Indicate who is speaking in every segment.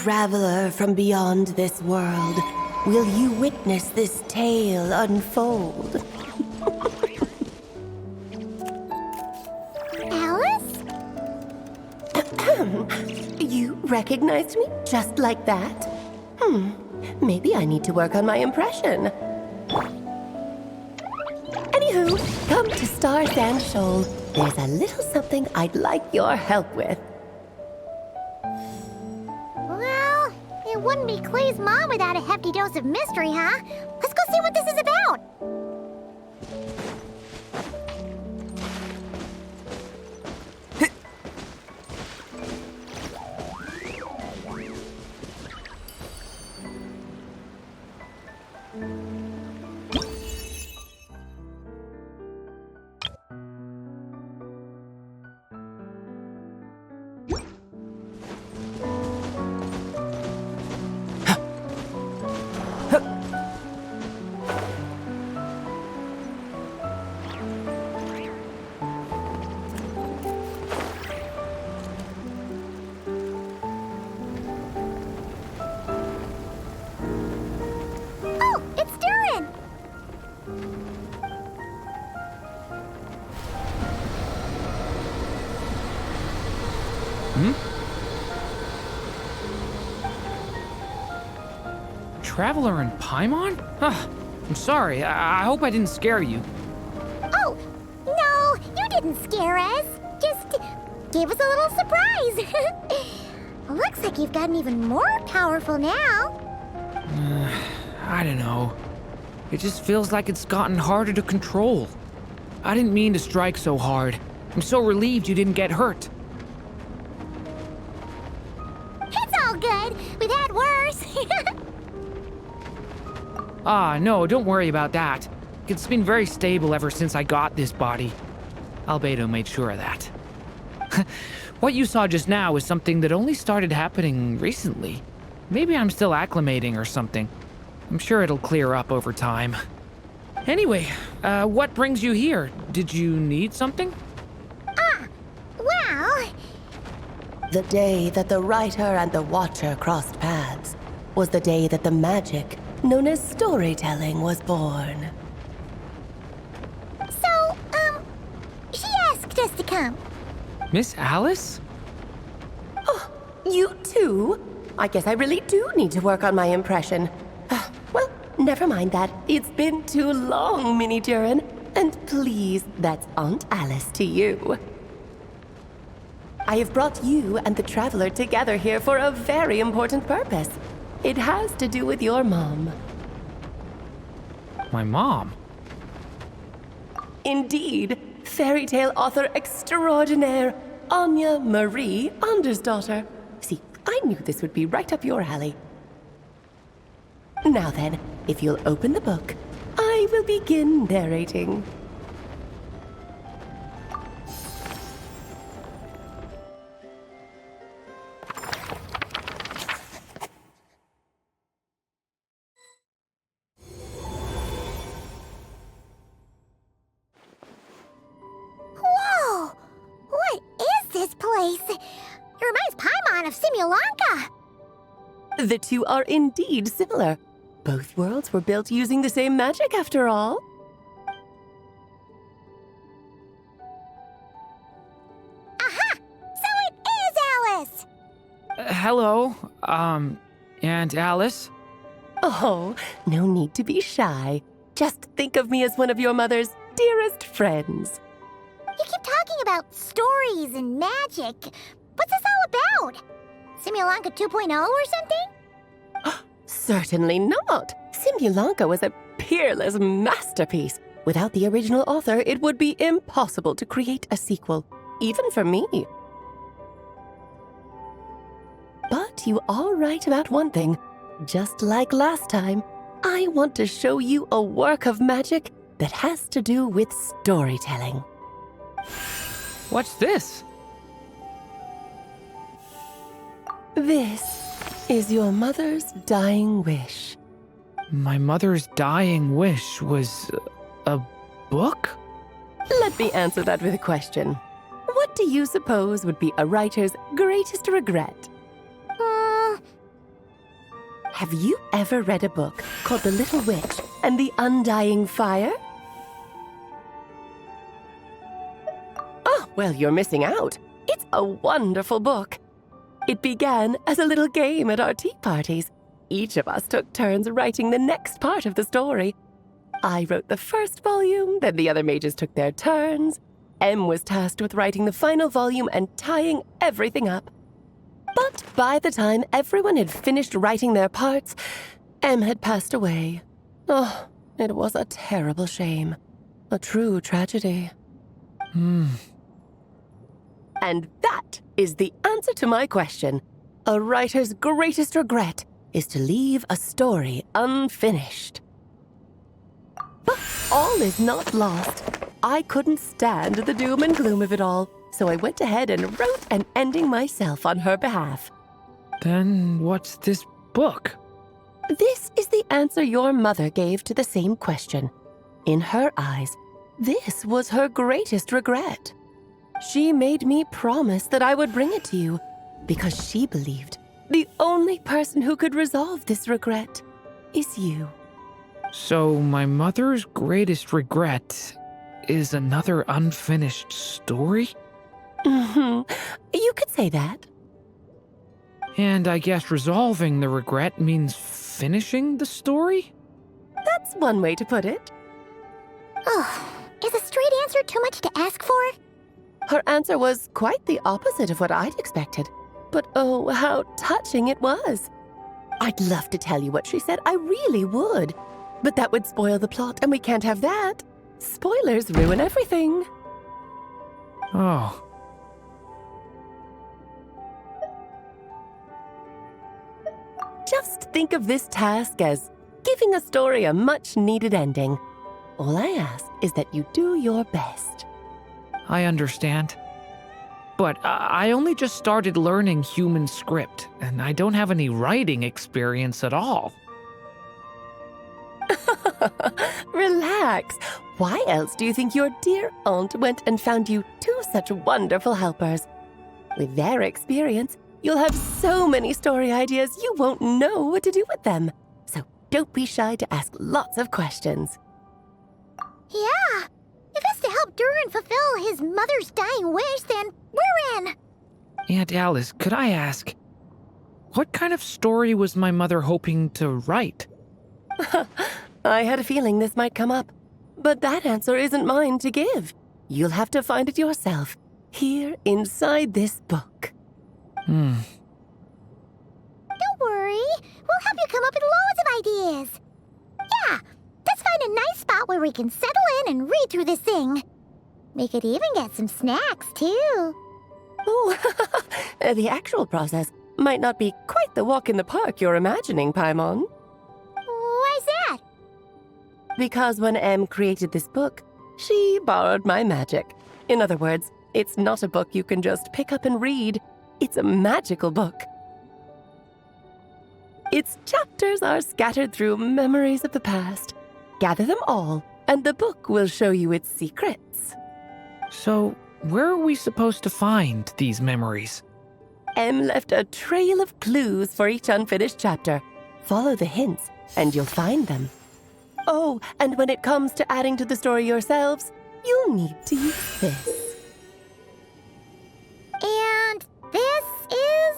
Speaker 1: traveler from beyond this world, will you witness this tale unfold?
Speaker 2: Alice?
Speaker 1: You recognized me just like that? Maybe I need to work on my impression. Anywho, come to Star Sand Shoal. There's a little something I'd like your help with.
Speaker 2: Well, it wouldn't be Clay's mom without a hefty dose of mystery, huh? Let's go see what this is about. Oh, it's Durin!
Speaker 3: Traveler in Paimon? I'm sorry. I hope I didn't scare you.
Speaker 2: Oh, no, you didn't scare us. Just gave us a little surprise. Looks like you've gotten even more powerful now.
Speaker 3: I don't know. It just feels like it's gotten harder to control. I didn't mean to strike so hard. I'm so relieved you didn't get hurt.
Speaker 2: It's all good. We've had worse.
Speaker 3: No, don't worry about that. It's been very stable ever since I got this body. Albedo made sure of that. What you saw just now is something that only started happening recently. Maybe I'm still acclimating or something. I'm sure it'll clear up over time. Anyway, what brings you here? Did you need something?
Speaker 2: Well,
Speaker 1: The day that the writer and the watcher crossed paths was the day that the magic known as storytelling was born.
Speaker 2: so, she asked us to come.
Speaker 3: Miss Alice?
Speaker 1: You too? I guess I really do need to work on my impression. Well, never mind that. It's been too long, Mini Durin. And please, that's Aunt Alice to you. I have brought you and the Traveler together here for a very important purpose. It has to do with your mom.
Speaker 3: My mom?
Speaker 1: Indeed, fairy tale author extraordinaire, Anya Marie Andersdaughter. See, I knew this would be right up your alley. Now then, if you'll open the book, I will begin narrating.
Speaker 2: Whoa! What is this place? It reminds Paimon of Simulanka.
Speaker 1: The two are indeed similar. Both worlds were built using the same magic, after all.
Speaker 2: Aha! So it is Alice!
Speaker 3: Hello, Aunt Alice?
Speaker 1: Oh, no need to be shy. Just think of me as one of your mother's dearest friends.
Speaker 2: You keep talking about stories and magic. What's this all about? Simulanka 2.0 or something?
Speaker 1: Certainly not. Simulanka was a peerless masterpiece. Without the original author, it would be impossible to create a sequel, even for me. But you are right about one thing. Just like last time, I want to show you a work of magic that has to do with storytelling.
Speaker 3: What's this?
Speaker 1: This is your mother's dying wish.
Speaker 3: My mother's dying wish was a book?
Speaker 1: Let me answer that with a question. What do you suppose would be a writer's greatest regret? Have you ever read a book called The Little Witch and the Undying Fire? Oh, well, you're missing out. It's a wonderful book. It began as a little game at our tea parties. Each of us took turns writing the next part of the story. I wrote the first volume, then the other mages took their turns. Em was tasked with writing the final volume and tying everything up. But by the time everyone had finished writing their parts, Em had passed away. Oh, it was a terrible shame. A true tragedy. And that is the answer to my question. A writer's greatest regret is to leave a story unfinished. But all is not lost. I couldn't stand the doom and gloom of it all, so I went ahead and wrote an ending myself on her behalf.
Speaker 3: Then what's this book?
Speaker 1: This is the answer your mother gave to the same question. In her eyes, this was her greatest regret. She made me promise that I would bring it to you because she believed the only person who could resolve this regret is you.
Speaker 3: So my mother's greatest regret is another unfinished story?
Speaker 1: You could say that.
Speaker 3: And I guess resolving the regret means finishing the story?
Speaker 1: That's one way to put it.
Speaker 2: Oh, is a straight answer too much to ask for?
Speaker 1: Her answer was quite the opposite of what I'd expected. But oh, how touching it was. I'd love to tell you what she said, I really would. But that would spoil the plot, and we can't have that. Spoilers ruin everything.
Speaker 3: Oh.
Speaker 1: Just think of this task as giving a story a much-needed ending. All I ask is that you do your best.
Speaker 3: I understand. But I only just started learning human script, and I don't have any writing experience at all.
Speaker 1: Relax. Why else do you think your dear aunt went and found you two such wonderful helpers? With their experience, you'll have so many story ideas you won't know what to do with them. So don't be shy to ask lots of questions.
Speaker 2: Yeah. If it's to help Durin fulfill his mother's dying wish, then we're in.
Speaker 3: Aunt Alice, could I ask, what kind of story was my mother hoping to write?
Speaker 1: I had a feeling this might come up, but that answer isn't mine to give. You'll have to find it yourself, here inside this book.
Speaker 2: Don't worry. We'll help you come up with loads of ideas. Yeah, let's find a nice spot where we can settle in and read through this thing. We could even get some snacks, too.
Speaker 1: Oh, the actual process might not be quite the walk in the park you're imagining, Paimon.
Speaker 2: Why's that?
Speaker 1: Because when Em created this book, she borrowed my magic. In other words, it's not a book you can just pick up and read. It's a magical book. Its chapters are scattered through memories of the past. Gather them all, and the book will show you its secrets.
Speaker 3: So, where are we supposed to find these memories?
Speaker 1: Em left a trail of clues for each unfinished chapter. Follow the hints, and you'll find them. Oh, and when it comes to adding to the story yourselves, you'll need to use this.
Speaker 2: And this is...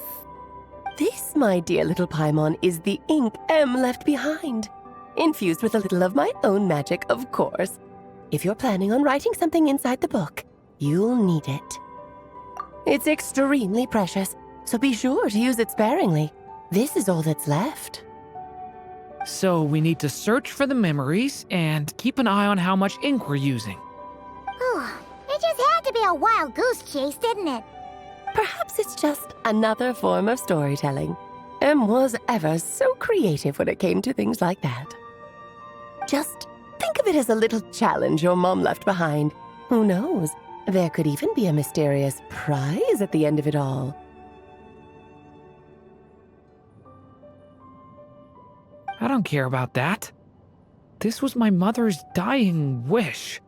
Speaker 1: This, my dear little Paimon, is the ink Em left behind. Infused with a little of my own magic, of course. If you're planning on writing something inside the book, you'll need it. It's extremely precious, so be sure to use it sparingly. This is all that's left.
Speaker 3: So we need to search for the memories and keep an eye on how much ink we're using.
Speaker 2: Oh, it just had to be a wild goose chase, didn't it?
Speaker 1: Perhaps it's just another form of storytelling. Em was ever so creative when it came to things like that. Just think of it as a little challenge your mom left behind. Who knows? There could even be a mysterious prize at the end of it all.
Speaker 3: I don't care about that. This was my mother's dying wish.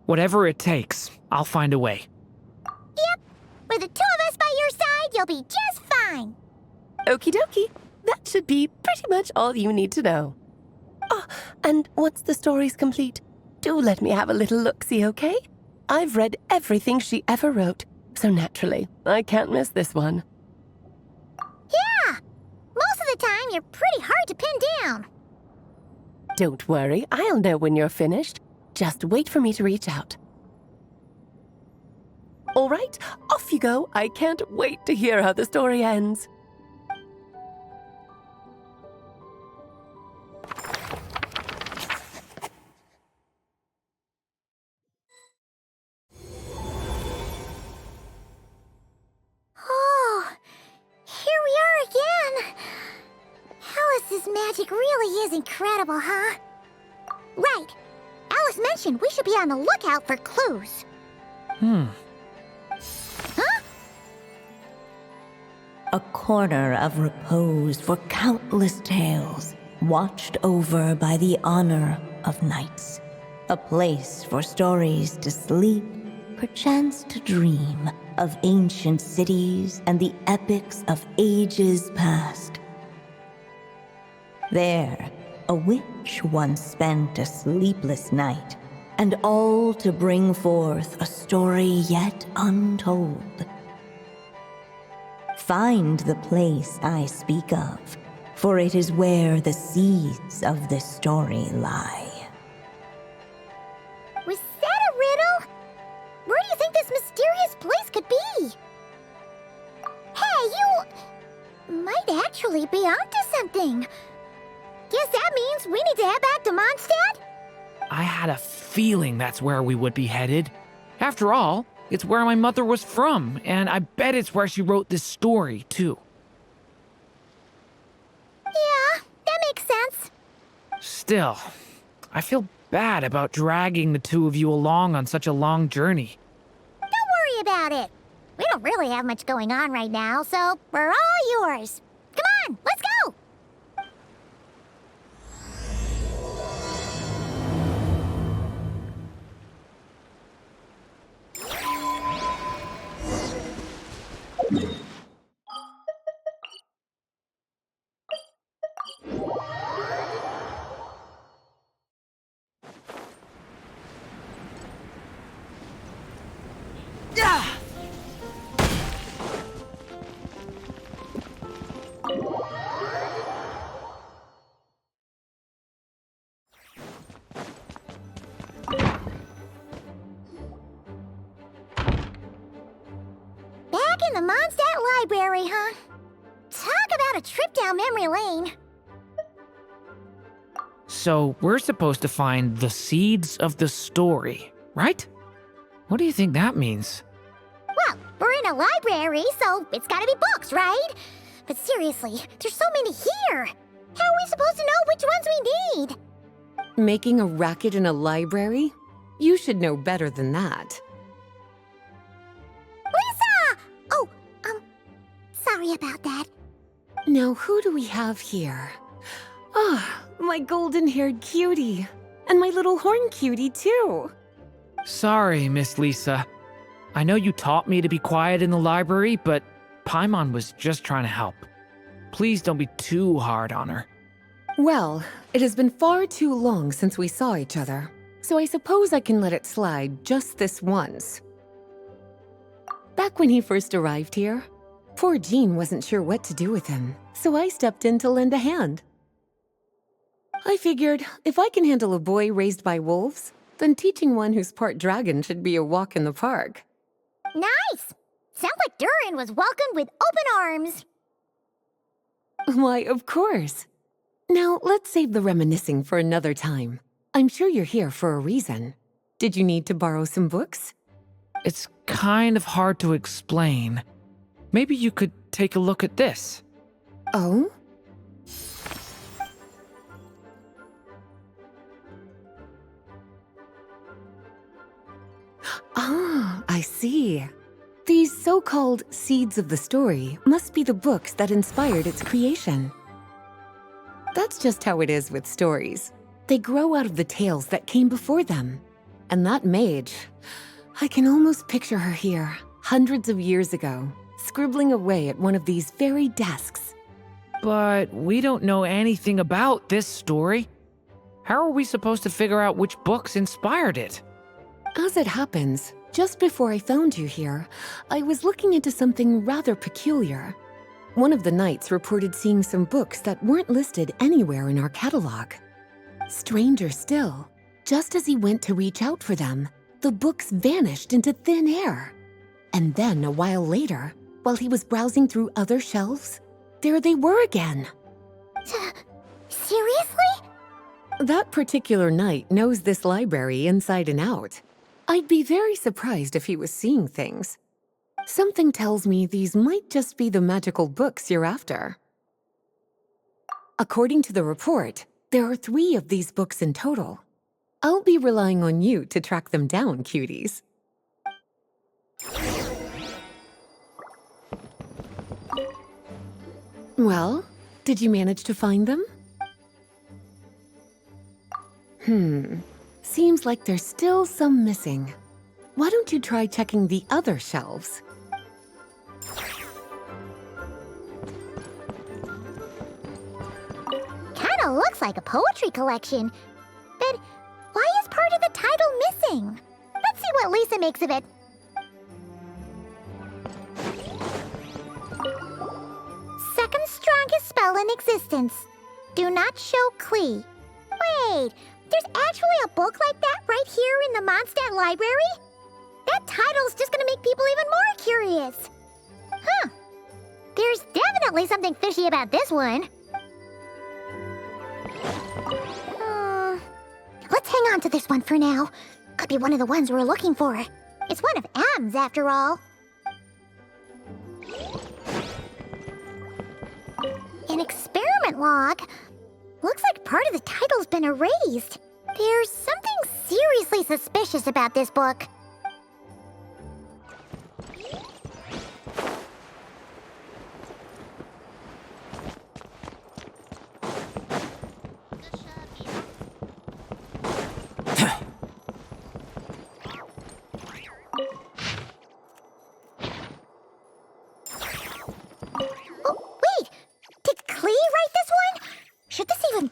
Speaker 3: Whatever it takes, I'll find a way.
Speaker 2: Yep. With the two of us by your side, you'll be just fine.
Speaker 1: Okie dokie. that should be pretty much all you need to know. Oh, and once the story's complete, do let me have a little look-see, okay? I've read everything she ever wrote, so naturally, I can't miss this one.
Speaker 2: Yeah! Most of the time, you're pretty hard to pin down.
Speaker 1: Don't worry, I'll know when you're finished. Just wait for me to reach out. All right, off you go. I can't wait to hear how the story ends.
Speaker 2: Oh, here we are again. Alice's magic really is incredible, huh? Right. Alice mentioned we should be on the lookout for clues. Huh?
Speaker 4: A corner of repose for countless tales, watched over by the honor of knights. A place for stories to sleep, perchance to dream of ancient cities and the epics of ages past. There, a witch once spent a sleepless night, and all to bring forth a story yet untold. Find the place I speak of, for it is where the seeds of this story lie.
Speaker 2: Was that a riddle? Where do you think this mysterious place could be? Hey, you might actually be onto something. Guess that means we need to head back to Mondstadt?
Speaker 3: I had a feeling that's where we would be headed. After all, it's where my mother was from, and I bet it's where she wrote this story, too.
Speaker 2: Yeah, that makes sense.
Speaker 3: Still, I feel bad about dragging the two of you along on such a long journey.
Speaker 2: Don't worry about it. We don't really have much going on right now, so we're all yours. Come on, let's go! Back in the Mondstadt Library, huh? Talk about a trip down memory lane.
Speaker 3: So, we're supposed to find the seeds of the story, right? What do you think that means?
Speaker 2: Well, we're in a library, so it's gotta be books, right? But seriously, there's so many here. How are we supposed to know which ones we need?
Speaker 5: Making a racket in a library? You should know better than that.
Speaker 2: Lisa! Oh, sorry about that.
Speaker 5: Now, who do we have here? Ah, my golden-haired cutie. And my little horn cutie, too.
Speaker 3: Sorry, Miss Lisa. I know you taught me to be quiet in the library, but Paimon was just trying to help. Please don't be too hard on her.
Speaker 5: Well, it has been far too long since we saw each other, so I suppose I can let it slide just this once. Back when he first arrived here, poor Jean wasn't sure what to do with him, so I stepped in to lend a hand. I figured if I can handle a boy raised by wolves, then teaching one who's part dragon should be a walk in the park.
Speaker 2: Nice! Sounds like Durin was welcomed with open arms.
Speaker 5: Why, of course. Now, let's save the reminiscing for another time. I'm sure you're here for a reason. Did you need to borrow some books?
Speaker 3: It's kind of hard to explain. Maybe you could take a look at this.
Speaker 5: Oh? Ah, I see. These so-called seeds of the story must be the books that inspired its creation. That's just how it is with stories. They grow out of the tales that came before them. And that mage, I can almost picture her here, hundreds of years ago, scribbling away at one of these very desks.
Speaker 3: But we don't know anything about this story. How are we supposed to figure out which books inspired it?
Speaker 5: As it happens, just before I found you here, I was looking into something rather peculiar. One of the knights reported seeing some books that weren't listed anywhere in our catalog. Stranger still, just as he went to reach out for them, the books vanished into thin air. And then a while later, while he was browsing through other shelves, there they were again.
Speaker 2: Seriously?
Speaker 5: That particular knight knows this library inside and out. I'd be very surprised if he was seeing things. Something tells me these might just be the magical books you're after. According to the report, there are 3 of these books in total. I'll be relying on you to track them down, cuties. Well, did you manage to find them? Seems like there's still some missing. Why don't you try checking the other shelves?
Speaker 2: Kinda looks like a poetry collection. But why is part of the title missing? Let's see what Lisa makes of it. Second strongest spell in existence. Do not show Klee. Wait, there's actually a book like that right here in the Mondstadt library? That title's just gonna make people even more curious. Huh. There's definitely something fishy about this one. Let's hang on to this one for now. Could be one of the ones we're looking for. It's one of M's, after all. An experiment log? Looks like part of the title's been erased. There's something seriously suspicious about this book.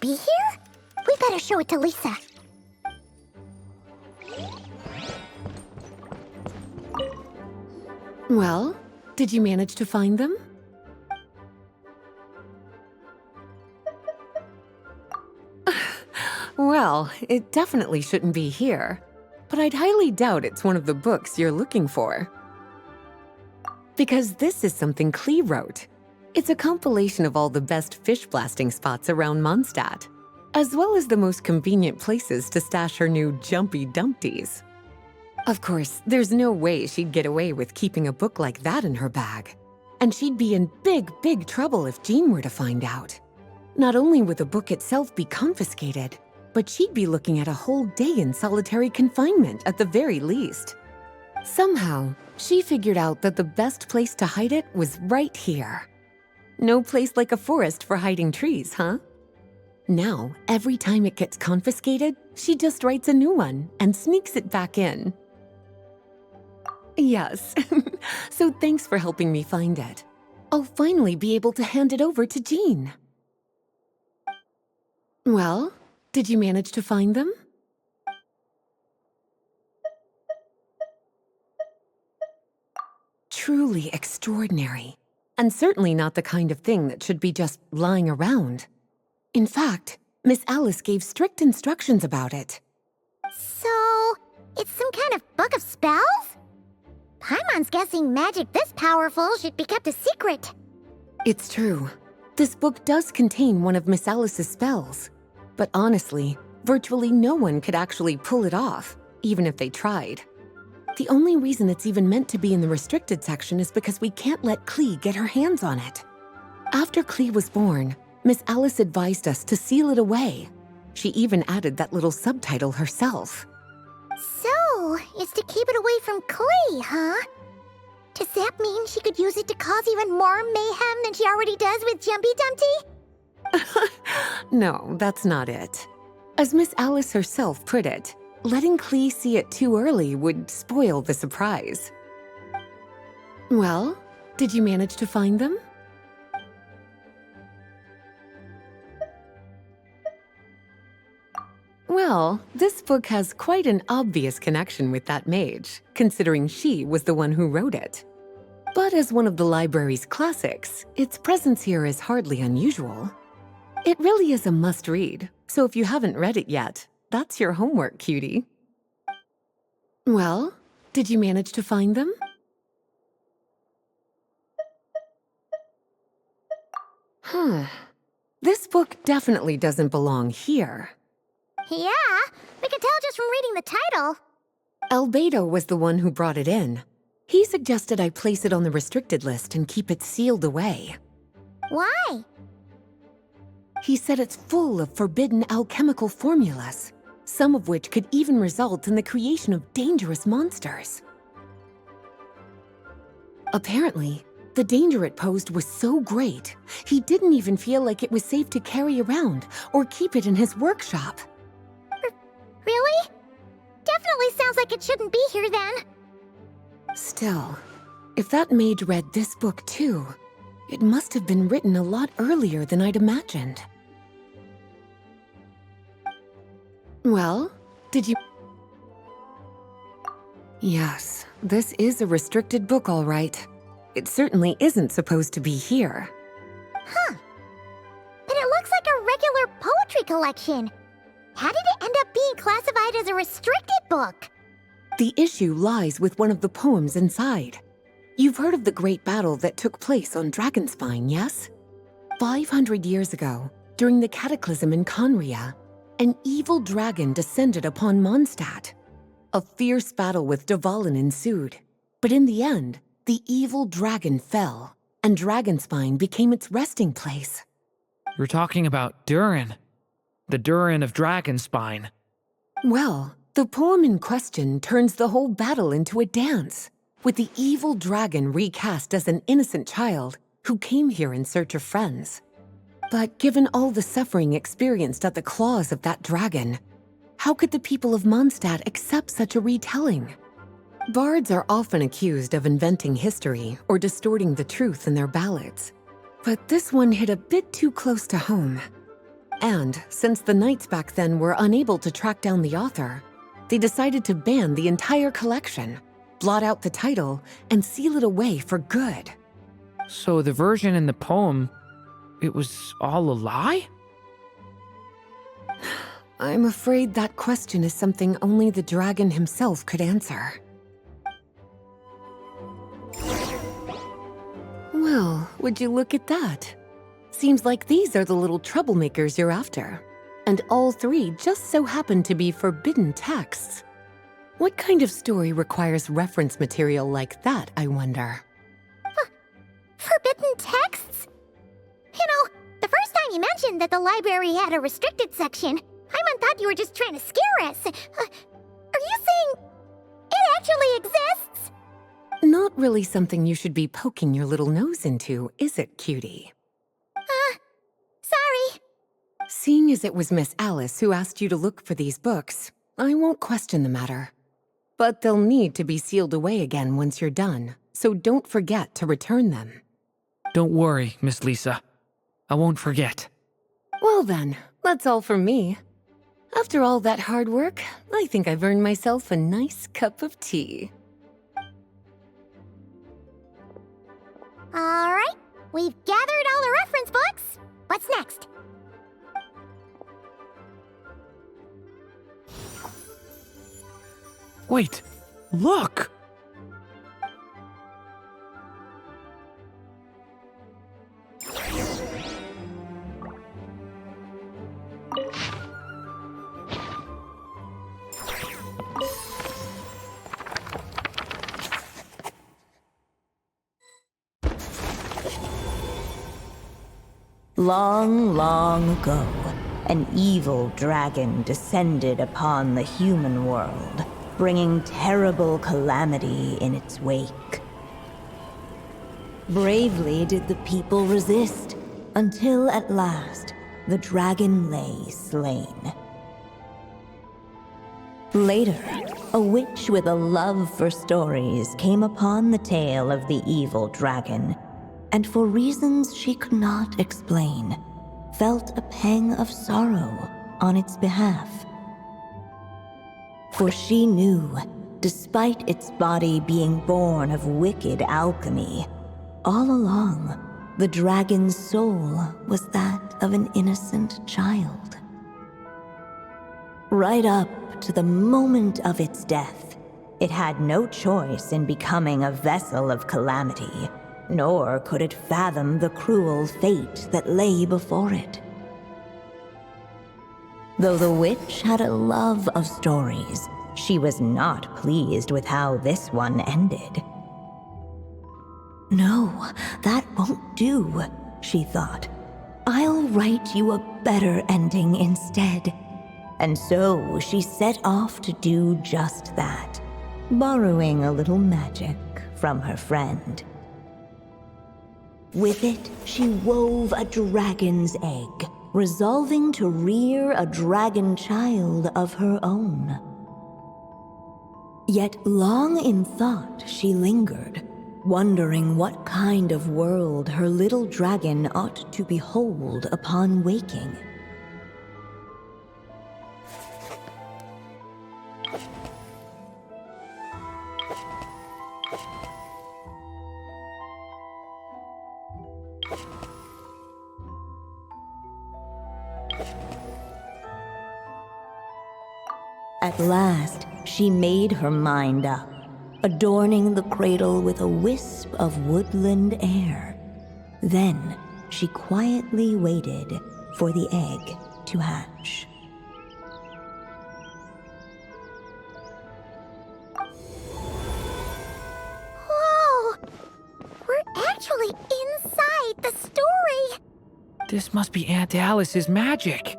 Speaker 2: Be here? We better show it to Lisa.
Speaker 5: Well, did you manage to find them? Well, it definitely shouldn't be here, but I'd highly doubt it's one of the books you're looking for. Because this is something Klee wrote. It's a compilation of all the best fish blasting spots around Mondstadt, as well as the most convenient places to stash her new jumpy dumpties. Of course, there's no way she'd get away with keeping a book like that in her bag. And she'd be in big trouble if Jean were to find out. Not only would the book itself be confiscated, but she'd be looking at a whole day in solitary confinement at the very least. Somehow, she figured out that the best place to hide it was right here. No place like a forest for hiding trees, huh? Now, every time it gets confiscated, she just writes a new one and sneaks it back in. Yes, so thanks for helping me find it. I'll finally be able to hand it over to Jean. Well, did you manage to find them? Truly extraordinary. And certainly not the kind of thing that should be just lying around. In fact, Miss Alice gave strict instructions about it.
Speaker 2: So, it's some kind of book of spells? Paimon's guessing magic this powerful should be kept a secret.
Speaker 5: It's true. This book does contain one of Miss Alice's spells. But honestly, virtually no one could actually pull it off, even if they tried. The only reason it's even meant to be in the restricted section is because we can't let Klee get her hands on it. After Klee was born, Miss Alice advised us to seal it away. She even added that little subtitle herself.
Speaker 2: So, it's to keep it away from Klee, huh? Does that mean she could use it to cause even more mayhem than she already does with Jumpy Dumpty?
Speaker 5: No, that's not it. As Miss Alice herself put it, letting Klee see it too early would spoil the surprise. Well, did you manage to find them? Well, this book has quite an obvious connection with that mage, considering she was the one who wrote it. But as one of the library's classics, its presence here is hardly unusual. It really is a must-read, so if you haven't read it yet, that's your homework, cutie. Well, did you manage to find them? This book definitely doesn't belong here.
Speaker 2: Yeah, we can tell just from reading the title.
Speaker 5: Albedo was the one who brought it in. He suggested I place it on the restricted list and keep it sealed away.
Speaker 2: Why?
Speaker 5: He said it's full of forbidden alchemical formulas, some of which could even result in the creation of dangerous monsters. Apparently, the danger it posed was so great, he didn't even feel like it was safe to carry around or keep it in his workshop.
Speaker 2: Really? Definitely sounds like it shouldn't be here then.
Speaker 5: Still, if that mage read this book too, it must have been written a lot earlier than I'd imagined. Well, did you... Yes, this is a restricted book, all right. It certainly isn't supposed to be here.
Speaker 2: Huh. But it looks like a regular poetry collection. How did it end up being classified as a restricted book?
Speaker 5: The issue lies with one of the poems inside. You've heard of the great battle that took place on Dragonspine, yes? 500 years ago, during the cataclysm in Conria, an evil dragon descended upon Mondstadt. A fierce battle with Dvalin ensued, but in the end, the evil dragon fell, and Dragonspine became its resting place.
Speaker 3: You're talking about Durin. The Durin of Dragonspine.
Speaker 5: Well, the poem in question turns the whole battle into a dance, with the evil dragon recast as an innocent child who came here in search of friends. But given all the suffering experienced at the claws of that dragon, how could the people of Mondstadt accept such a retelling? Bards are often accused of inventing history or distorting the truth in their ballads. But this one hit a bit too close to home. And since the knights back then were unable to track down the author, they decided to ban the entire collection, blot out the title, and seal it away for good.
Speaker 3: So the version in the poem, it was all a lie?
Speaker 5: I'm afraid that question is something only the dragon himself could answer. Well, would you look at that? Seems like these are the little troublemakers you're after. And all three just so happen to be forbidden texts. What kind of story requires reference material like that, I wonder?
Speaker 2: Forbidden texts? You know, the first time you mentioned that the library had a restricted section, Hyman thought you were just trying to scare us. Are you saying it actually exists?
Speaker 5: Not really something you should be poking your little nose into, is it, cutie?
Speaker 2: Sorry.
Speaker 5: Seeing as it was Miss Alice who asked you to look for these books, I won't question the matter. But they'll need to be sealed away again once you're done, so don't forget to return them.
Speaker 3: Don't worry, Miss Lisa. I won't forget.
Speaker 5: Well then, that's all from me. After all that hard work, I think I've earned myself a nice cup of tea.
Speaker 2: All right, we've gathered all the reference books. What's next?
Speaker 3: Wait, look!
Speaker 4: Long, long ago, an evil dragon descended upon the human world, bringing terrible calamity in its wake. Bravely did the people resist, until at last, the dragon lay slain. Later, a witch with a love for stories came upon the tale of the evil dragon, and for reasons she could not explain, felt a pang of sorrow on its behalf. For she knew, despite its body being born of wicked alchemy, all along, the dragon's soul was that of an innocent child. Right up to the moment of its death, it had no choice in becoming a vessel of calamity, nor could it fathom the cruel fate that lay before it. Though the witch had a love of stories, she was not pleased with how this one ended. No, that won't do, she thought. I'll write you a better ending instead. And so she set off to do just that, borrowing a little magic from her friend. With it, she wove a dragon's egg, resolving to rear a dragon child of her own. Yet long in thought she lingered, wondering what kind of world her little dragon ought to behold upon waking. At last, she made her mind up, adorning the cradle with a wisp of woodland air. Then she quietly waited for the egg to hatch.
Speaker 2: Whoa! We're actually inside the story!
Speaker 3: This must be Aunt Alice's magic.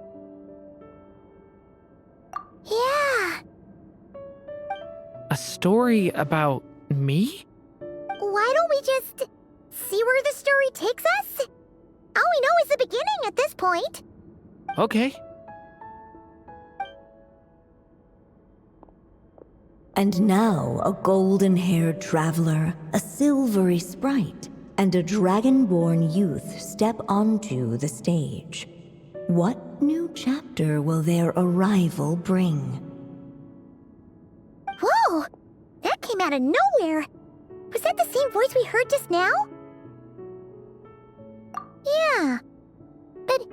Speaker 2: Yeah.
Speaker 3: A story about me?
Speaker 2: Why don't we just see where the story takes us? All we know is the beginning at this point.
Speaker 3: Okay.
Speaker 4: And now a golden-haired traveler, a silvery sprite, and a dragon-born youth step onto the stage. What new chapter will their arrival bring?
Speaker 2: Whoa! That came out of nowhere! Was that the same voice we heard just now? Yeah. But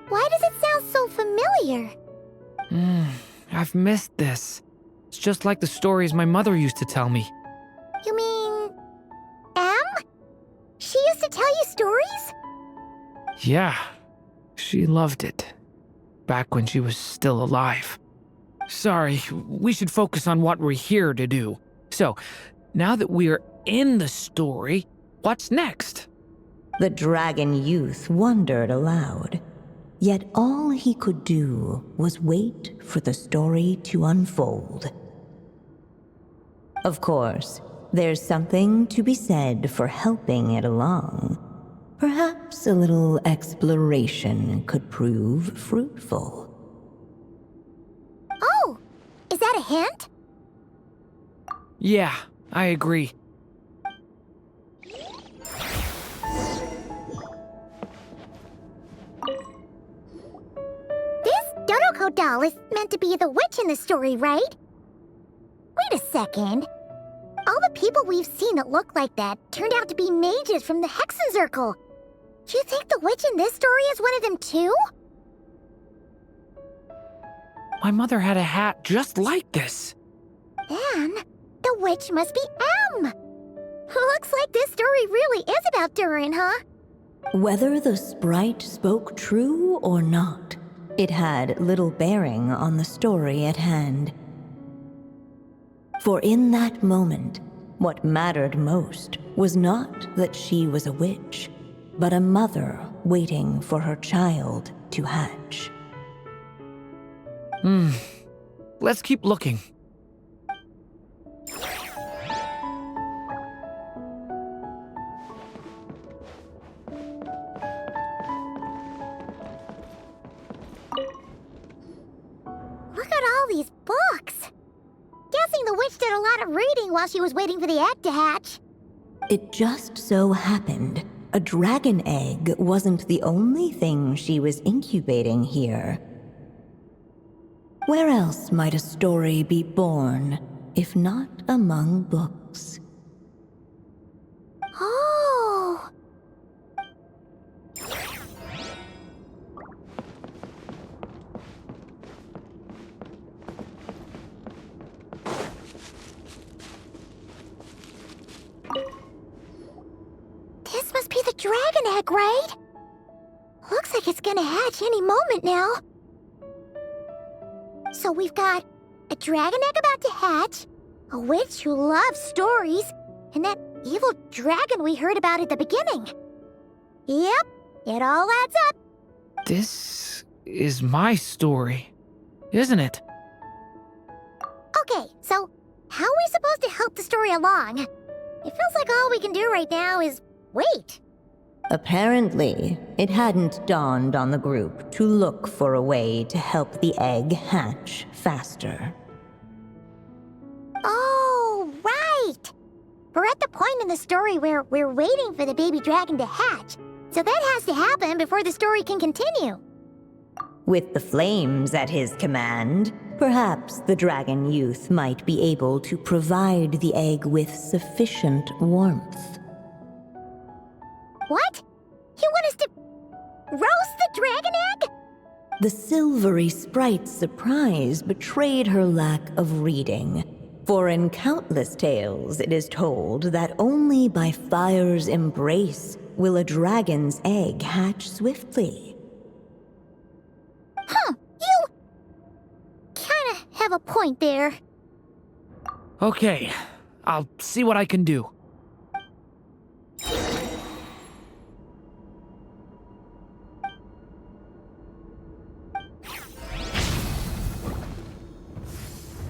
Speaker 2: why does it sound so familiar?
Speaker 3: I've missed this. It's just like the stories my mother used to tell me.
Speaker 2: You mean... Em? She used to tell you stories?
Speaker 3: Yeah, she loved it. Back when she was still alive. Sorry, we should focus on what we're here to do. So, now that we're in the story, what's next?
Speaker 4: The dragon youth wondered aloud. Yet all he could do was wait for the story to unfold. Of course, there's something to be said for helping it along. Perhaps a little exploration could prove fruitful.
Speaker 2: Oh! Is that a hint?
Speaker 3: Yeah, I agree.
Speaker 2: This Dodoko doll is meant to be the witch in the story, right? Wait a second. All the people we've seen that look like that turned out to be mages from the Hexen Circle. Do you think the witch in this story is one of them too?
Speaker 3: My mother had a hat just like this.
Speaker 2: Then, the witch must be Em. Looks like this story really is about Durin, huh?
Speaker 4: Whether the sprite spoke true or not, it had little bearing on the story at hand. For in that moment, what mattered most was not that she was a witch, but a mother waiting for her child to hatch.
Speaker 3: Let's keep looking.
Speaker 2: Look at all these books. Guessing the witch did a lot of reading while she was waiting for the egg to hatch.
Speaker 4: It just so happened a dragon egg wasn't the only thing she was incubating here. Where else might a story be born, if not among books?
Speaker 2: Oh! This must be the dragon egg, right? Looks like it's gonna hatch any moment now. So we've got a dragon egg about to hatch, a witch who loves stories, and that evil dragon we heard about at the beginning. Yep, it all adds up.
Speaker 3: This is my story, isn't it?
Speaker 2: Okay, so how are we supposed to help the story along? It feels like all we can do right now is wait.
Speaker 4: Apparently, it hadn't dawned on the group to look for a way to help the egg hatch faster.
Speaker 2: Oh, right! We're at the point in the story where we're waiting for the baby dragon to hatch, so that has to happen before the story can continue.
Speaker 4: With the flames at his command, perhaps the dragon youth might be able to provide the egg with sufficient warmth.
Speaker 2: What? You want us to roast the dragon egg?
Speaker 4: The silvery sprite's surprise betrayed her lack of reading. For in countless tales it is told that only by fire's embrace will a dragon's egg hatch swiftly.
Speaker 2: Huh, you kinda have a point there.
Speaker 3: Okay, I'll see what I can do.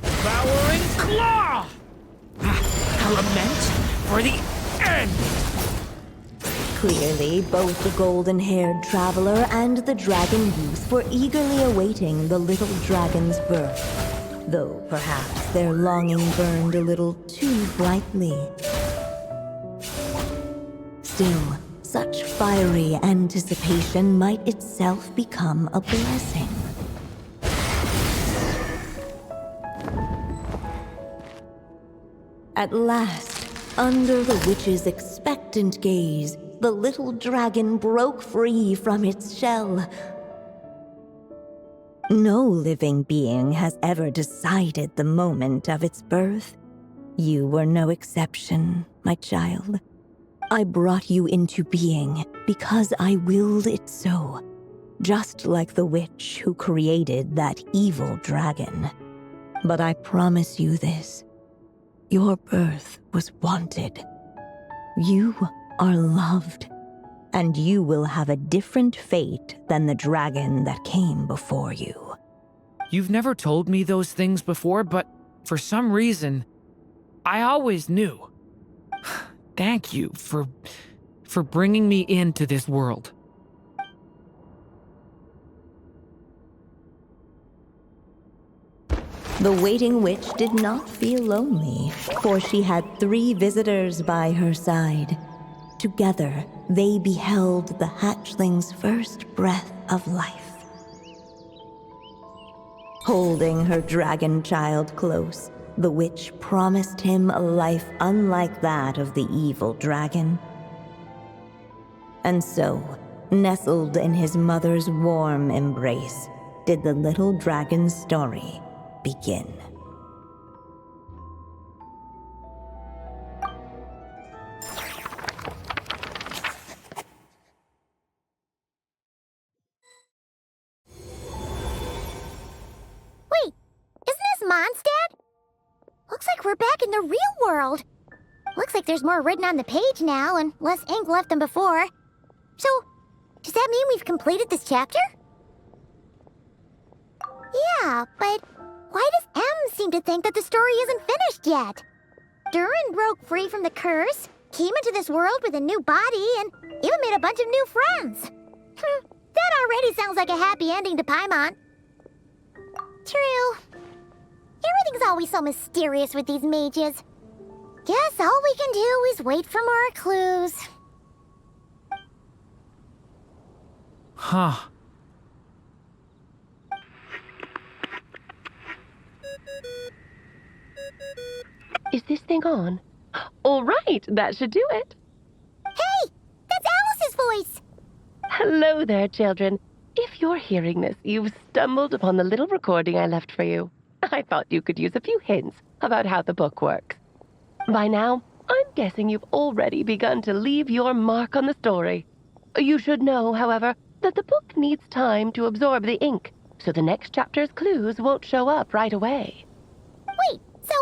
Speaker 3: Devouring Claw! Lament for the end!
Speaker 4: Clearly, both the golden-haired traveler and the dragon youth were eagerly awaiting the little dragon's birth, though perhaps their longing burned a little too brightly. Still, such fiery anticipation might itself become a blessing. At last, under the witch's expectant gaze, the little dragon broke free from its shell. No living being has ever decided the moment of its birth. You were no exception, my child. I brought you into being because I willed it so, just like the witch who created that evil dragon. But I promise you this. Your birth was wanted. You are loved, and you will have a different fate than the dragon that came before you.
Speaker 3: You've never told me those things before, but for some reason, I always knew. Thank you for bringing me into this world.
Speaker 4: The waiting witch did not feel lonely, for she had 3 visitors by her side. Together, they beheld the hatchling's first breath of life. Holding her dragon child close, the witch promised him a life unlike that of the evil dragon. And so, nestled in his mother's warm embrace, did the little dragon's story begin.
Speaker 2: Wait, isn't this Mondstadt? Looks like we're back in the real world. Looks like there's more written on the page now and less ink left than before. So, does that mean we've completed this chapter? Yeah, but why does M seem to think that the story isn't finished yet? Durin broke free from the curse, came into this world with a new body, and even made a bunch of new friends. That already sounds like a happy ending to Paimon. True. Everything's always so mysterious with these mages. Guess all we can do is wait for more clues.
Speaker 3: Huh.
Speaker 1: Is this thing on? All right, that should do it.
Speaker 2: Hey! That's Alice's voice!
Speaker 1: Hello there, children. If you're hearing this, you've stumbled upon the little recording I left for you. I thought you could use a few hints about how the book works. By now, I'm guessing you've already begun to leave your mark on the story. You should know, however, that the book needs time to absorb the ink, so the next chapter's clues won't show up right away.
Speaker 2: Wait, so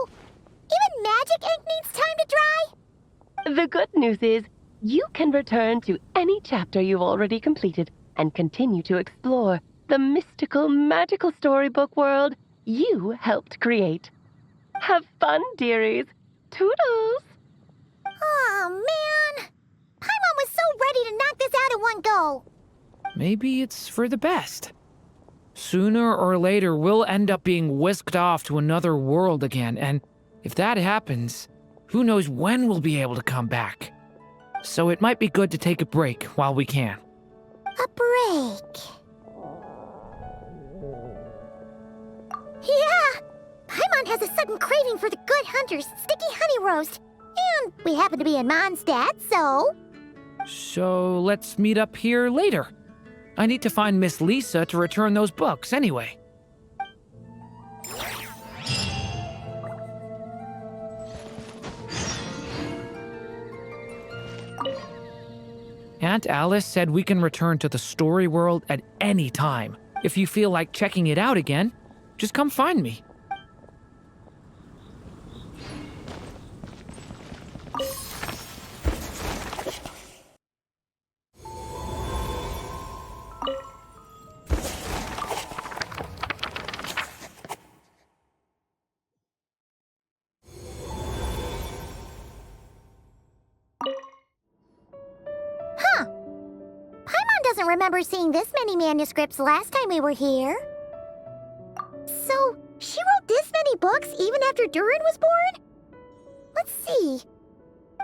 Speaker 2: even magic ink needs time to dry?
Speaker 1: The good news is, you can return to any chapter you've already completed and continue to explore the mystical, magical storybook world you helped create. Have fun, dearies. Toodles!
Speaker 2: Oh, man! Paimon was so ready to knock this out in one go!
Speaker 3: Maybe it's for the best. Sooner or later, we'll end up being whisked off to another world again, and if that happens, who knows when we'll be able to come back. So it might be good to take a break while we can.
Speaker 2: A break. Yeah! Paimon has a sudden craving for the Good Hunter's sticky honey roast. And we happen to be in Mondstadt, so...
Speaker 3: So let's meet up here later. I need to find Miss Lisa to return those books anyway. Aunt Alice said we can return to the story world at any time. If you feel like checking it out again, just come find me.
Speaker 2: Doesn't remember seeing this many manuscripts last time we were here. So, she wrote this many books even after Durin was born? Let's see.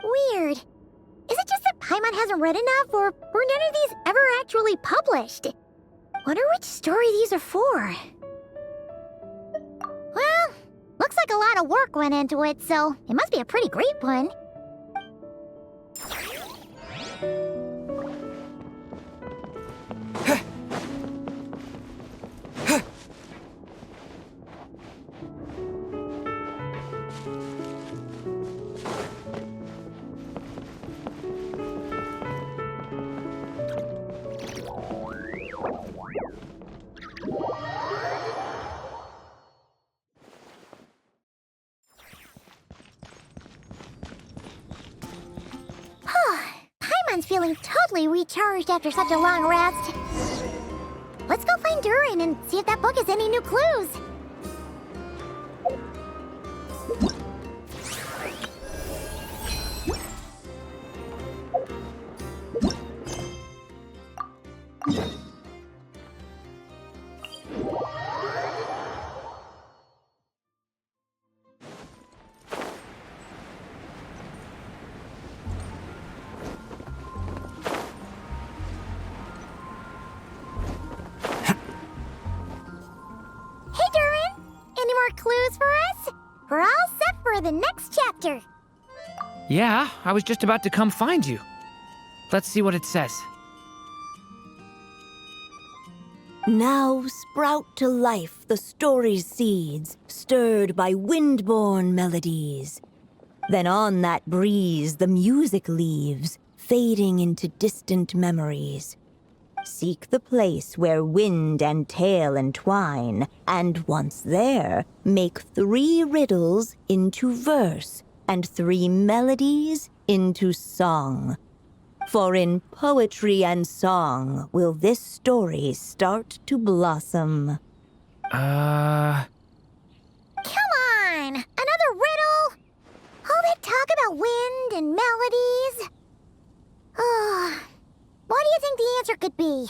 Speaker 2: Weird. Is it just that Paimon hasn't read enough, or were none of these ever actually published? Wonder which story these are for. Well, looks like a lot of work went into it, so it must be a pretty great one. Paimon's feeling totally recharged after such a long rest. Let's go find Durin and see if that book has any new clues. Clues for us? We're all set for the next chapter.
Speaker 3: Yeah, I was just about to come find you. Let's see what it says.
Speaker 4: Now sprout to life the story's seeds, stirred by wind-born melodies. Then on that breeze the music leaves, fading into distant memories. Seek the place where wind and tale entwine, and once there, make 3 riddles into verse, and 3 melodies into song. For in poetry and song will this story start to blossom.
Speaker 2: Come on! Another riddle? All that talk about wind and melodies? What do you think the answer could be?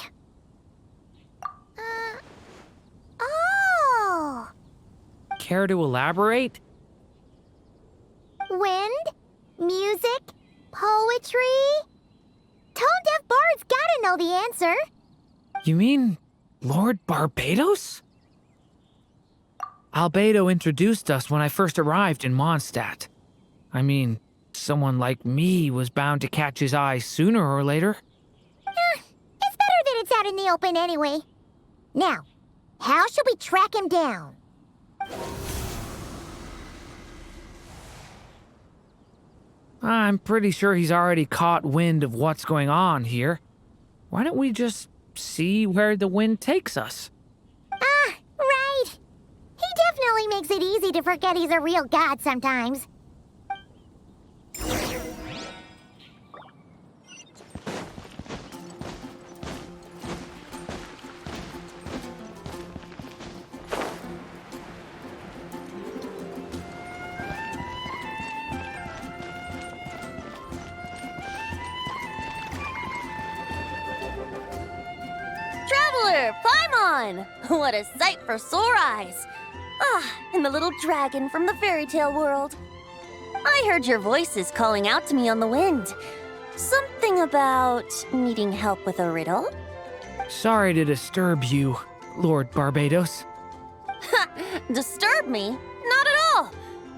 Speaker 2: Oh!
Speaker 3: Care to elaborate?
Speaker 2: Wind? Music? Poetry? Tone-deaf bards gotta know the answer.
Speaker 3: You mean Lord Barbados? Albedo introduced us when I first arrived in Mondstadt. I mean, someone like me was bound to catch his eye sooner or later.
Speaker 2: It's better that it's out in the open anyway. Now, how should we track him down?
Speaker 3: I'm pretty sure he's already caught wind of what's going on here. Why don't we just see where the wind takes us?
Speaker 2: Right. He definitely makes it easy to forget he's a real god sometimes.
Speaker 6: Traveler, Paimon! What a sight for sore eyes! And the little dragon from the fairy tale world. I heard your voices calling out to me on the wind. Something about needing help with a riddle?
Speaker 3: Sorry to disturb you, Lord Barbados.
Speaker 6: Disturb me? Not at all!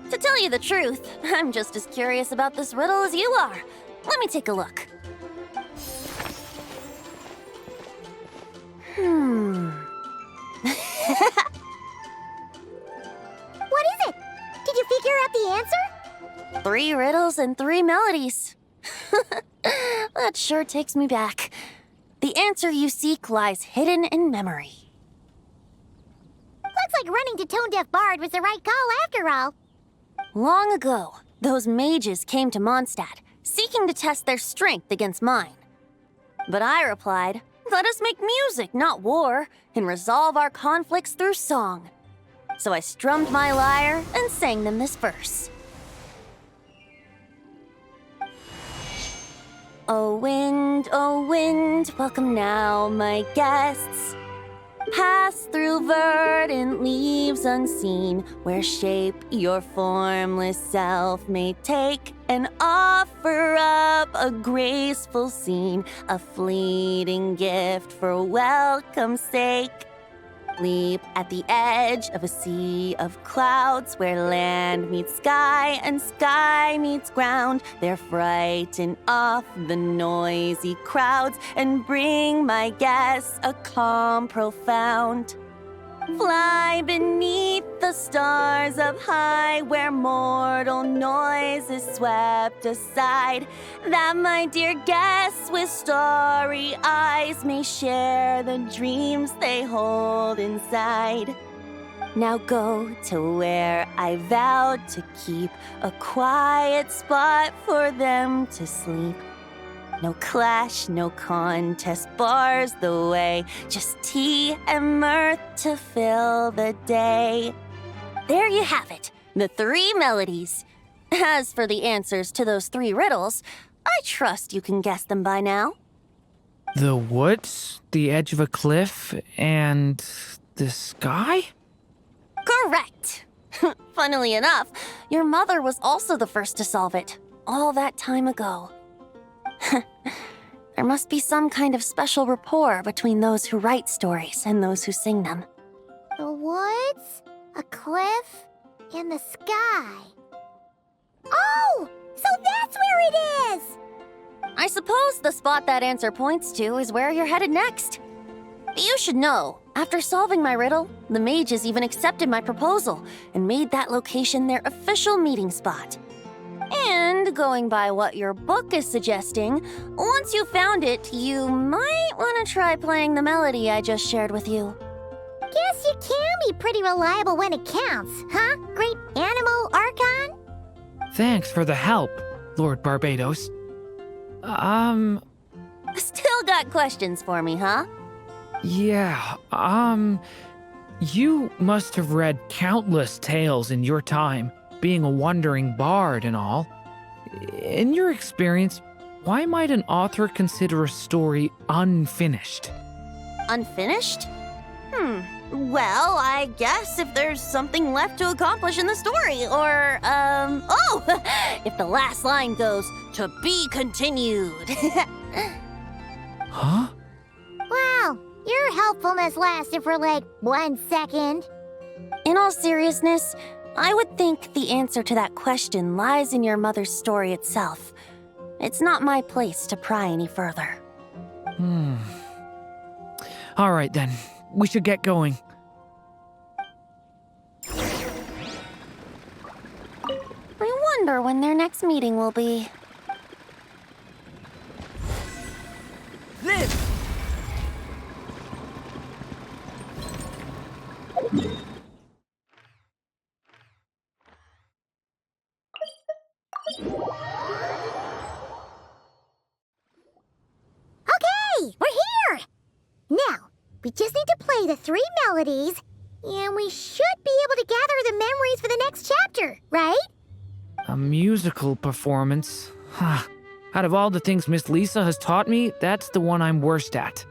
Speaker 6: To tell you the truth, I'm just as curious about this riddle as you are. Let me take a look.
Speaker 2: What is it? Did you figure out the answer?
Speaker 6: 3 riddles and 3 melodies. That sure takes me back. The answer you seek lies hidden in memory.
Speaker 2: Looks like running to Tone Deaf Bard was the right call after all.
Speaker 6: Long ago, those mages came to Mondstadt, seeking to test their strength against mine. But I replied, let us make music, not war, and resolve our conflicts through song. So I strummed my lyre and sang them this verse. O wind, welcome now, my guests. Pass through verdant leaves unseen, where shape your formless self may take, and offer up a graceful scene, a fleeting gift for welcome's sake. Leap at the edge of a sea of clouds, where land meets sky and sky meets ground. There frighten off the noisy crowds and bring my guests a calm profound. Fly beneath the stars up high, where mortal noise is swept aside, that my dear guests with starry eyes may share the dreams they hold inside. Now go to where I vowed to keep a quiet spot for them to sleep. No clash, no contest bars the way, just tea and mirth to fill the day. There you have it, the 3 melodies. As for the answers to those 3 riddles, I trust you can guess them by now.
Speaker 3: The woods, the edge of a cliff, and the sky?
Speaker 6: Correct! Funnily enough, your mother was also the first to solve it, all that time ago. There must be some kind of special rapport between those who write stories and those who sing them.
Speaker 2: The woods, a cliff, and the sky. Oh! So that's where it is!
Speaker 6: I suppose the spot that answer points to is where you're headed next. You should know, after solving my riddle, the mages even accepted my proposal and made that location their official meeting spot. And going by what your book is suggesting, once you found it, you might want to try playing the melody I just shared with you.
Speaker 2: Guess you can be pretty reliable when it counts, huh? Great animal Archon?
Speaker 3: Thanks for the help, Lord Barbados.
Speaker 6: Still got questions for me, huh?
Speaker 3: Yeah, you must have read countless tales in your time, being a wandering bard and all. In your experience, why might an author consider a story unfinished?
Speaker 6: Unfinished? Well, I guess if there's something left to accomplish in the story, or, if the last line goes, to be continued.
Speaker 3: Huh?
Speaker 2: Wow, your helpfulness lasted for like 1 second.
Speaker 6: In all seriousness, I would think the answer to that question lies in your mother's story itself. It's not my place to pry any further.
Speaker 3: All right then, we should get going.
Speaker 6: I wonder when their next meeting will be.
Speaker 3: This!
Speaker 2: Okay, we're here! Now, we just need to play the 3 melodies, and we should be able to gather the memories for the next chapter, right?
Speaker 3: A musical performance? Out of all the things Miss Lisa has taught me, that's the one I'm worst at.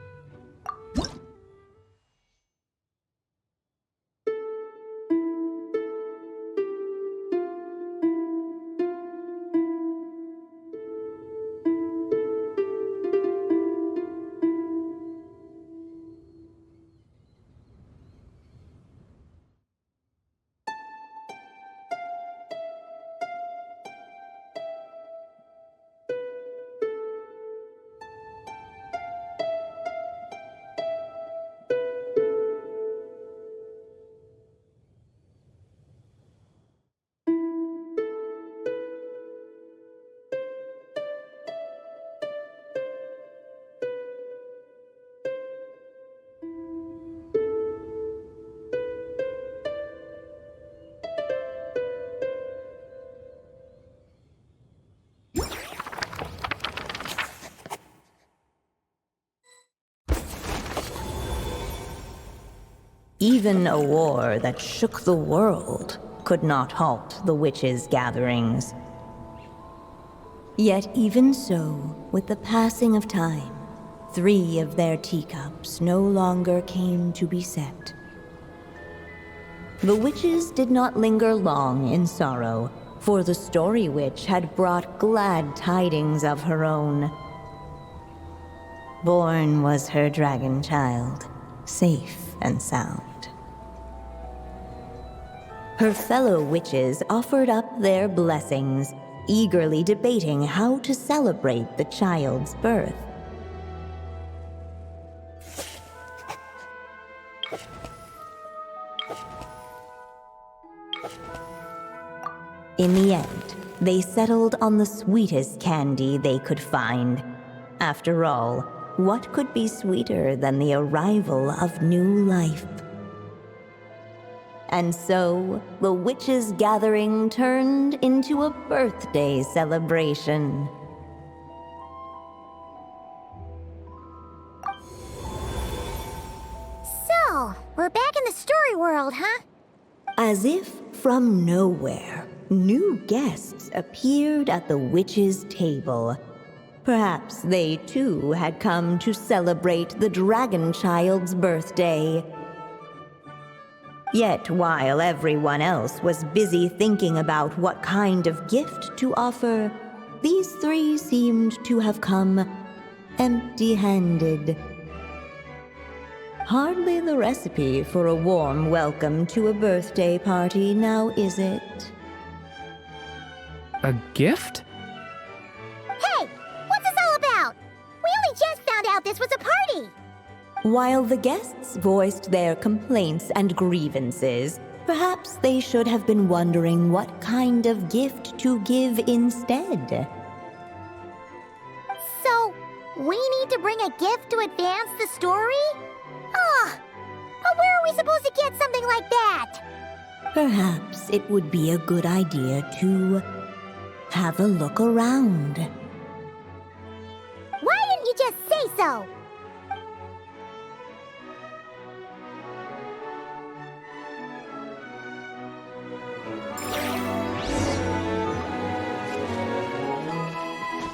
Speaker 4: Even a war that shook the world could not halt the witches' gatherings. Yet even so, with the passing of time, 3 of their teacups no longer came to be set. The witches did not linger long in sorrow, for the Story Witch had brought glad tidings of her own. Born was her dragon child, safe and sound. Her fellow witches offered up their blessings, eagerly debating how to celebrate the child's birth. In the end, they settled on the sweetest candy they could find. After all, what could be sweeter than the arrival of new life? And so, the witches' gathering turned into a birthday celebration.
Speaker 2: So, we're back in the story world, huh?
Speaker 4: As if from nowhere, new guests appeared at the witches' table. Perhaps they too had come to celebrate the dragon child's birthday. Yet while everyone else was busy thinking about what kind of gift to offer, these 3 seemed to have come empty-handed. Hardly the recipe for a warm welcome to a birthday party, now is it?
Speaker 3: A gift?
Speaker 2: Hey, what's this all about? We only just found out this was a party!
Speaker 4: While the guests voiced their complaints and grievances, perhaps they should have been wondering what kind of gift to give instead.
Speaker 2: So, we need to bring a gift to advance the story? But where are we supposed to get something like that?
Speaker 4: Perhaps it would be a good idea to have a look around.
Speaker 2: Why didn't you just say so?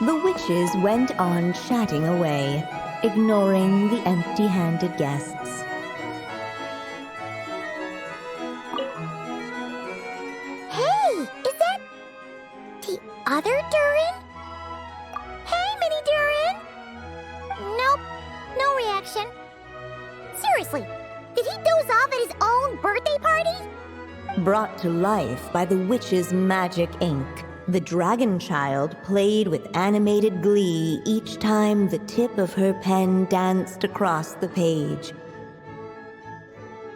Speaker 4: The witches went on chatting away, ignoring the empty-handed guests.
Speaker 2: Hey, is that the other Durin? Hey, Mini Durin! Nope, no reaction. Seriously, did he doze off at his own birthday party?
Speaker 4: Brought to life by the witch's magic ink, the dragon child played with animated glee each time the tip of her pen danced across the page.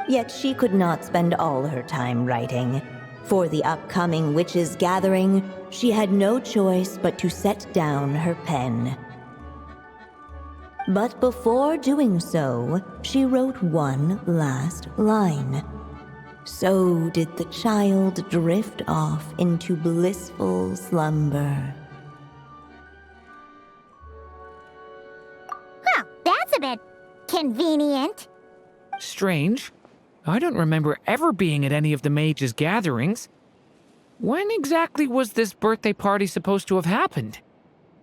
Speaker 4: Yet she could not spend all her time writing. For the upcoming witches' gathering, she had no choice but to set down her pen. But before doing so, she wrote one last line. So did the child drift off into blissful slumber.
Speaker 2: Well, that's a bit convenient.
Speaker 3: Strange. I don't remember ever being at any of the mages' gatherings. When exactly was this birthday party supposed to have happened?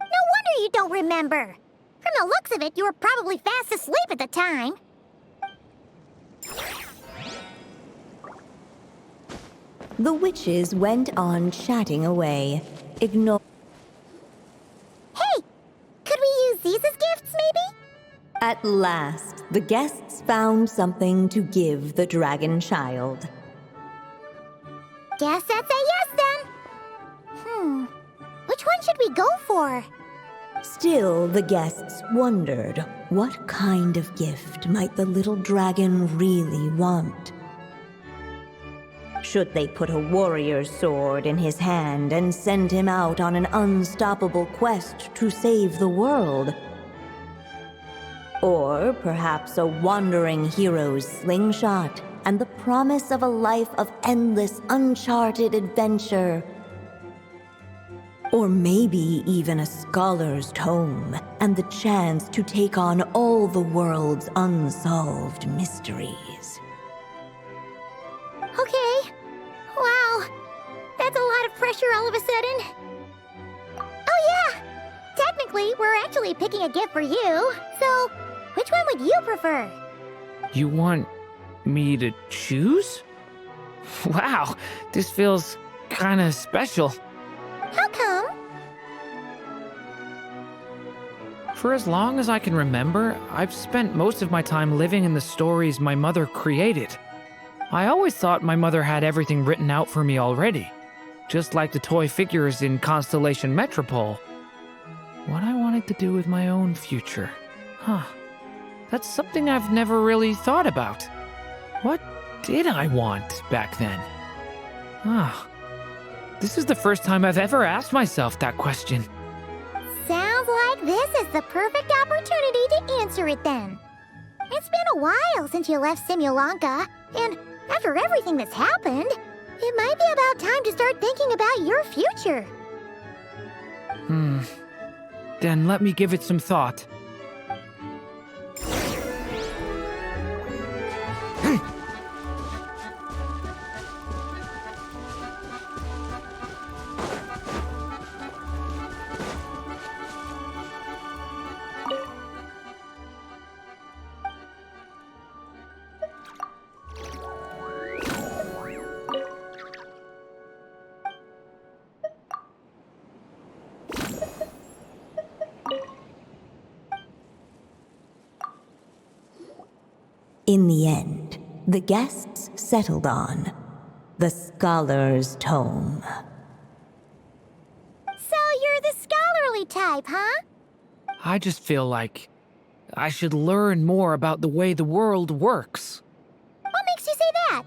Speaker 2: No wonder you don't remember. From the looks of it, you were probably fast asleep at the time.
Speaker 4: The witches went on chatting away,
Speaker 2: Hey, could we use these as gifts, maybe?
Speaker 4: At last, the guests found something to give the dragon child.
Speaker 2: Guess that's a yes then. Which one should we go for?
Speaker 4: Still, the guests wondered what kind of gift might the little dragon really want. Should they put a warrior's sword in his hand and send him out on an unstoppable quest to save the world? Or perhaps a wandering hero's slingshot and the promise of a life of endless, uncharted adventure? Or maybe even a scholar's tome and the chance to take on all the world's unsolved mysteries.
Speaker 2: Okay. Wow. That's a lot of pressure all of a sudden. Oh yeah! Technically, we're actually picking a gift for you. So, which one would you prefer?
Speaker 3: You want me to choose? Wow, this feels kinda special.
Speaker 2: How come?
Speaker 3: For as long as I can remember, I've spent most of my time living in the stories my mother created. I always thought my mother had everything written out for me already, just like the toy figures in Constellation Metropole. What I wanted to do with my own future. That's something I've never really thought about. What did I want back then? This is the first time I've ever asked myself that question.
Speaker 2: Sounds like this is the perfect opportunity to answer it then. It's been a while since you left Simulanka, and after everything that's happened, it might be about time to start thinking about your future.
Speaker 3: Then let me give it some thought.
Speaker 4: In the end, the guests settled on the scholar's tome.
Speaker 2: So you're the scholarly type, huh?
Speaker 3: I just feel like I should learn more about the way the world works.
Speaker 2: What makes you say that?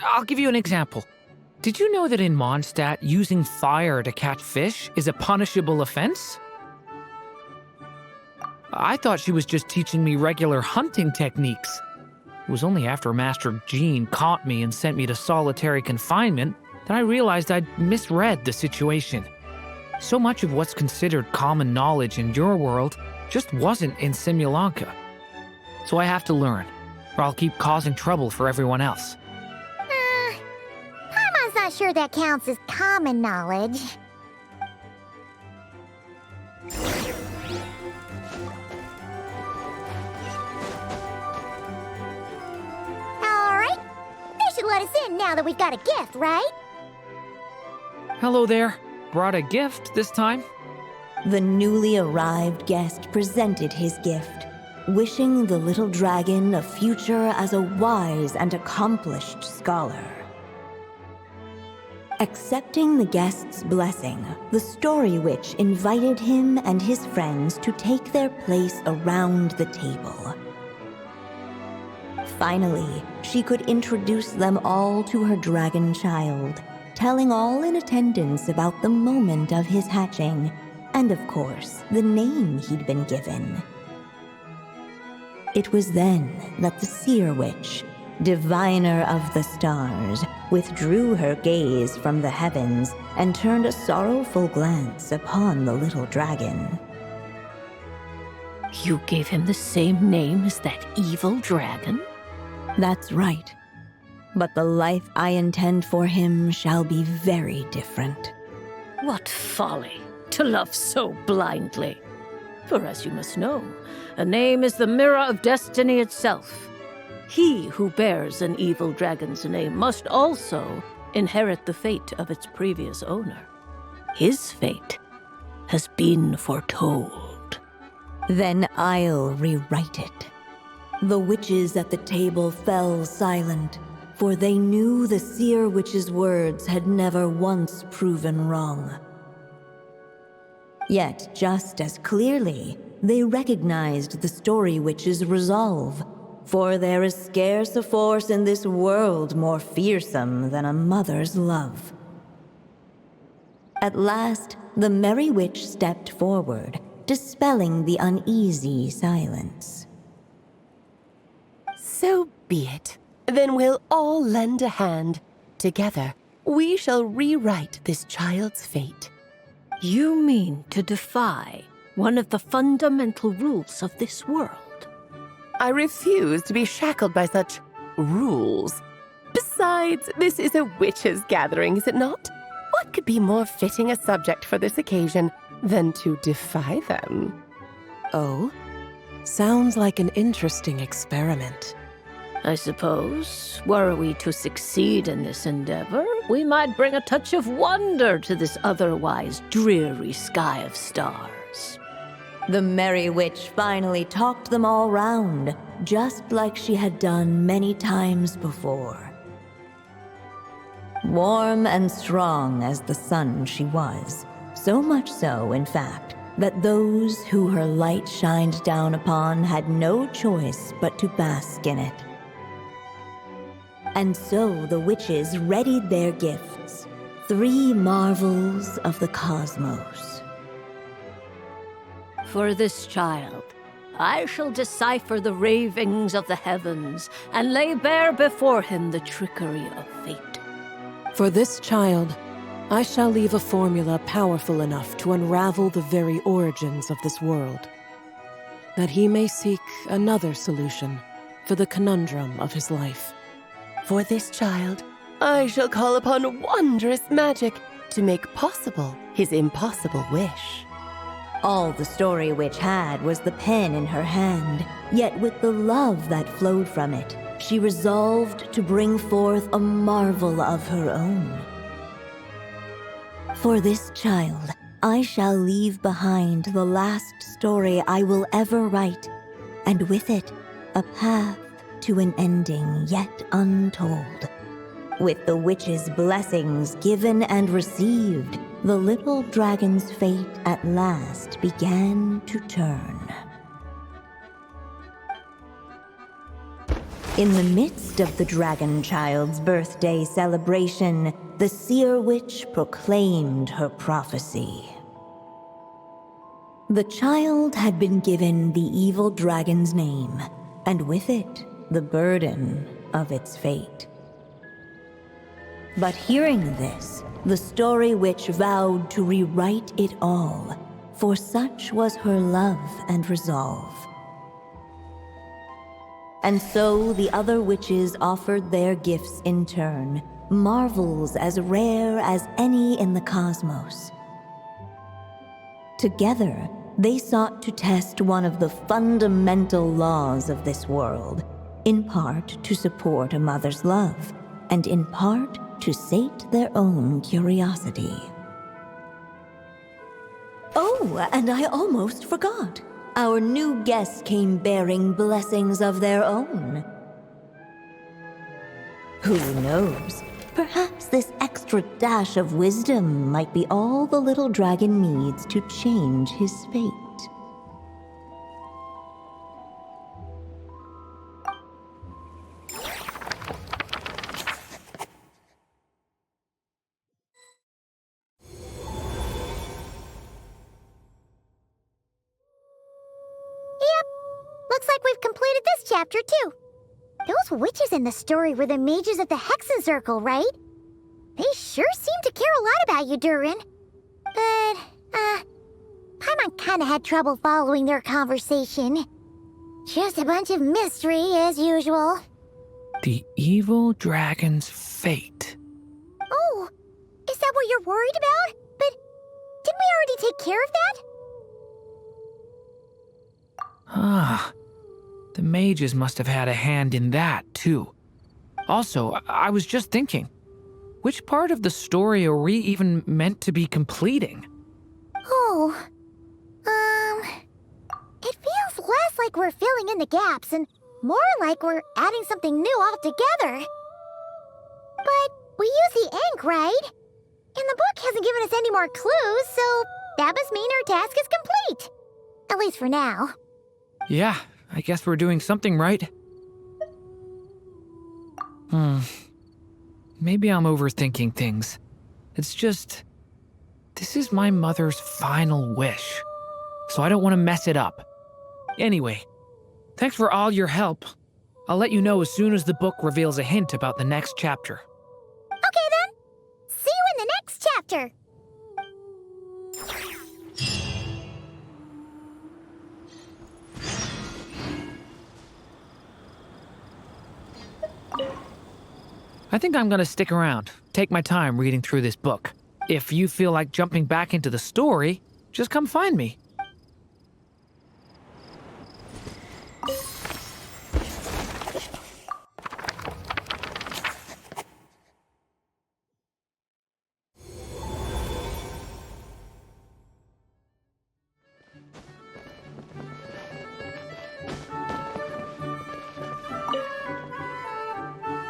Speaker 3: I'll give you an example. Did you know that in Mondstadt, using fire to catch fish is a punishable offense? I thought she was just teaching me regular hunting techniques. It was only after Master Jean caught me and sent me to solitary confinement that I realized I'd misread the situation. So much of what's considered common knowledge in your world just wasn't in Simulanka. So I have to learn, or I'll keep causing trouble for everyone else.
Speaker 2: Paimon's not sure that counts as common knowledge. Alright, they should let us in now that we've got a gift, right?
Speaker 3: Hello there. Brought a gift this time?
Speaker 4: The newly arrived guest presented his gift, wishing the little dragon a future as a wise and accomplished scholar. Accepting the guest's blessing, the Story Witch invited him and his friends to take their place around the table. Finally, she could introduce them all to her dragon child, telling all in attendance about the moment of his hatching, and of course, the name he'd been given. It was then that the Seer Witch, diviner of the stars, withdrew her gaze from the heavens and turned a sorrowful glance upon the little dragon.
Speaker 7: You gave him the same name as that evil dragon?
Speaker 4: That's right. But the life I intend for him shall be very different.
Speaker 7: What folly, to love so blindly. For as you must know, a name is the mirror of destiny itself. He who bears an evil dragon's name must also inherit the fate of its previous owner. His fate has been foretold.
Speaker 4: Then I'll rewrite it. The witches at the table fell silent, for they knew the Seer Witch's words had never once proven wrong. Yet, just as clearly, they recognized the Story Witch's resolve, for there is scarce a force in this world more fearsome than a mother's love. At last, the Merry Witch stepped forward, dispelling the uneasy silence.
Speaker 1: So be it. Then we'll all lend a hand. Together, we shall rewrite this child's fate.
Speaker 7: You mean to defy one of the fundamental rules of this world?
Speaker 1: I refuse to be shackled by such rules. Besides, this is a witches' gathering, is it not? What could be more fitting a subject for this occasion than to defy them?
Speaker 8: Oh? Sounds like an interesting experiment.
Speaker 7: I suppose, were we to succeed in this endeavor, we might bring a touch of wonder to this otherwise dreary sky of stars.
Speaker 4: The Merry Witch finally talked them all round, just like she had done many times before. Warm and strong as the sun she was, so much so, in fact, that those who her light shined down upon had no choice but to bask in it. And so the witches readied their gifts, 3 marvels of the cosmos.
Speaker 7: For this child, I shall decipher the ravings of the heavens and lay bare before him the trickery of fate.
Speaker 8: For this child, I shall leave a formula powerful enough to unravel the very origins of this world, that he may seek another solution for the conundrum of his life.
Speaker 1: For this child, I shall call upon wondrous magic to make possible his impossible wish.
Speaker 4: All the Story Witch had was the pen in her hand, yet with the love that flowed from it, she resolved to bring forth a marvel of her own. For this child, I shall leave behind the last story I will ever write, and with it, a path to an ending yet untold. With the witch's blessings given and received, the little dragon's fate at last began to turn. In the midst of the dragon child's birthday celebration, the Seer Witch proclaimed her prophecy. The child had been given the evil dragon's name, and with it, the burden of its fate. But hearing this, the Story Witch vowed to rewrite it all, for such was her love and resolve. And so the other witches offered their gifts in turn, marvels as rare as any in the cosmos. Together, they sought to test one of the fundamental laws of this world, in part to support a mother's love, and in part to sate their own curiosity. Oh, and I almost forgot. our new guests came bearing blessings of their own. Who knows? Perhaps this extra dash of wisdom might be all the little dragon needs to change his fate.
Speaker 2: Looks like we've completed this chapter, too. Those witches in the story were the mages of the Hexen Circle, right? They sure seem to care a lot about you, Durin. But, Paimon kinda had trouble following their conversation. Just a bunch of mystery, as usual.
Speaker 3: The evil dragon's fate.
Speaker 2: Oh, is that what you're worried about? But didn't we already take care of that?
Speaker 3: Ah, the mages must have had a hand in that, too. Also, I was just thinking, which part of the story are we even meant to be completing?
Speaker 2: Oh, it feels less like we're filling in the gaps and more like we're adding something new altogether. But we use the ink, right? And the book hasn't given us any more clues, so that must mean our task is complete. At least for now.
Speaker 3: Yeah, I guess we're doing something right. Maybe I'm overthinking things. It's just, this is my mother's final wish, so I don't want to mess it up. Anyway, thanks for all your help. I'll let you know as soon as the book reveals a hint about the next chapter.
Speaker 2: Okay then. See you in the next chapter.
Speaker 3: I think I'm gonna stick around, take my time reading through this book. If you feel like jumping back into the story, just come find me.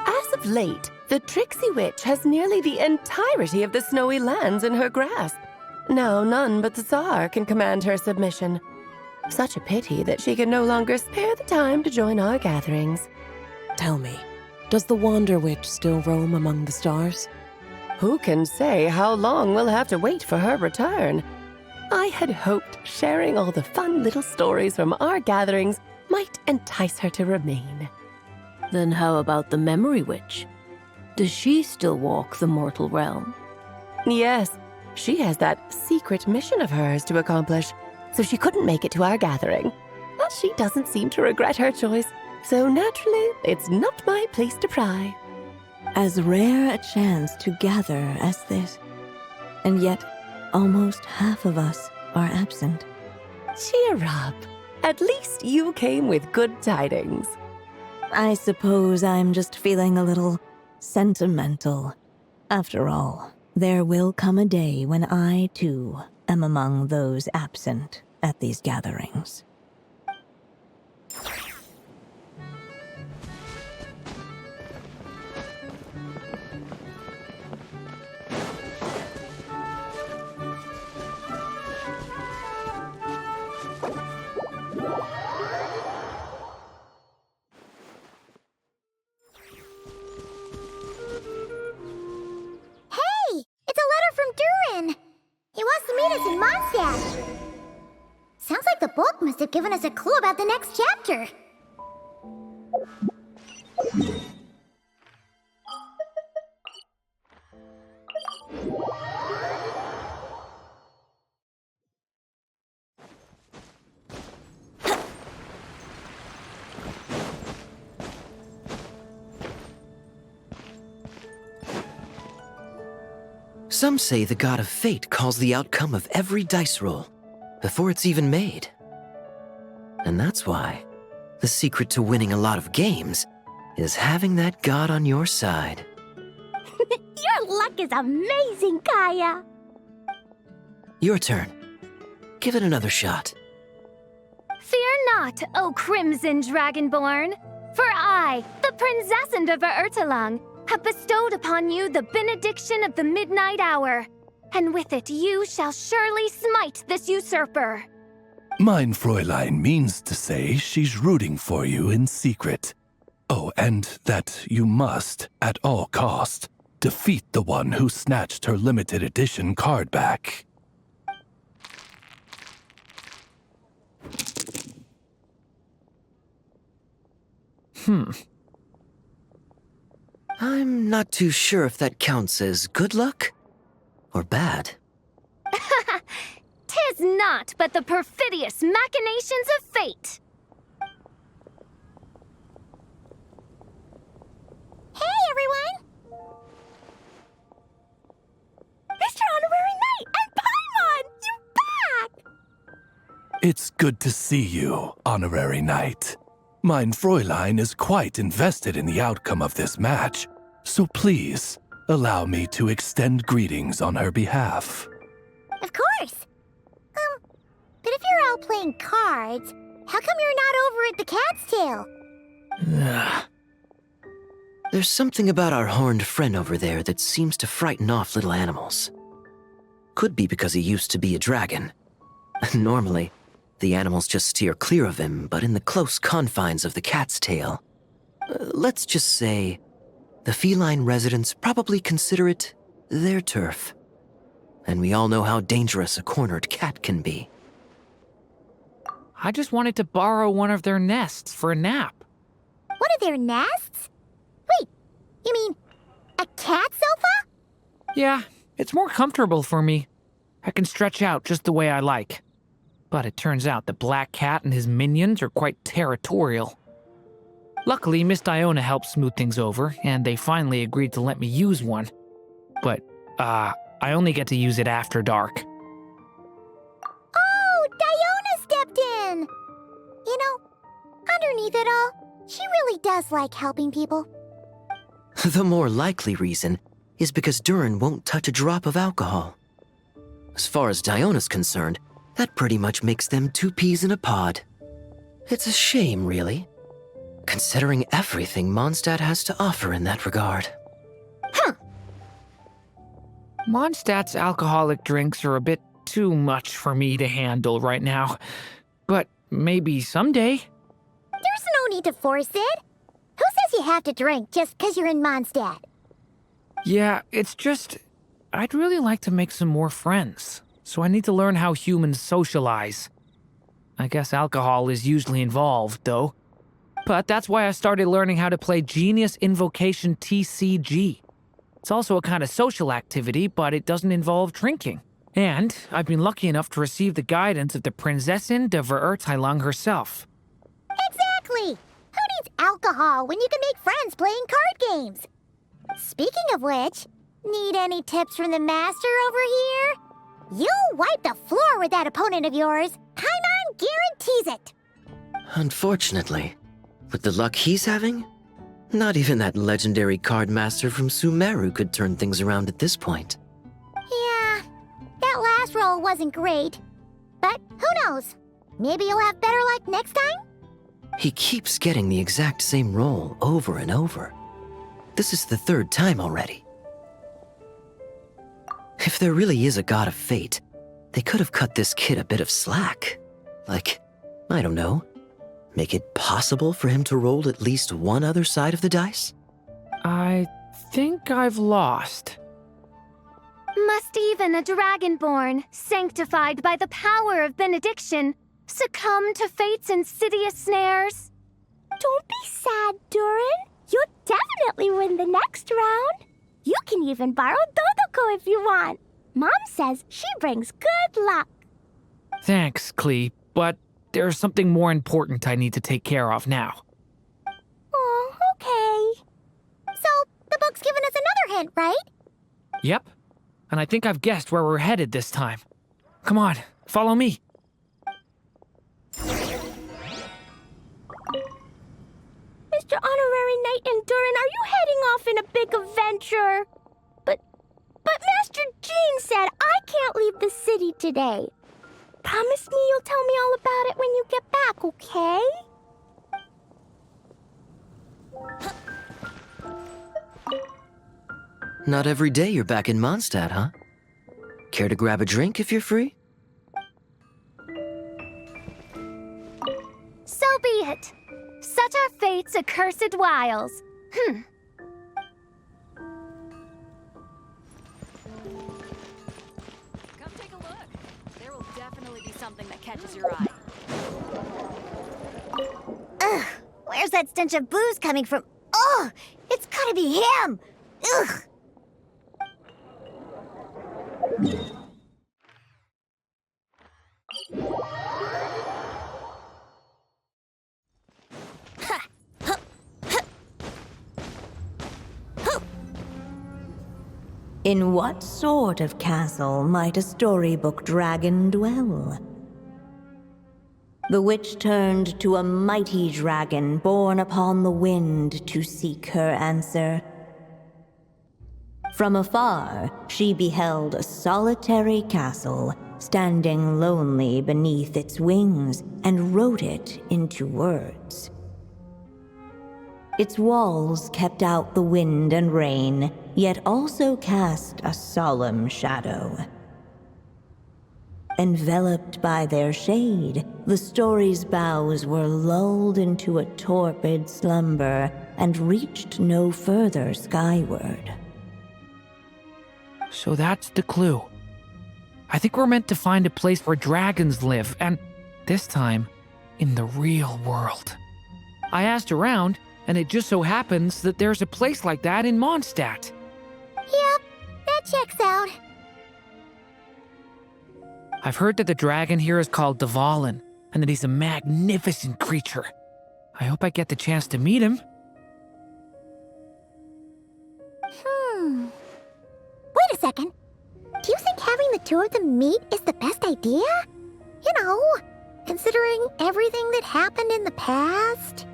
Speaker 1: As of late, the tricksy witch has nearly the entirety of the snowy lands in her grasp. Now none but the Tsar can command her submission. Such a pity that she can no longer spare the time to join our gatherings.
Speaker 8: Tell me, does the Wander Witch still roam among the stars?
Speaker 1: Who can say how long we'll have to wait for her return? I had hoped sharing all the fun little stories from our gatherings might entice her to remain.
Speaker 7: Then how about the Memory Witch? Does she still walk the mortal realm?
Speaker 1: Yes, she has that secret mission of hers to accomplish, so she couldn't make it to our gathering. But she doesn't seem to regret her choice, so naturally, it's not my place to pry.
Speaker 4: As rare a chance to gather as this, and yet almost half of us are absent.
Speaker 1: Cheer up. At least you came with good tidings.
Speaker 4: I suppose I'm just feeling a little sentimental. After all, there will come a day when I, too, am among those absent at these gatherings.
Speaker 2: Hey! It's a letter from Durin! He wants to meet us in Mondstadt. Sounds like the book must have given us a clue about the next chapter.
Speaker 9: Some say the god of fate calls the outcome of every dice roll before it's even made. And that's why the secret to winning a lot of games is having that god on your side.
Speaker 2: Your luck is amazing, Kaya!
Speaker 9: Your turn. Give it another shot.
Speaker 10: Fear not, O Crimson Dragonborn, for I, the Princess of Ertalang, have bestowed upon you the benediction of the midnight hour, and with it you shall surely smite this usurper.
Speaker 11: Mein Fräulein means to say she's rooting for you in secret. Oh, and that you must, at all cost, defeat the one who snatched her limited edition card back.
Speaker 9: I'm not too sure if that counts as good luck or bad.
Speaker 10: Tis not but the perfidious machinations of fate.
Speaker 2: Hey, everyone! Mr. Honorary Knight and Paimon! You're back!
Speaker 11: It's good to see you, Honorary Knight. Mein Fräulein is quite invested in the outcome of this match, so please, allow me to extend greetings on her behalf.
Speaker 2: Of course. But if you're all playing cards, how come you're not over at the Cat's Tail?
Speaker 9: There's something about our horned friend over there that seems to frighten off little animals. Could be because he used to be a dragon. Normally, the animals just steer clear of him, but in the close confines of the Cat's Tail, let's just say, the feline residents probably consider it their turf. And we all know how dangerous a cornered cat can be.
Speaker 3: I just wanted to borrow one of their nests for a nap.
Speaker 2: What are their nests? Wait, you mean a cat sofa?
Speaker 3: Yeah, it's more comfortable for me. I can stretch out just the way I like. But it turns out the Black Cat and his minions are quite territorial. Luckily, Miss Diona helped smooth things over, and they finally agreed to let me use one. But, I only get to use it after dark.
Speaker 2: Oh, Diona stepped in! You know, underneath it all, she really does like helping people.
Speaker 9: The more likely reason is because Durin won't touch a drop of alcohol. As far as Diona's concerned, that pretty much makes them two peas in a pod. It's a shame, really, considering everything Mondstadt has to offer in that regard.
Speaker 3: Mondstadt's alcoholic drinks are a bit too much for me to handle right now. But maybe someday.
Speaker 2: There's no need to force it. Who says you have to drink just because you're in Mondstadt?
Speaker 3: Yeah, it's just, I'd really like to make some more friends. So I need to learn how humans socialize. I guess alcohol is usually involved, though. But that's why I started learning how to play Genius Invocation TCG. It's also a kind of social activity, but it doesn't involve drinking. And I've been lucky enough to receive the guidance of the Prinzessin de Verurteilung herself.
Speaker 2: Exactly! Who needs alcohol when you can make friends playing card games? Speaking of which, need any tips from the master over here? You'll wipe the floor with that opponent of yours. Paimon guarantees it.
Speaker 9: Unfortunately, with the luck he's having, not even that legendary card master from Sumeru could turn things around at this point.
Speaker 2: Yeah, that last roll wasn't great. But who knows? Maybe you'll have better luck next time?
Speaker 9: He keeps getting the exact same roll over and over. This is the third time already. If there really is a god of fate, they could have cut this kid a bit of slack. Like, I don't know, make it possible for him to roll at least one other side of the dice?
Speaker 3: I think I've lost.
Speaker 10: Must even a dragonborn, sanctified by the power of benediction, succumb to fate's insidious snares?
Speaker 2: Don't be sad, Durin. You'll definitely win the next round. You can even borrow Dodoko if you want. Mom says she brings good luck.
Speaker 3: Thanks, Klee, but there's something more important I need to take care of now.
Speaker 2: Oh, okay. So, the book's given us another hint, right?
Speaker 3: Yep, and I think I've guessed where we're headed this time. Come on, follow me.
Speaker 2: Mr. Honorary Knight and Durin, are you heading off in a big adventure? But Master Jean said I can't leave the city today. Promise me you'll tell me all about it when you get back, okay?
Speaker 9: Not every day you're back in Mondstadt, huh? Care to grab a drink if you're free?
Speaker 10: So be it. Such are fate's accursed wiles.
Speaker 12: Come take a look. There will definitely be something that catches your eye.
Speaker 2: Ugh, where's that stench of booze coming from? Oh, it's gotta be him! Ugh!
Speaker 4: In what sort of castle might a storybook dragon dwell? The witch turned to a mighty dragon born upon the wind to seek her answer. From afar, she beheld a solitary castle, standing lonely beneath its wings, and wrote it into words. Its walls kept out the wind and rain, yet also cast a solemn shadow. Enveloped by their shade, the story's boughs were lulled into a torpid slumber and reached no further skyward.
Speaker 3: So that's the clue. I think we're meant to find a place where dragons live, and this time, in the real world. I asked around, and it just so happens that there's a place like that in Mondstadt.
Speaker 2: Yep, that checks out.
Speaker 3: I've heard that the dragon here is called Durin, and that he's a magnificent creature. I hope I get the chance to meet him.
Speaker 2: Wait a second. Do you think having the two of them meet is the best idea? You know, considering everything that happened in the past?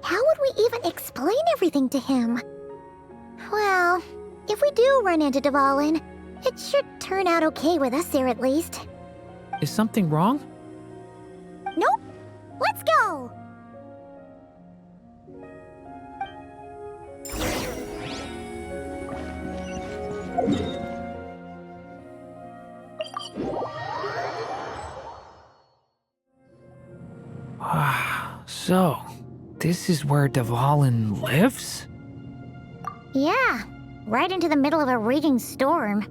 Speaker 2: How would we even explain everything to him? Well, if we do run into Durin, it should turn out okay with us there at least.
Speaker 3: Is something wrong?
Speaker 2: Nope. Let's go!
Speaker 3: So, this is where Durin lives?
Speaker 2: Yeah, right into the middle of a raging storm.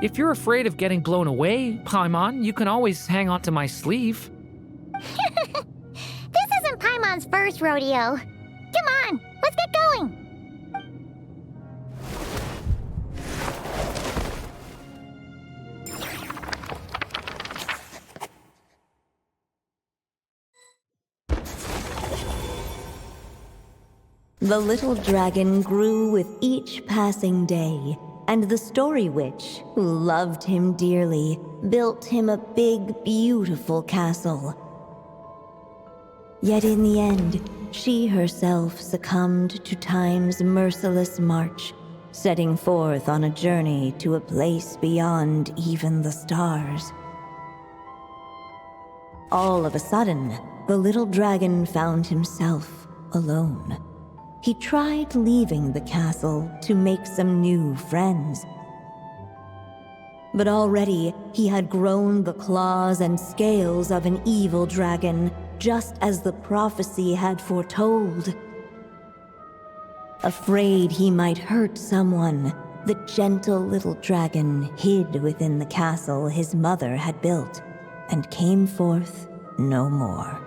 Speaker 3: If you're afraid of getting blown away, Paimon, you can always hang onto my sleeve.
Speaker 2: This isn't Paimon's first rodeo. Come on, let's get going!
Speaker 4: The little dragon grew with each passing day, and the story witch, who loved him dearly, built him a big, beautiful castle. Yet in the end, she herself succumbed to time's merciless march, setting forth on a journey to a place beyond even the stars. All of a sudden, the little dragon found himself alone. He tried leaving the castle to make some new friends. But already he had grown the claws and scales of an evil dragon, just as the prophecy had foretold. Afraid he might hurt someone, the gentle little dragon hid within the castle his mother had built, and came forth no more.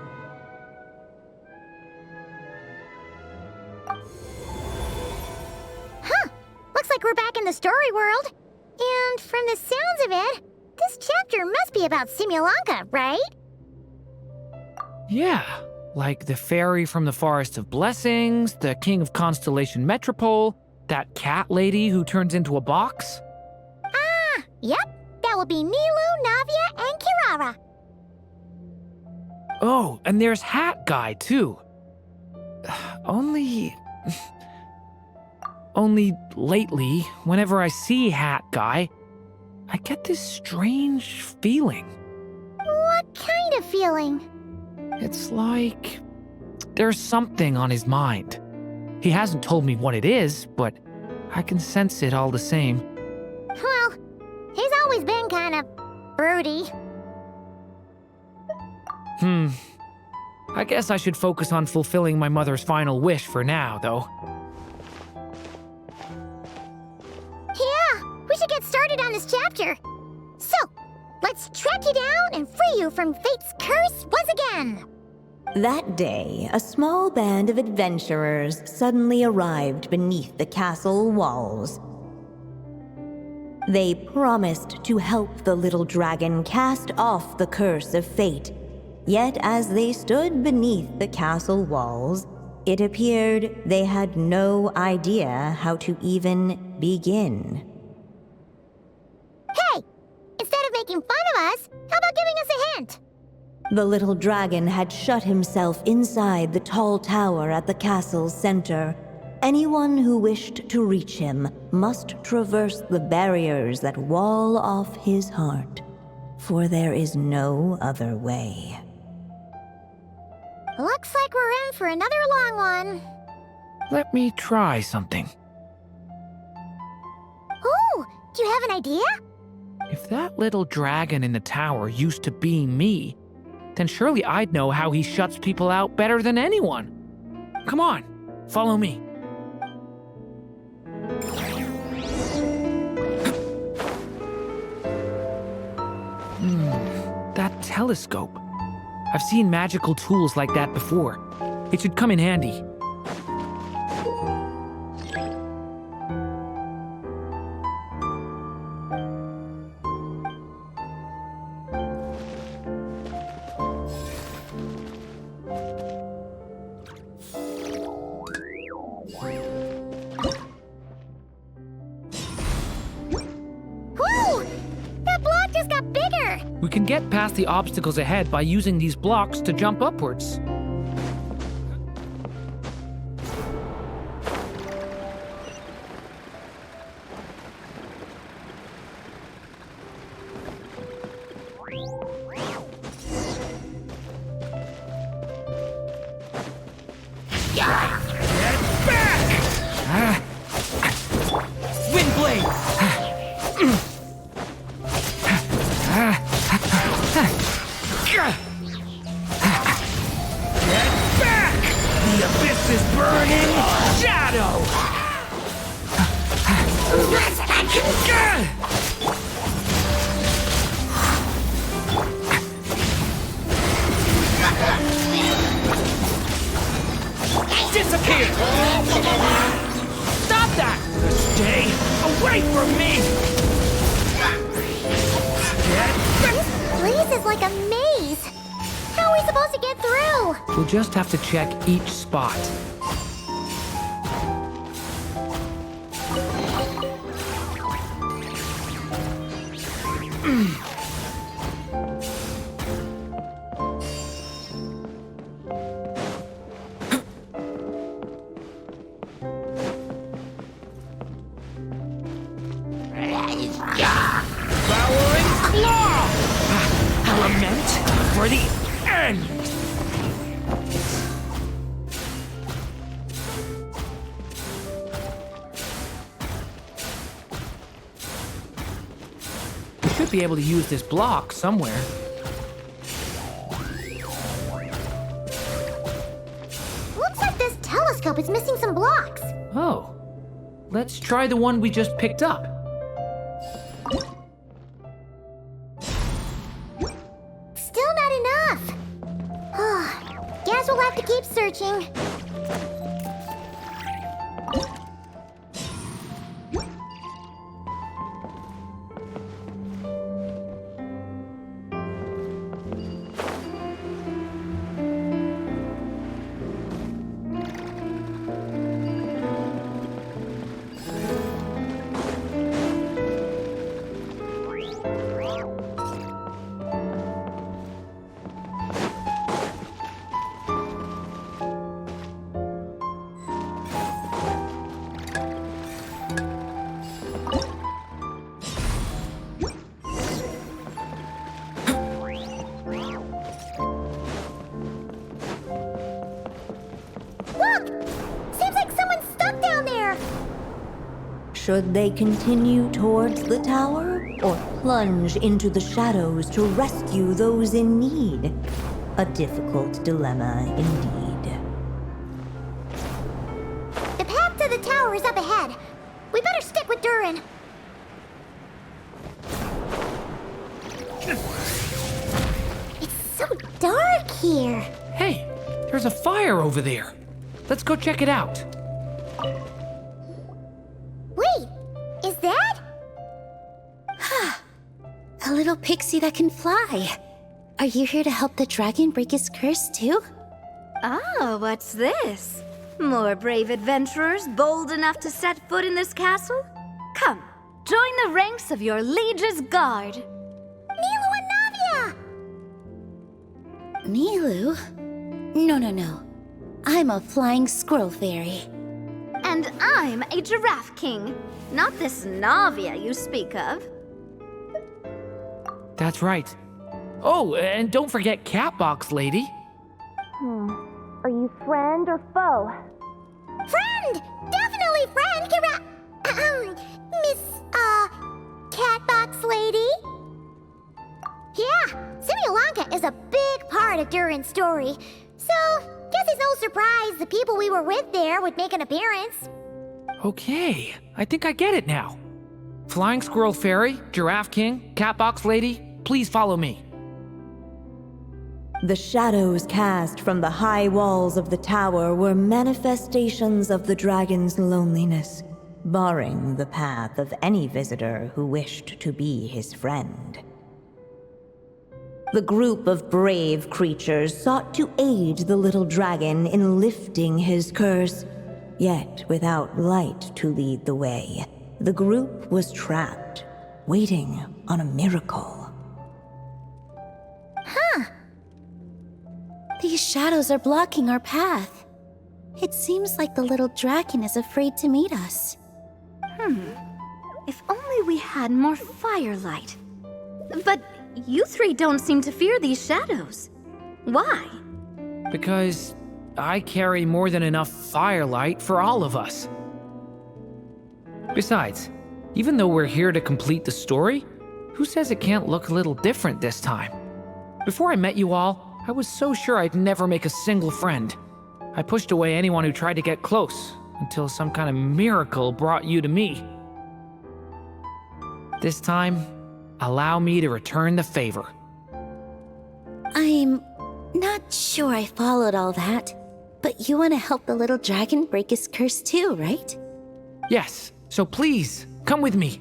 Speaker 2: Looks like we're back in the story world. And from the sounds of it, this chapter must be about Simulanka, right?
Speaker 3: Yeah, like the fairy from the Forest of Blessings, the king of Constellation Metropole, that cat lady who turns into a box.
Speaker 2: Ah, yep. That will be Nilu, Navia, and Kirara.
Speaker 3: Oh, and there's Hat Guy, too. Only lately, whenever I see Hat Guy, I get this strange feeling.
Speaker 2: What kind of feeling?
Speaker 3: It's like there's something on his mind. He hasn't told me what it is, but I can sense it all the same.
Speaker 2: Well, he's always been kind of broody.
Speaker 3: I guess I should focus on fulfilling my mother's final wish for now, though.
Speaker 2: Yeah, we should get started on this chapter. So, let's track you down and free you from fate's curse once again.
Speaker 4: That day, a small band of adventurers suddenly arrived beneath the castle walls. They promised to help the little dragon cast off the curse of fate. Yet as they stood beneath the castle walls, it appeared they had no idea how to even begin.
Speaker 2: Hey! Instead of making fun of us, how about giving us a hint?
Speaker 4: The little dragon had shut himself inside the tall tower at the castle's center. Anyone who wished to reach him must traverse the barriers that wall off his heart, for there is no other way.
Speaker 2: Looks like we're in for another long one.
Speaker 3: Let me try something.
Speaker 2: Oh, do you have an idea?
Speaker 3: If that little dragon in the tower used to be me, then surely I'd know how he shuts people out better than anyone. Come on, follow me. That telescope. I've seen magical tools like that before. It should come in handy.
Speaker 2: Whoa! That block just got bigger!
Speaker 3: We can get past the obstacles ahead by using these blocks to jump upwards. Wind blade! Get back! The abyss is burning! Shadow! Disappear! Stop that! Stay away from me! Get back!
Speaker 2: This place is like a maze. How are we supposed to get through?
Speaker 3: We'll just have to check each spot. Devouring claw! A lament for the end! We should be able to use this block somewhere.
Speaker 2: Looks like this telescope is missing some blocks.
Speaker 3: Oh. Let's try the one we just picked up.
Speaker 2: Still not enough. Guess we'll have to keep searching.
Speaker 4: Should they continue towards the tower, or plunge into the shadows to rescue those in need? A difficult dilemma indeed.
Speaker 2: The path to the tower is up ahead. We better stick with Durin. It's so dark here.
Speaker 3: Hey, there's a fire over there. Let's go check it out.
Speaker 2: Wait, is that?
Speaker 6: A little pixie that can fly. Are you here to help the dragon break his curse too?
Speaker 13: Oh, what's this? More brave adventurers bold enough to set foot in this castle? Come, join the ranks of your liege's guard.
Speaker 2: Nilu and Navia!
Speaker 6: Nilu? No. I'm a flying squirrel fairy.
Speaker 13: And I'm a giraffe king. Not this Navia you speak of.
Speaker 3: That's right. Oh, and don't forget Catbox Lady.
Speaker 2: Are you friend or foe? Friend! Definitely friend, Miss, Catbox Lady? Yeah, Simulankha is a big part of Durin's story. So, guess it's no surprise the people we were with there would make an appearance.
Speaker 3: Okay, I think I get it now. Flying Squirrel Fairy, Giraffe King, Catbox Lady, please follow me.
Speaker 4: The shadows cast from the high walls of the tower were manifestations of the dragon's loneliness, barring the path of any visitor who wished to be his friend. The group of brave creatures sought to aid the little dragon in lifting his curse, yet without light to lead the way, the group was trapped, waiting on a miracle.
Speaker 6: These shadows are blocking our path. It seems like the little dragon is afraid to meet us.
Speaker 13: If only we had more firelight. But you three don't seem to fear these shadows. Why?
Speaker 3: Because I carry more than enough firelight for all of us. Besides, even though we're here to complete the story, who says it can't look a little different this time? Before I met you all, I was so sure I'd never make a single friend. I pushed away anyone who tried to get close, until some kind of miracle brought you to me. This time, allow me to return the favor.
Speaker 6: I'm not sure I followed all that, but you want to help the little dragon break his curse too, right?
Speaker 3: Yes, so please, come with me.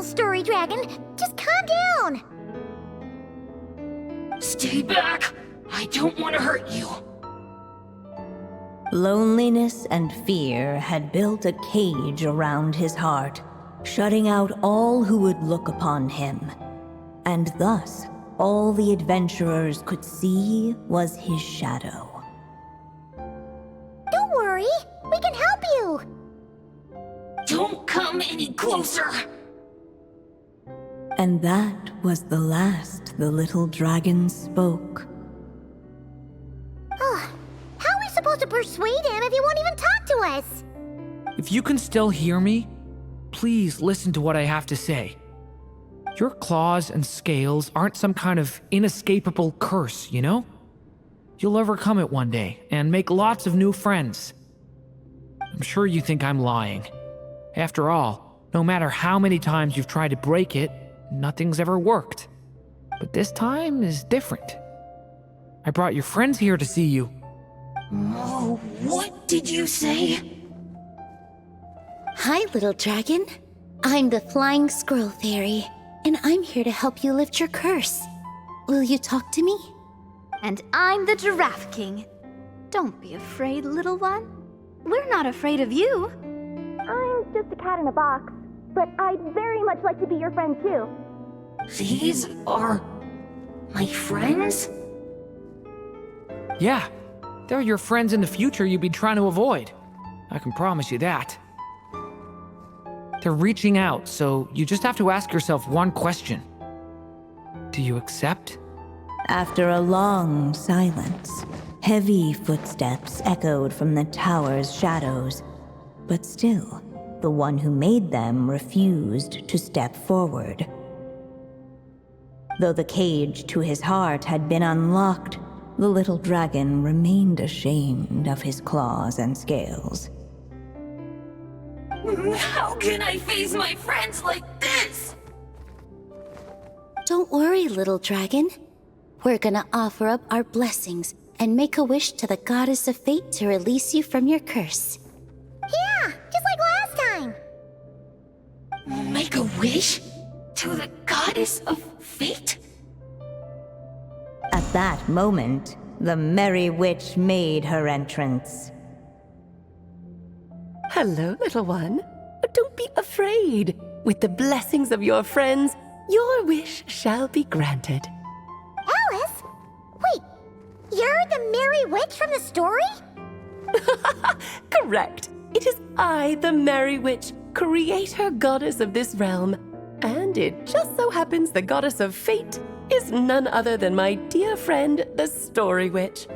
Speaker 2: Story Dragon, just calm down!
Speaker 3: Stay back! I don't want to hurt you!
Speaker 4: Loneliness and fear had built a cage around his heart, shutting out all who would look upon him. And thus, all the adventurers could see was his shadow.
Speaker 2: Don't worry, we can help you!
Speaker 3: Don't come any closer!
Speaker 4: And that was the last the little dragon spoke.
Speaker 2: Oh, how are we supposed to persuade him if he won't even talk to us?
Speaker 3: If you can still hear me, please listen to what I have to say. Your claws and scales aren't some kind of inescapable curse, you know? You'll overcome it one day and make lots of new friends. I'm sure you think I'm lying. After all, no matter how many times you've tried to break it, nothing's ever worked. But this time is different. I brought your friends here to see you.
Speaker 14: Oh, what did you say?
Speaker 6: Hi, little dragon. I'm the Flying Squirrel Fairy, and I'm here to help you lift your curse. Will you talk to me?
Speaker 13: And I'm the Giraffe King. Don't be afraid, little one. We're not afraid of you.
Speaker 2: I'm just a cat in a box, but I'd very much like to be your friend too.
Speaker 14: These are my friends?
Speaker 3: Yeah, they're your friends in the future you've been trying to avoid. I can promise you that. They're reaching out, so you just have to ask yourself one question. Do you accept?
Speaker 4: After a long silence, heavy footsteps echoed from the tower's shadows, but still, the one who made them refused to step forward. Though the cage to his heart had been unlocked, the little dragon remained ashamed of his claws and scales.
Speaker 14: How can I face my friends like this?
Speaker 6: Don't worry, little dragon. We're gonna offer up our blessings and make a wish to the goddess of fate to release you from your curse.
Speaker 2: Yeah, just like last time.
Speaker 14: Make a wish? To the goddess of fate?
Speaker 4: At that moment, the merry witch made her entrance.
Speaker 1: Hello, little one. Don't be afraid. With the blessings of your friends, your wish shall be granted.
Speaker 2: Alice? Wait, you're the Merry Witch from the story?
Speaker 1: Correct. It is I, the Merry Witch, creator goddess of this realm. And it just so happens the goddess of fate is none other than my dear friend, the Story Witch.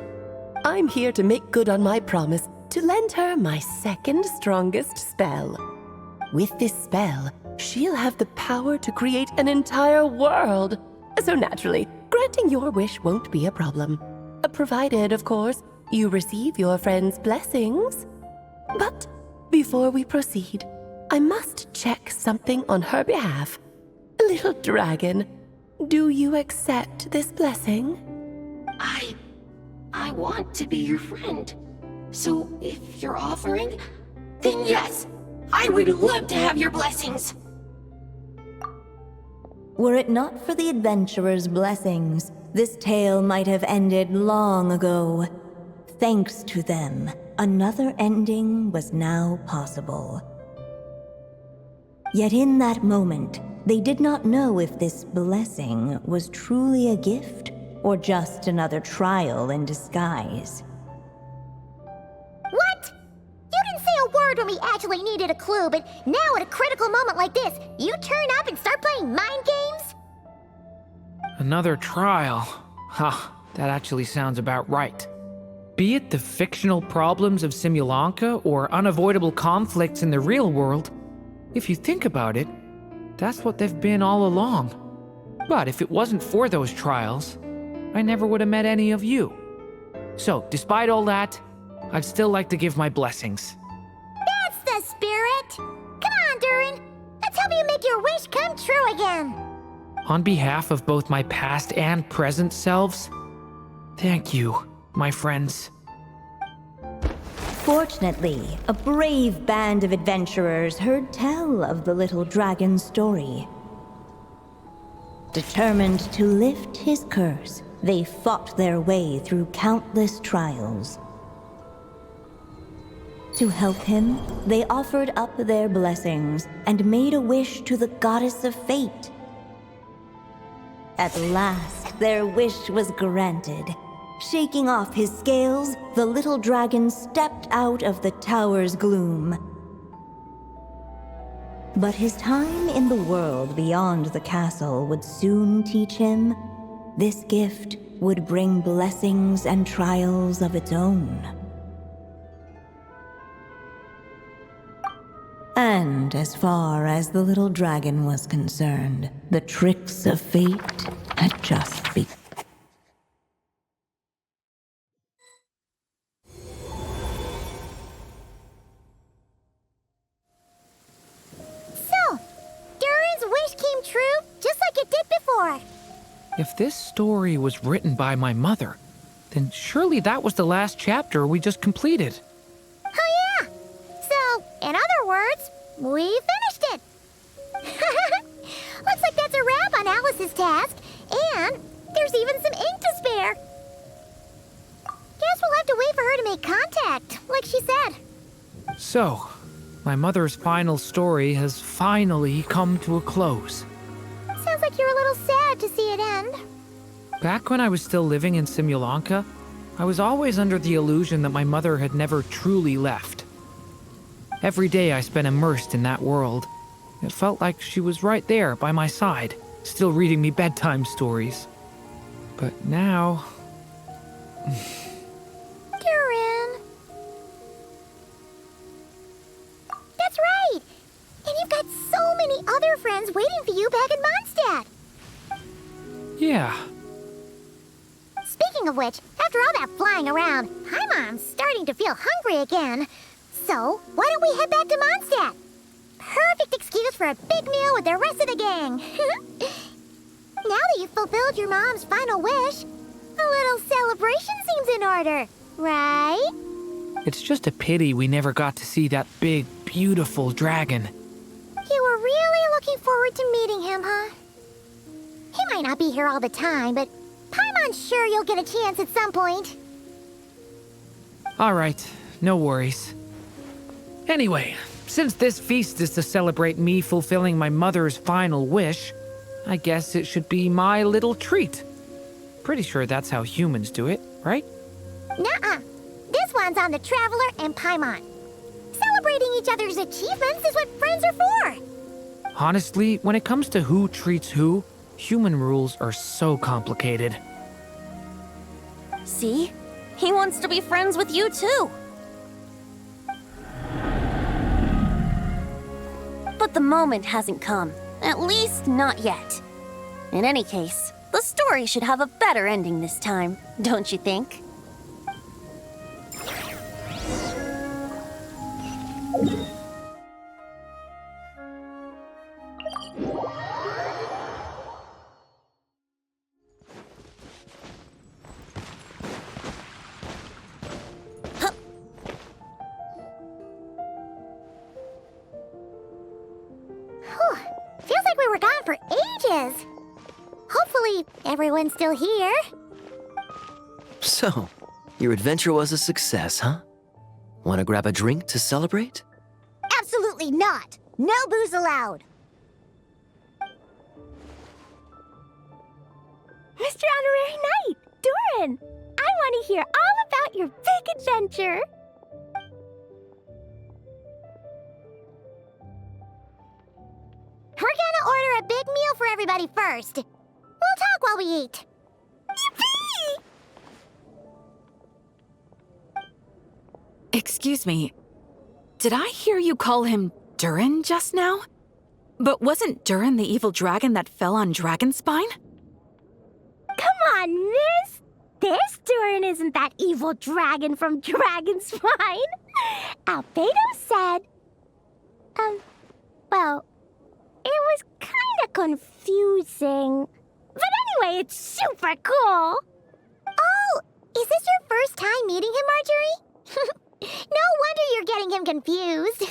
Speaker 1: I'm here to make good on my promise to lend her my second strongest spell. With this spell, she'll have the power to create an entire world. So naturally, granting your wish won't be a problem. Provided, of course, you receive your friend's blessings. But before we proceed, I must check something on her behalf. Little dragon, do you accept this blessing?
Speaker 14: I want to be your friend. So if you're offering, then yes, I would love to have your blessings.
Speaker 4: Were it not for the adventurer's blessings, this tale might have ended long ago. Thanks to them, another ending was now possible. Yet in that moment, they did not know if this blessing was truly a gift or just another trial in disguise.
Speaker 2: What? You didn't say a word when we actually needed a clue, but now at a critical moment like this, you turn up and start playing mind games?
Speaker 3: Another trial. Ha, that actually sounds about right. Be it the fictional problems of Simulanka or unavoidable conflicts in the real world, if you think about it, that's what they've been all along. But if it wasn't for those trials, I never would have met any of you. So, despite all that, I'd still like to give my blessings.
Speaker 2: That's the spirit! Come on, Durin! Let's help you make your wish come true again!
Speaker 3: On behalf of both my past and present selves, thank you, my friends.
Speaker 4: Fortunately, a brave band of adventurers heard tell of the little dragon's story. Determined to lift his curse, they fought their way through countless trials. To help him, they offered up their blessings and made a wish to the goddess of fate. At last, their wish was granted. Shaking off his scales, the little dragon stepped out of the tower's gloom. But his time in the world beyond the castle would soon teach him this gift would bring blessings and trials of its own. And as far as the little dragon was concerned, the tricks of fate had just begun.
Speaker 2: So, Durin's wish came true just like it did before.
Speaker 3: If this story was written by my mother, then surely that was the last chapter we just completed.
Speaker 2: Oh yeah! So, in other words, we finished it! Looks like that's a wrap on Alice's task, and there's even some ink to spare. Guess we'll have to wait for her to make contact, like she said.
Speaker 3: So, my mother's final story has finally come to a close.
Speaker 2: Sounds like you're a little sad to see it end.
Speaker 3: Back when I was still living in Simulanka, I was always under the illusion that my mother had never truly left. Every day I spent immersed in that world. It felt like she was right there by my side, still reading me bedtime stories. But now...
Speaker 2: Durin. That's right! And you've got so many other friends waiting for you back in Mondstadt.
Speaker 3: Yeah.
Speaker 2: Speaking of which, after all that flying around, Paimon's starting to feel hungry again. So, why don't we head back to Mondstadt? Perfect excuse for a big meal with the rest of the gang. Now that you've fulfilled your mom's final wish, a little celebration seems in order, right?
Speaker 3: It's just a pity we never got to see that big, beautiful dragon.
Speaker 2: You were really looking forward to meeting him, huh? He might not be here all the time, but Paimon's sure you'll get a chance at some point.
Speaker 3: All right, no worries. Anyway, since this feast is to celebrate me fulfilling my mother's final wish, I guess it should be my little treat. Pretty sure that's how humans do it, right?
Speaker 2: Nuh-uh. This one's on the Traveler and Paimon. Celebrating each other's achievements is what friends are for.
Speaker 3: Honestly, when it comes to who treats who, human rules are so complicated.
Speaker 6: See? He wants to be friends with you too. But the moment hasn't come. At least not yet. In any case, the story should have a better ending this time, don't you think?
Speaker 2: Feels like we were gone for ages. Hopefully, everyone's still here.
Speaker 9: So, your adventure was a success, huh? Want to grab a drink to celebrate?
Speaker 2: Absolutely not. No booze allowed.
Speaker 10: Mr. Honorary Knight, Durin, I want to hear all about your big adventure.
Speaker 2: We're gonna order a big meal for everybody first. We'll talk while we eat. Yippee!
Speaker 12: Excuse me. Did I hear you call him Durin just now? But wasn't Durin the evil dragon that fell on Dragonspine?
Speaker 10: Come on, miss. This Durin isn't that evil dragon from Dragonspine. Albedo said... well, it was kind of confusing. But anyway, it's super cool.
Speaker 2: Oh, is this your first time meeting him, Marjorie? No wonder you're getting him confused.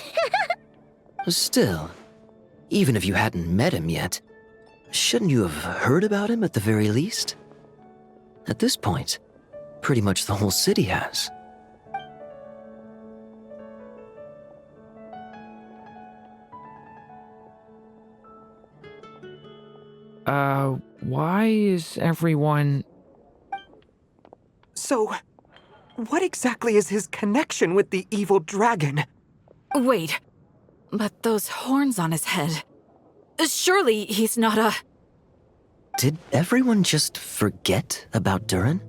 Speaker 9: Still, even if you hadn't met him yet, shouldn't you have heard about him at the very least? At this point, pretty much the whole city has.
Speaker 3: Why is everyone...
Speaker 15: So, what exactly is his connection with the evil dragon?
Speaker 12: Wait, but those horns on his head... Surely he's not a...
Speaker 9: Did everyone just forget about Durin?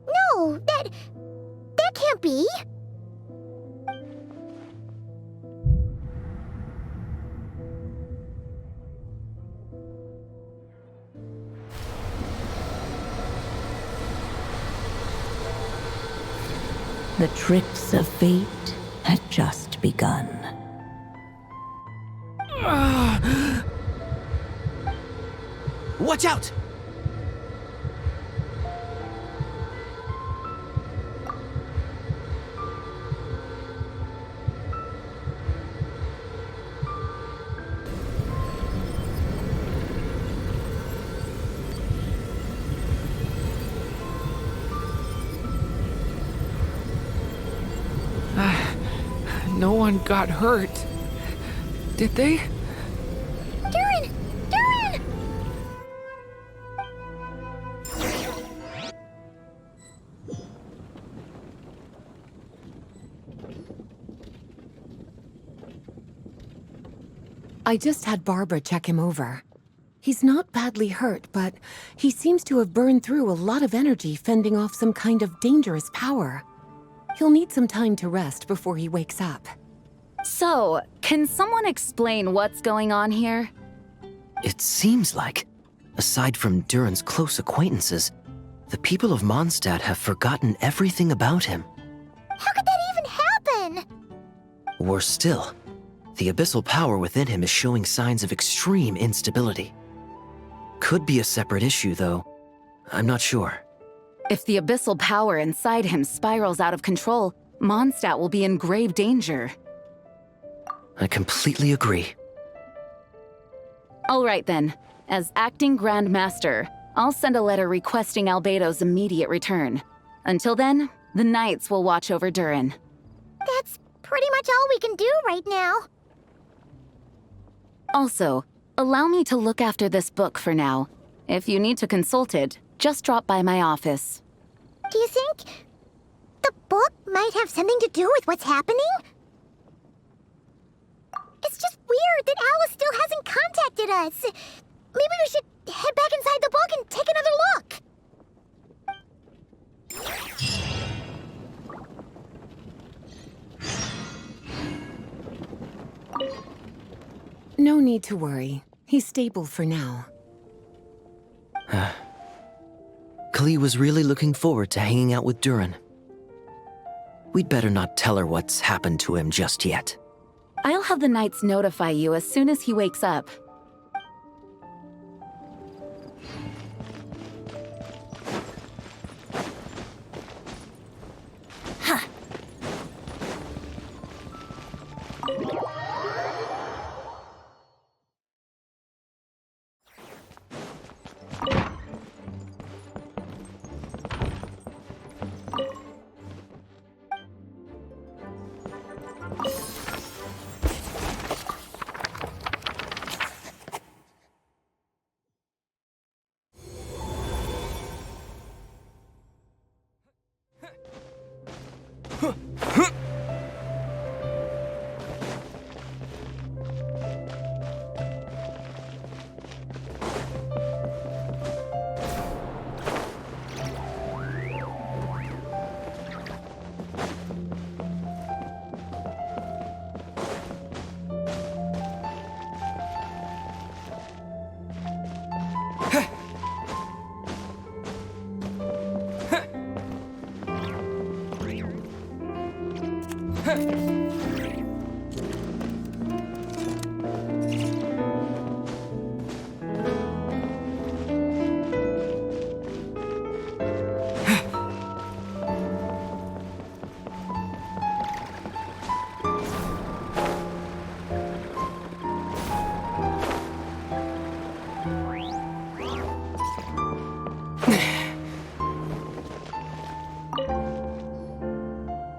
Speaker 2: No, that can't be.
Speaker 4: The tricks of fate had just begun.
Speaker 9: Watch out!
Speaker 3: No one got hurt. Did they?
Speaker 2: Durin! Durin!
Speaker 5: I just had Barbara check him over. He's not badly hurt, but he seems to have burned through a lot of energy fending off some kind of dangerous power. He'll need some time to rest before he wakes up.
Speaker 12: So, can someone explain what's going on here?
Speaker 9: It seems like, aside from Durin's close acquaintances, the people of Mondstadt have forgotten everything about him.
Speaker 2: How could that even happen?
Speaker 9: Worse still, the abyssal power within him is showing signs of extreme instability. Could be a separate issue, though. I'm not sure.
Speaker 12: If the abyssal power inside him spirals out of control, Mondstadt will be in grave danger.
Speaker 9: I completely agree.
Speaker 12: All right then. As acting Grand Master, I'll send a letter requesting Albedo's immediate return. Until then, the Knights will watch over Durin.
Speaker 2: That's pretty much all we can do right now.
Speaker 12: Also, allow me to look after this book for now. If you need to consult it, just drop by my office.
Speaker 2: Do you think the book might have something to do with what's happening? It's just weird that Alice still hasn't contacted us. Maybe we should head back inside the book and take another look.
Speaker 5: No need to worry. He's stable for now.
Speaker 9: Klee was really looking forward to hanging out with Durin. We'd better not tell her what's happened to him just yet.
Speaker 12: I'll have the Knights notify you as soon as he wakes up.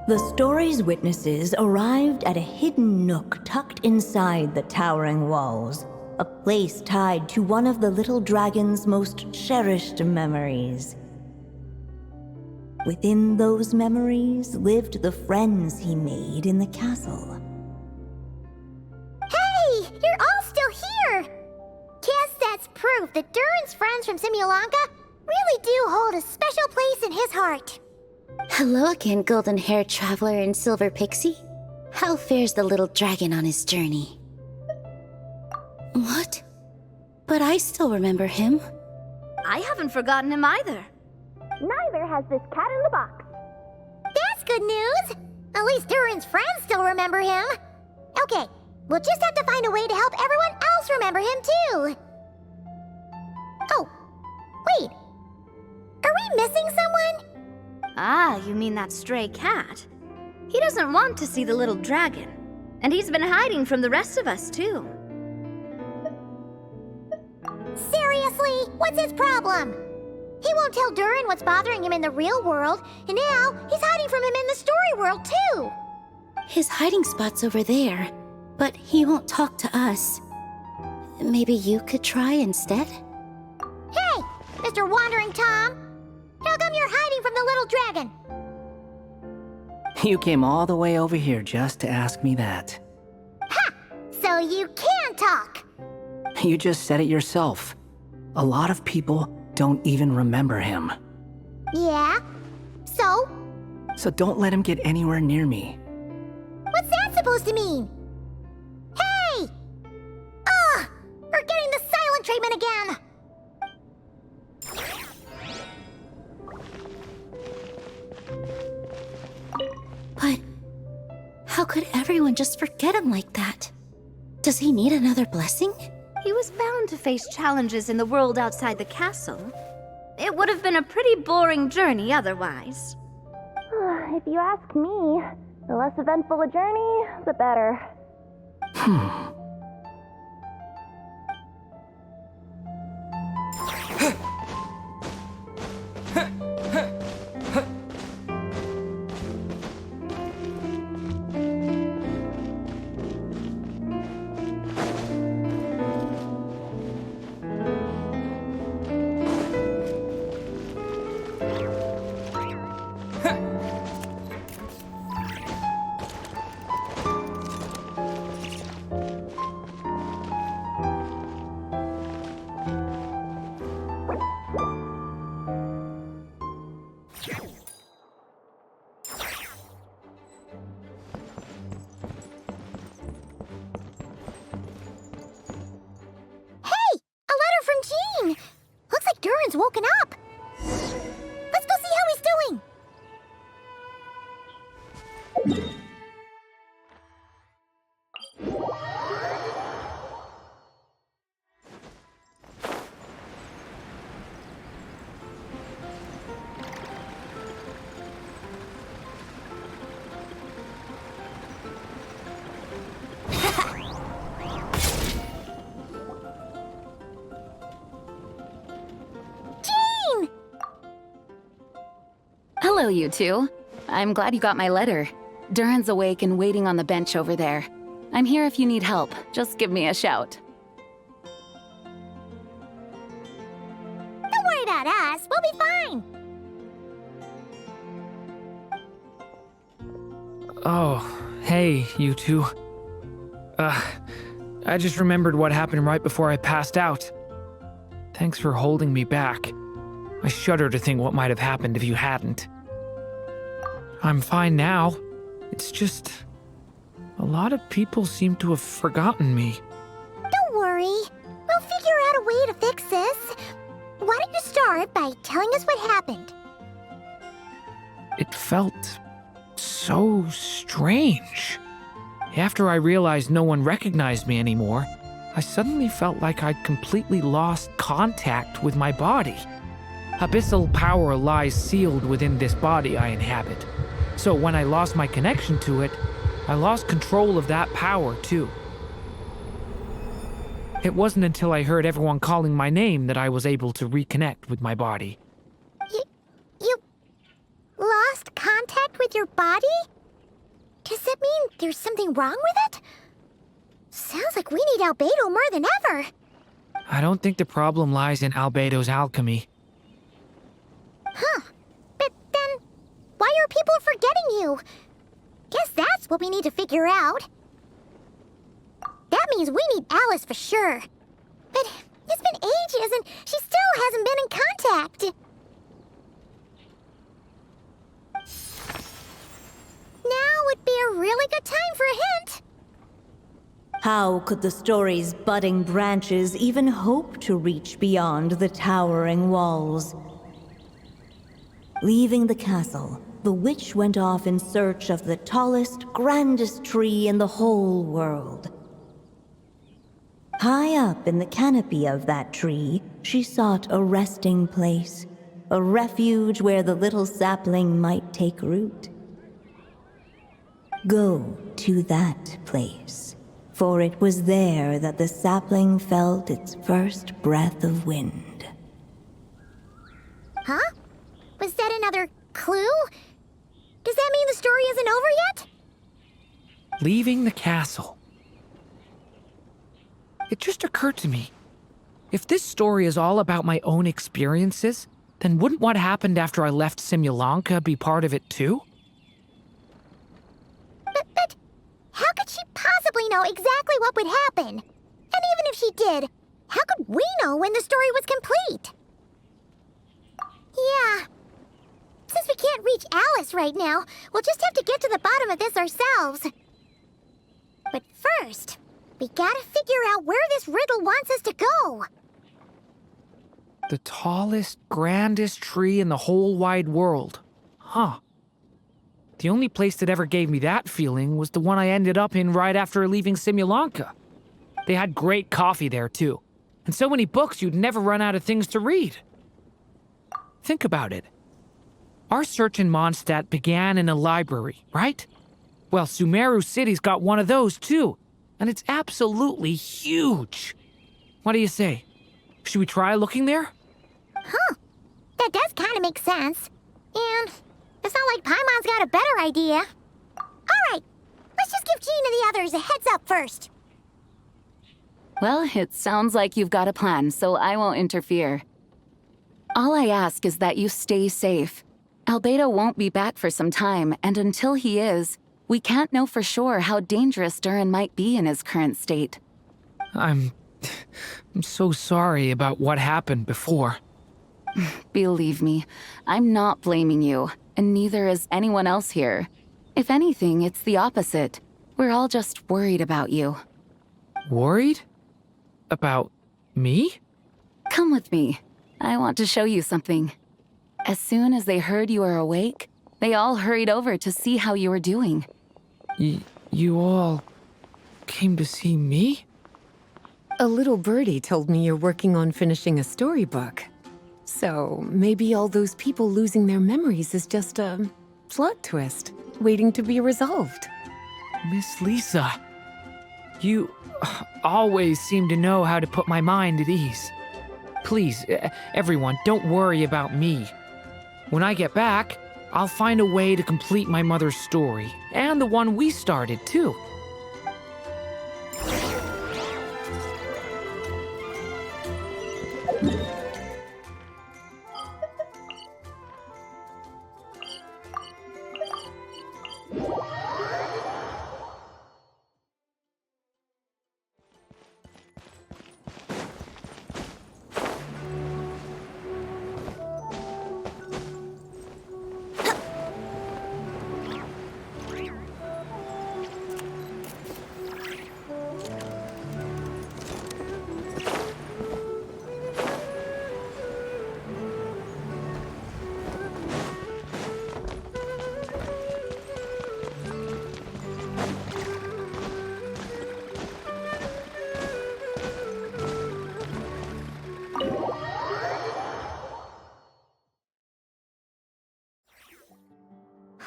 Speaker 4: The story's witnesses arrived at a hidden nook tucked inside the towering walls, a place tied to one of the little dragon's most cherished memories. Within those memories lived the friends he made in the castle.
Speaker 2: Hey! You're all still here! Guess that's proof that Durin's friends from Simulanka really do hold a special place in his heart.
Speaker 6: Hello again, golden-haired traveler and silver pixie. How fares the little dragon on his journey? What? But I still remember him.
Speaker 13: I haven't forgotten him either.
Speaker 2: Neither has this cat in the box. That's good news! At least Durin's friends still remember him. Okay, we'll just have to find a way to help everyone else remember him too. Oh, wait. Are we missing someone?
Speaker 13: Ah, you mean that stray cat? He doesn't want to see the little dragon. And he's been hiding from the rest of us, too.
Speaker 2: Seriously? What's his problem? He won't tell Durin what's bothering him in the real world, and now he's hiding from him in the story world, too.
Speaker 6: His hiding spot's over there, but he won't talk to us. Maybe you could try instead?
Speaker 2: Hey, Mr. Wandering Tom! How come you're hiding from the little dragon?
Speaker 16: You came all the way over here just to ask me that.
Speaker 2: Ha! So you can talk!
Speaker 16: You just said it yourself. A lot of people don't even remember him.
Speaker 2: Yeah? So?
Speaker 16: So don't let him get anywhere near me.
Speaker 2: What's that supposed to mean? Hey! Ugh! We're getting the silent treatment again!
Speaker 6: But how could everyone just forget him like that? Does he need another blessing?
Speaker 13: He was bound to face challenges in the world outside the castle. It would have been a pretty boring journey otherwise.
Speaker 10: If you ask me, the less eventful a journey, the better.
Speaker 2: Durin's woken up! Let's go see how he's doing!
Speaker 17: Hello, you two. I'm glad you got my letter. Durin's awake and waiting on the bench over there. I'm here if you need help. Just give me a shout.
Speaker 2: Don't worry about us. We'll be fine.
Speaker 3: Oh, hey, you two. I just remembered what happened right before I passed out. Thanks for holding me back. I shudder to think what might have happened if you hadn't. I'm fine now. It's just... a lot of people seem to have forgotten me.
Speaker 2: Don't worry. We'll figure out a way to fix this. Why don't you start by telling us what happened?
Speaker 3: It felt so strange. After I realized no one recognized me anymore, I suddenly felt like I'd completely lost contact with my body. Abyssal power lies sealed within this body I inhabit. So when I lost my connection to it, I lost control of that power too. It wasn't until I heard everyone calling my name that I was able to reconnect with my body.
Speaker 2: You lost contact with your body? Does that mean there's something wrong with it? Sounds like we need Albedo more than ever.
Speaker 3: I don't think the problem lies in Albedo's alchemy.
Speaker 2: Huh. But then, why are people forgetting you? Guess that's what we need to figure out. That means we need Alice for sure. But it's been ages and she still hasn't been in contact. Now would be a really good time for a hint.
Speaker 4: How could the story's budding branches even hope to reach beyond the towering walls? Leaving the castle, the witch went off in search of the tallest, grandest tree in the whole world. High up in the canopy of that tree, she sought a resting place, a refuge where the little sapling might take root. Go to that place, for it was there that the sapling felt its first breath of wind.
Speaker 2: Huh? Was that another clue? Does that mean the story isn't over yet?
Speaker 3: Leaving the castle. It just occurred to me. If this story is all about my own experiences, then wouldn't what happened after I left Simulanka be part of it too?
Speaker 2: But how could she possibly know exactly what would happen? And even if she did, how could we know when the story was complete? Yeah. Since we can't reach Alice right now, we'll just have to get to the bottom of this ourselves. But first, we gotta figure out where this riddle wants us to go.
Speaker 3: The tallest, grandest tree in the whole wide world. Huh. The only place that ever gave me that feeling was the one I ended up in right after leaving Simulanka. They had great coffee there, too. And so many books you'd never run out of things to read. Think about it. Our search in Mondstadt began in a library, right? Well, Sumeru City's got one of those, too. And it's absolutely huge. What do you say? Should we try looking there?
Speaker 2: Huh. That does kind of make sense. And it's not like Paimon's got a better idea. Alright, let's just give Jean and the others a heads up first.
Speaker 17: Well, it sounds like you've got a plan, so I won't interfere. All I ask is that you stay safe. Albedo won't be back for some time, and until he is, we can't know for sure how dangerous Durin might be in his current state.
Speaker 3: I'm so sorry about what happened before.
Speaker 17: Believe me, I'm not blaming you, and neither is anyone else here. If anything, it's the opposite. We're all just worried about you.
Speaker 3: Worried? About me?
Speaker 17: Come with me. I want to show you something. As soon as they heard you were awake, they all hurried over to see how you were doing.
Speaker 3: You all came to see me?
Speaker 5: A little birdie told me you're working on finishing a storybook. So maybe all those people losing their memories is just a plot twist, waiting to be resolved.
Speaker 3: Miss Lisa, you always seem to know how to put my mind at ease. Please, everyone, don't worry about me. When I get back, I'll find a way to complete my mother's story, and the one we started, too.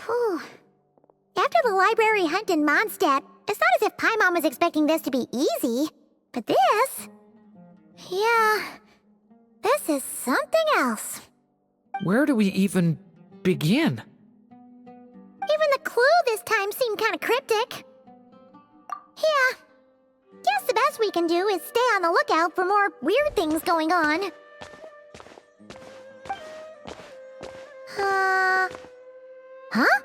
Speaker 2: Whew. After the library hunt in Mondstadt, it's not as if Paimon was expecting this to be easy. But this... yeah... this is something else.
Speaker 3: Where do we even begin?
Speaker 2: Even the clue this time seemed kind of cryptic. Yeah. Guess the best we can do is stay on the lookout for more weird things going on. Huh?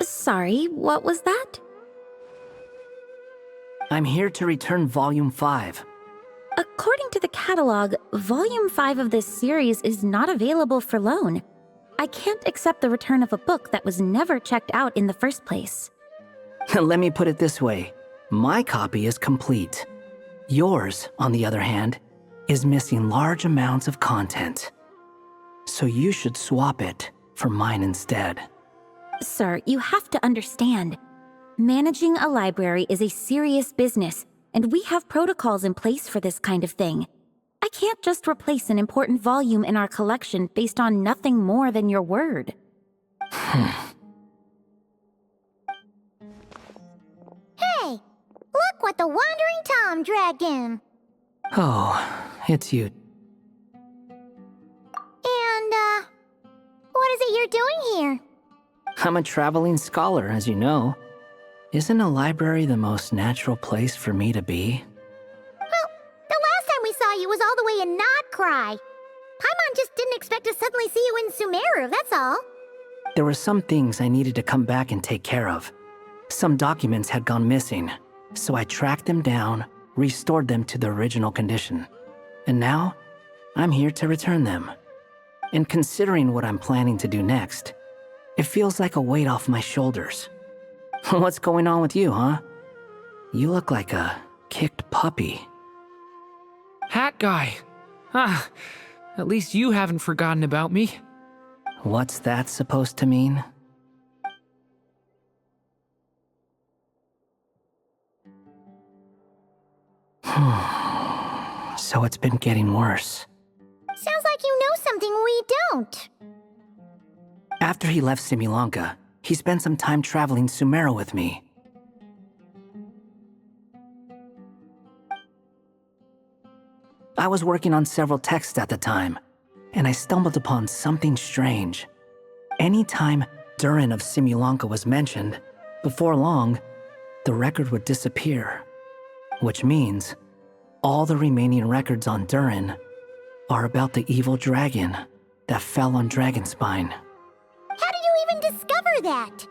Speaker 18: Sorry, what was that?
Speaker 16: I'm here to return Volume 5.
Speaker 18: According to the catalog, Volume 5 of this series is not available for loan. I can't accept the return of a book that was never checked out in the first place.
Speaker 16: Let me put it this way. My copy is complete. Yours, on the other hand, is missing large amounts of content. So you should swap it for mine instead.
Speaker 18: Sir, you have to understand. Managing a library is a serious business, and we have protocols in place for this kind of thing. I can't just replace an important volume in our collection based on nothing more than your word.
Speaker 2: Hey, look what the Wandering Tom dragged in.
Speaker 16: Oh, it's you.
Speaker 2: And, what is it you're doing here?
Speaker 16: I'm a traveling scholar, as you know. Isn't a library the most natural place for me to be?
Speaker 2: Well, the last time we saw you was all the way in Nodcry. Paimon just didn't expect to suddenly see you in Sumeru, that's all.
Speaker 16: There were some things I needed to come back and take care of. Some documents had gone missing, so I tracked them down, restored them to the original condition. And now, I'm here to return them. And considering what I'm planning to do next, it feels like a weight off my shoulders. What's going on with you, huh? You look like a kicked puppy.
Speaker 3: Hat guy. Ah, at least you haven't forgotten about me.
Speaker 16: What's that supposed to mean? So it's been getting worse.
Speaker 2: Sounds like you know something we don't.
Speaker 16: After he left Similanka, he spent some time traveling Sumeru with me. I was working on several texts at the time, and I stumbled upon something strange. Anytime Durin of Similanka was mentioned, before long, the record would disappear. Which means, all the remaining records on Durin are about the evil dragon that fell on Dragonspine.
Speaker 2: How did you even discover that?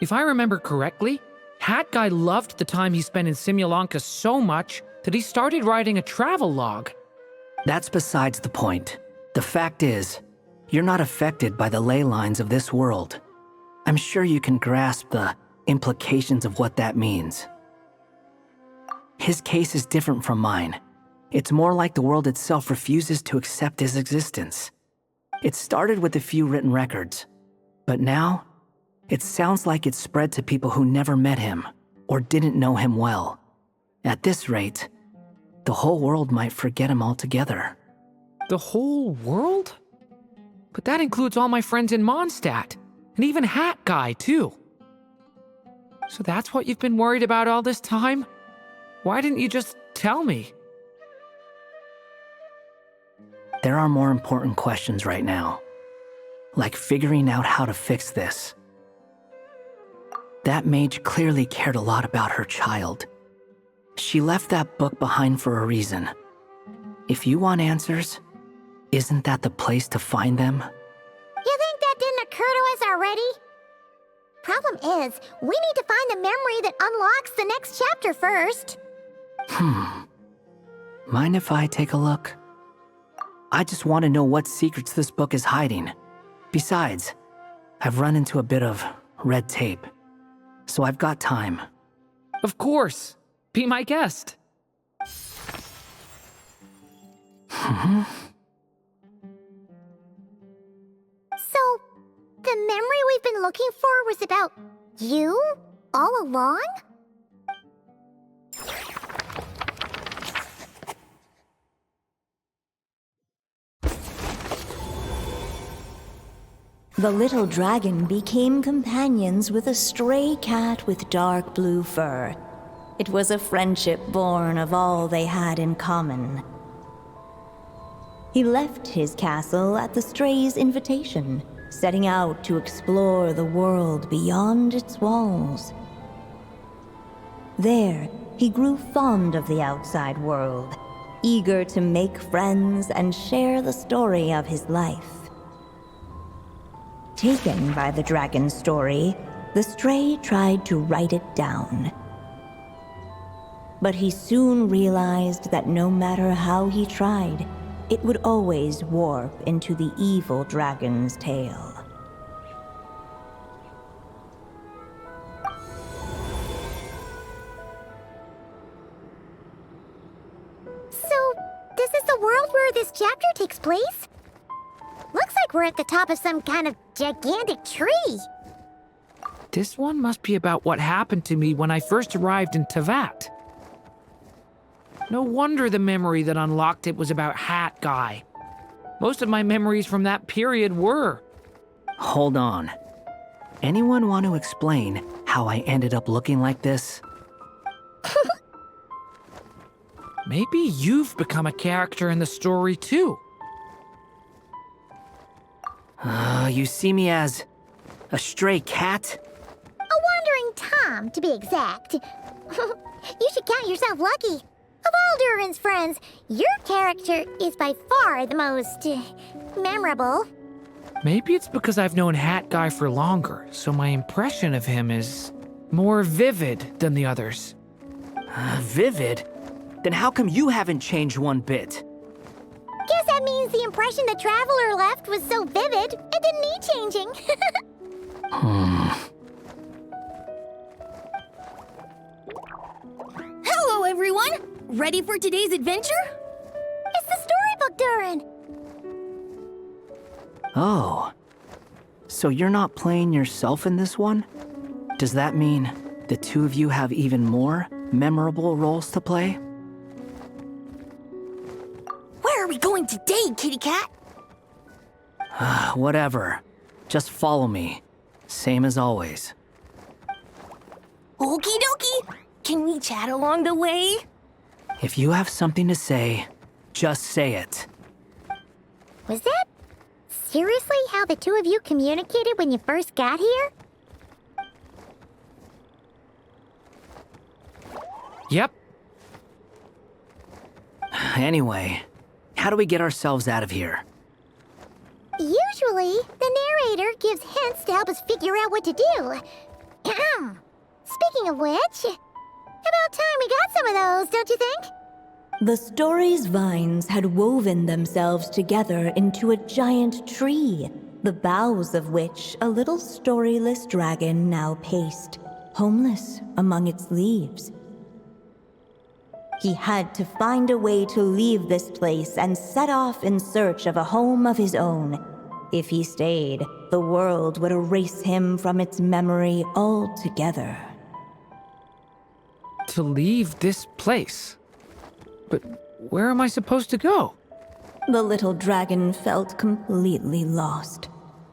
Speaker 3: If I remember correctly, Hat Guy loved the time he spent in Similanka so much that he started writing a travel log.
Speaker 16: That's besides the point. The fact is, you're not affected by the ley lines of this world. I'm sure you can grasp the implications of what that means. His case is different from mine. It's more like the world itself refuses to accept his existence. It started with a few written records, but now, it sounds like it's spread to people who never met him or didn't know him well. At this rate, the whole world might forget him altogether.
Speaker 3: The whole world? But that includes all my friends in Mondstadt, and even Hat Guy, too. So that's what you've been worried about all this time? Why didn't you just tell me?
Speaker 16: There are more important questions right now, like figuring out how to fix this. That mage clearly cared a lot about her child. She left that book behind for a reason. If you want answers, isn't that the place to find them?
Speaker 2: You think that didn't occur to us already? Problem is, we need to find the memory that unlocks the next chapter first.
Speaker 16: Mind if I take a look? I just want to know what secrets this book is hiding. Besides, I've run into a bit of red tape, so I've got time.
Speaker 3: Of course. Be my guest.
Speaker 2: So, the memory we've been looking for was about you all along?
Speaker 4: The little dragon became companions with a stray cat with dark blue fur. It was a friendship born of all they had in common. He left his castle at the stray's invitation, setting out to explore the world beyond its walls. There, he grew fond of the outside world, eager to make friends and share the story of his life. Taken by the dragon's story, the stray tried to write it down. But he soon realized that no matter how he tried, it would always warp into the evil dragon's tale.
Speaker 2: So, this is the world where this chapter takes place? Looks like we're at the top of some kind of gigantic tree.
Speaker 3: This one must be about what happened to me when I first arrived in Tevat. No wonder the memory that unlocked it was about Hat Guy. Most of my memories from that period were.
Speaker 16: Hold on. Anyone want to explain how I ended up looking like this?
Speaker 3: Maybe you've become a character in the story too.
Speaker 16: You see me as a stray cat?
Speaker 2: A wandering Tom, to be exact. You should count yourself lucky. Of all Durin's friends, your character is by far the most memorable.
Speaker 3: Maybe it's because I've known Hat Guy for longer, so my impression of him is more vivid than the others.
Speaker 16: Vivid? Then how come you haven't changed one bit?
Speaker 2: Guess that means the impression the Traveler left was so vivid, it didn't need changing.
Speaker 6: Hello, everyone! Ready for today's adventure?
Speaker 2: It's the storybook, Durin!
Speaker 16: Oh. So you're not playing yourself in this one? Does that mean the two of you have even more memorable roles to play?
Speaker 6: Where are we going today, kitty cat?
Speaker 16: Whatever. Just follow me. Same as always.
Speaker 6: Okie dokie! Can we chat along the way?
Speaker 16: If you have something to say, just say it.
Speaker 2: Was that seriously how the two of you communicated when you first got here?
Speaker 3: Yep.
Speaker 16: Anyway, how do we get ourselves out of here?
Speaker 2: Usually, the narrator gives hints to help us figure out what to do. Speaking of which, about time we got some of those, don't you think?
Speaker 4: The story's vines had woven themselves together into a giant tree, the boughs of which a little storyless dragon now paced, homeless among its leaves. He had to find a way to leave this place and set off in search of a home of his own. If he stayed, the world would erase him from its memory altogether.
Speaker 3: To leave this place? But where am I supposed to go?
Speaker 4: The little dragon felt completely lost.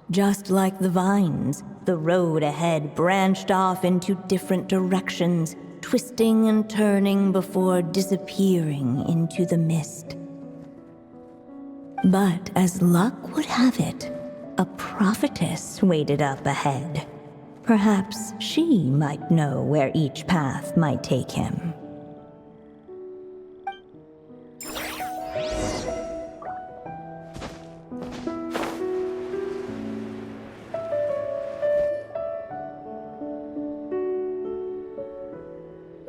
Speaker 4: Just like the vines, the road ahead branched off into different directions, twisting and turning before disappearing into the mist. But as luck would have it, a prophetess waited up ahead. Perhaps she might know where each path might take him.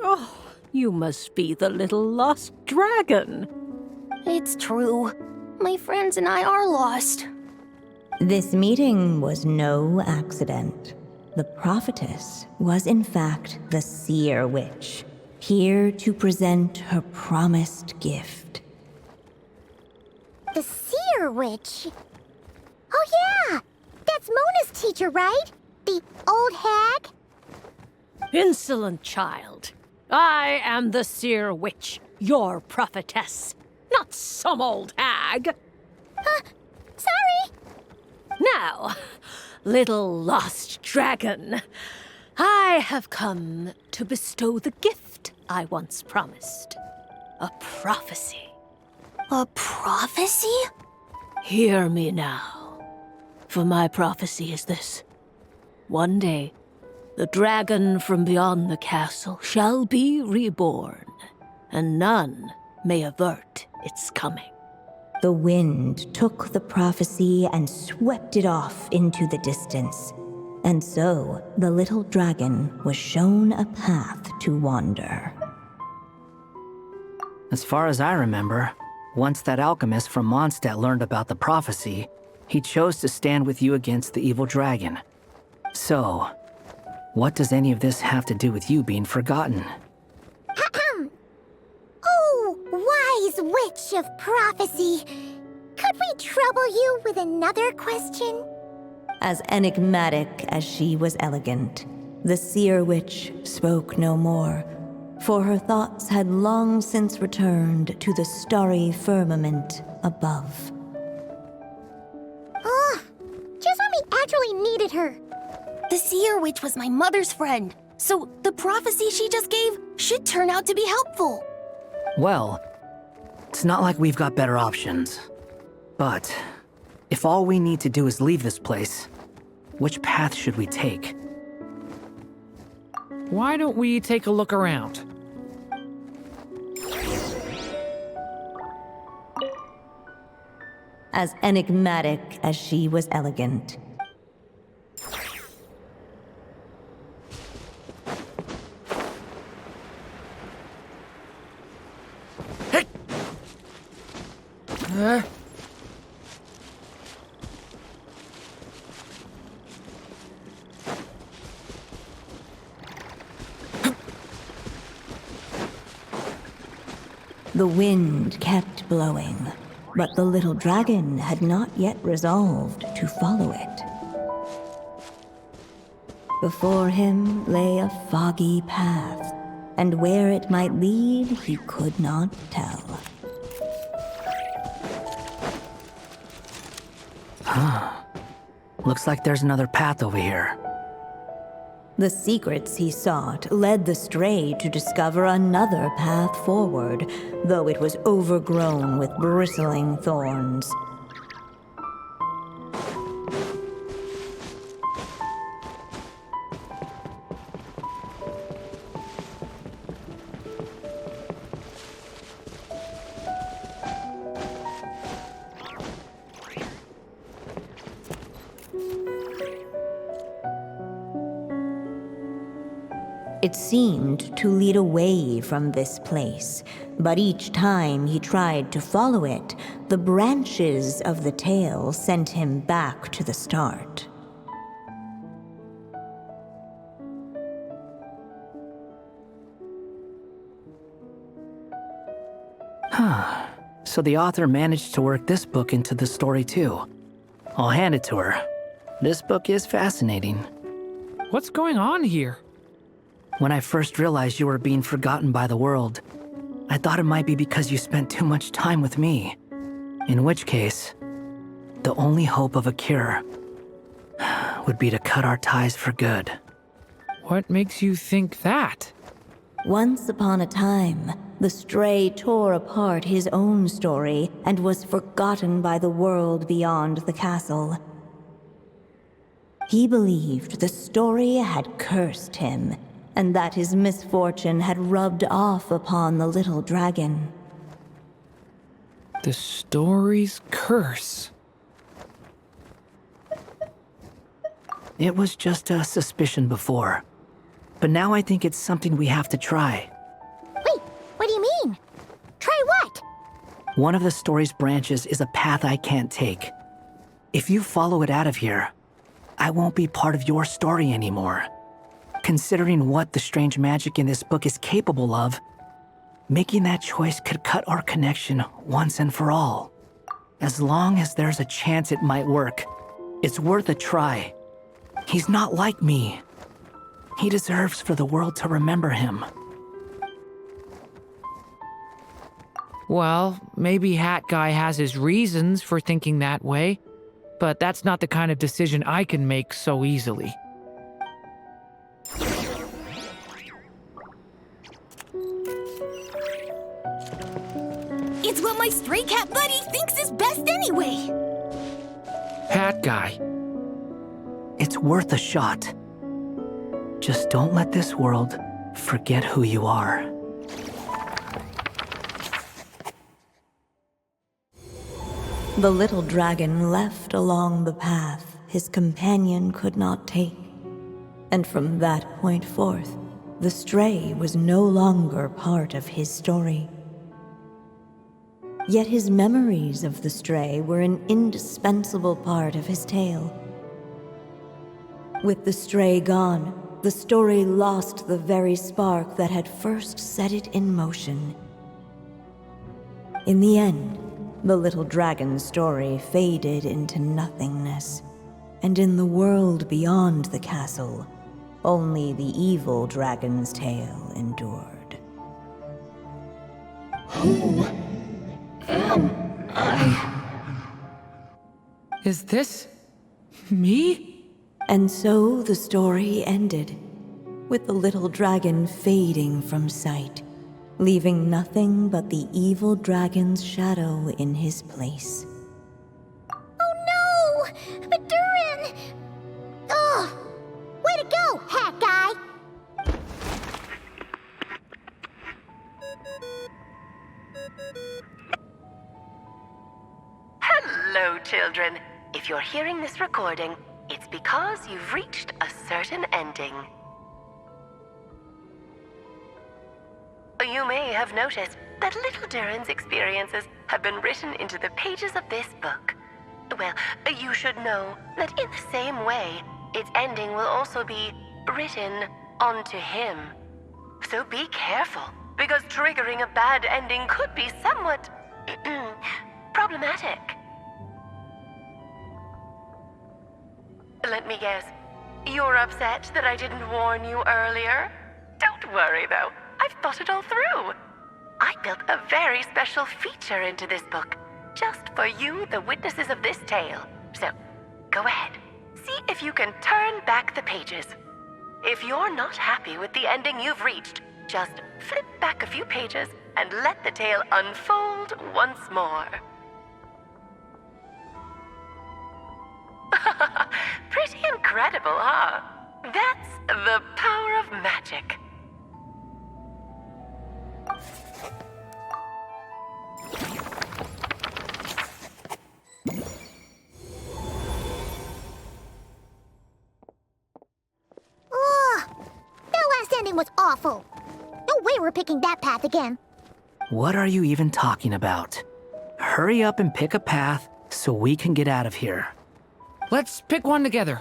Speaker 7: Oh, you must be the little lost dragon.
Speaker 6: It's true. My friends and I are lost.
Speaker 4: This meeting was no accident. The prophetess was in fact the seer witch, here to present her promised gift.
Speaker 2: The seer witch? Oh yeah! That's Mona's teacher, right? The old hag?
Speaker 7: Insolent child. I am the seer witch, your prophetess, not some old hag.
Speaker 2: Sorry!
Speaker 7: Now, little lost dragon, I have come to bestow the gift I once promised. A prophecy.
Speaker 6: A prophecy?
Speaker 7: Hear me now, for my prophecy is this. One day, the dragon from beyond the castle shall be reborn, and none may avert its coming.
Speaker 4: The wind took the prophecy and swept it off into the distance. And so, the little dragon was shown a path to wander.
Speaker 16: As far as I remember, once that alchemist from Mondstadt learned about the prophecy, he chose to stand with you against the evil dragon. So, what does any of this have to do with you being forgotten?
Speaker 2: Oh, wise witch of prophecy. Could we trouble you with another question?
Speaker 4: As enigmatic as she was elegant, the seer witch spoke no more, for her thoughts had long since returned to the starry firmament above.
Speaker 2: Chisami actually needed her.
Speaker 6: The seer witch was my mother's friend, so the prophecy she just gave should turn out to be helpful.
Speaker 16: Well, it's not like we've got better options. But if all we need to do is leave this place, which path should we take?
Speaker 3: Why don't we take a look around?
Speaker 4: As enigmatic as she was elegant. The wind kept blowing, but the little dragon had not yet resolved to follow it. Before him lay a foggy path, and where it might lead he could not tell.
Speaker 16: Looks like there's another path over here.
Speaker 4: The secrets he sought led the stray to discover another path forward, though it was overgrown with bristling thorns. It seemed to lead away from this place, but each time he tried to follow it, the branches of the tail sent him back to the start.
Speaker 16: So the author managed to work this book into the story too. I'll hand it to her. This book is fascinating.
Speaker 3: What's going on here?
Speaker 16: When I first realized you were being forgotten by the world, I thought it might be because you spent too much time with me. In which case, the only hope of a cure would be to cut our ties for good.
Speaker 3: What makes you think that?
Speaker 4: Once upon a time, the stray tore apart his own story and was forgotten by the world beyond the castle. He believed the story had cursed him, and that his misfortune had rubbed off upon the little dragon.
Speaker 3: The story's curse.
Speaker 16: It was just a suspicion before, but now I think it's something we have to try.
Speaker 2: Wait, what do you mean? Try what?
Speaker 16: One of the story's branches is a path I can't take. If you follow it out of here, I won't be part of your story anymore. Considering what the strange magic in this book is capable of, making that choice could cut our connection once and for all. As long as there's a chance it might work, it's worth a try. He's not like me. He deserves for the world to remember him.
Speaker 3: Well, maybe Hat Guy has his reasons for thinking that way, but that's not the kind of decision I can make so easily.
Speaker 6: It's what my stray cat buddy thinks is best anyway.
Speaker 3: Hat Guy.
Speaker 16: It's worth a shot. Just don't let this world forget who you are.
Speaker 4: The little dragon left along the path his companion could not take. And from that point forth, the stray was no longer part of his story. Yet his memories of the stray were an indispensable part of his tale. With the stray gone, the story lost the very spark that had first set it in motion. In the end, the little dragon's story faded into nothingness, and in the world beyond the castle, Only the evil dragon's tail endured.
Speaker 14: Who am I?
Speaker 3: Is this me?
Speaker 4: And so the story ended, with the little dragon fading from sight, leaving nothing but the evil dragon's shadow in his place.
Speaker 2: Oh no! But Durin! Ugh! Way to go, hat guy!
Speaker 1: Hello, children. If you're hearing this recording, it's because you've reached a certain ending. You may have noticed that little Durin's experiences have been written into the pages of this book. Well, you should know that in the same way, its ending will also be written onto him. So be careful, because triggering a bad ending could be somewhat problematic. Let me guess, you're upset that I didn't warn you earlier? Don't worry, though. I've thought it all through. I built a very special feature into this book, just for you, the witnesses of this tale. So, go ahead. See if you can turn back the pages. If you're not happy with the ending you've reached, just flip back a few pages and let the tale unfold once more. Pretty incredible, huh? That's the power of magic.
Speaker 2: Ugh! That last ending was awful. No way we're picking that path again.
Speaker 16: What are you even talking about? Hurry up and pick a path so we can get out of here.
Speaker 3: Let's pick one together.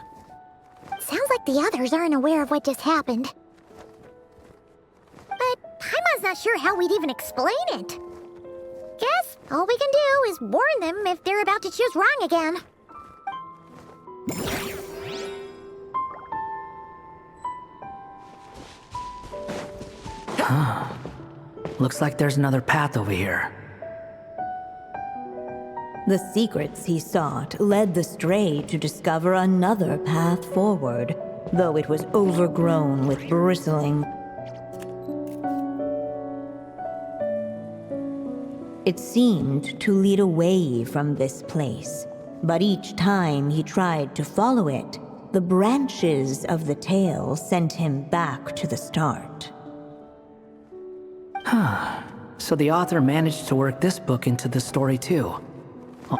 Speaker 2: Sounds like the others aren't aware of what just happened. But Paimon's not sure how we'd even explain it. Guess all we can do is warn them if they're about to choose wrong again.
Speaker 16: Looks like there's another path over here.
Speaker 4: The secrets he sought led the stray to discover another path forward, though it was overgrown with bristling. It seemed to lead away from this place, but each time he tried to follow it, the branches of the tail sent him back to the start.
Speaker 16: So the author managed to work this book into the story too.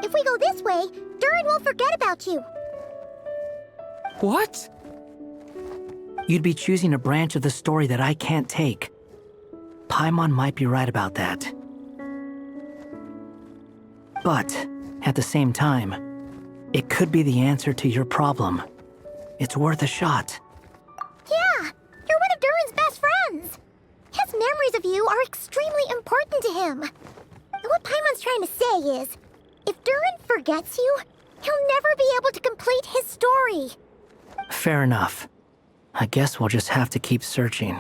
Speaker 2: If we go this way, Durin will forget about you.
Speaker 3: What?
Speaker 16: You'd be choosing a branch of the story that I can't take. Paimon might be right about that. But, at the same time, it could be the answer to your problem. It's worth a shot.
Speaker 2: Yeah, you're one of Durin's best friends. His memories of you are extremely important to him. And what Paimon's trying to say is, if Durin forgets you, he'll never be able to complete his story.
Speaker 16: Fair enough. I guess we'll just have to keep searching.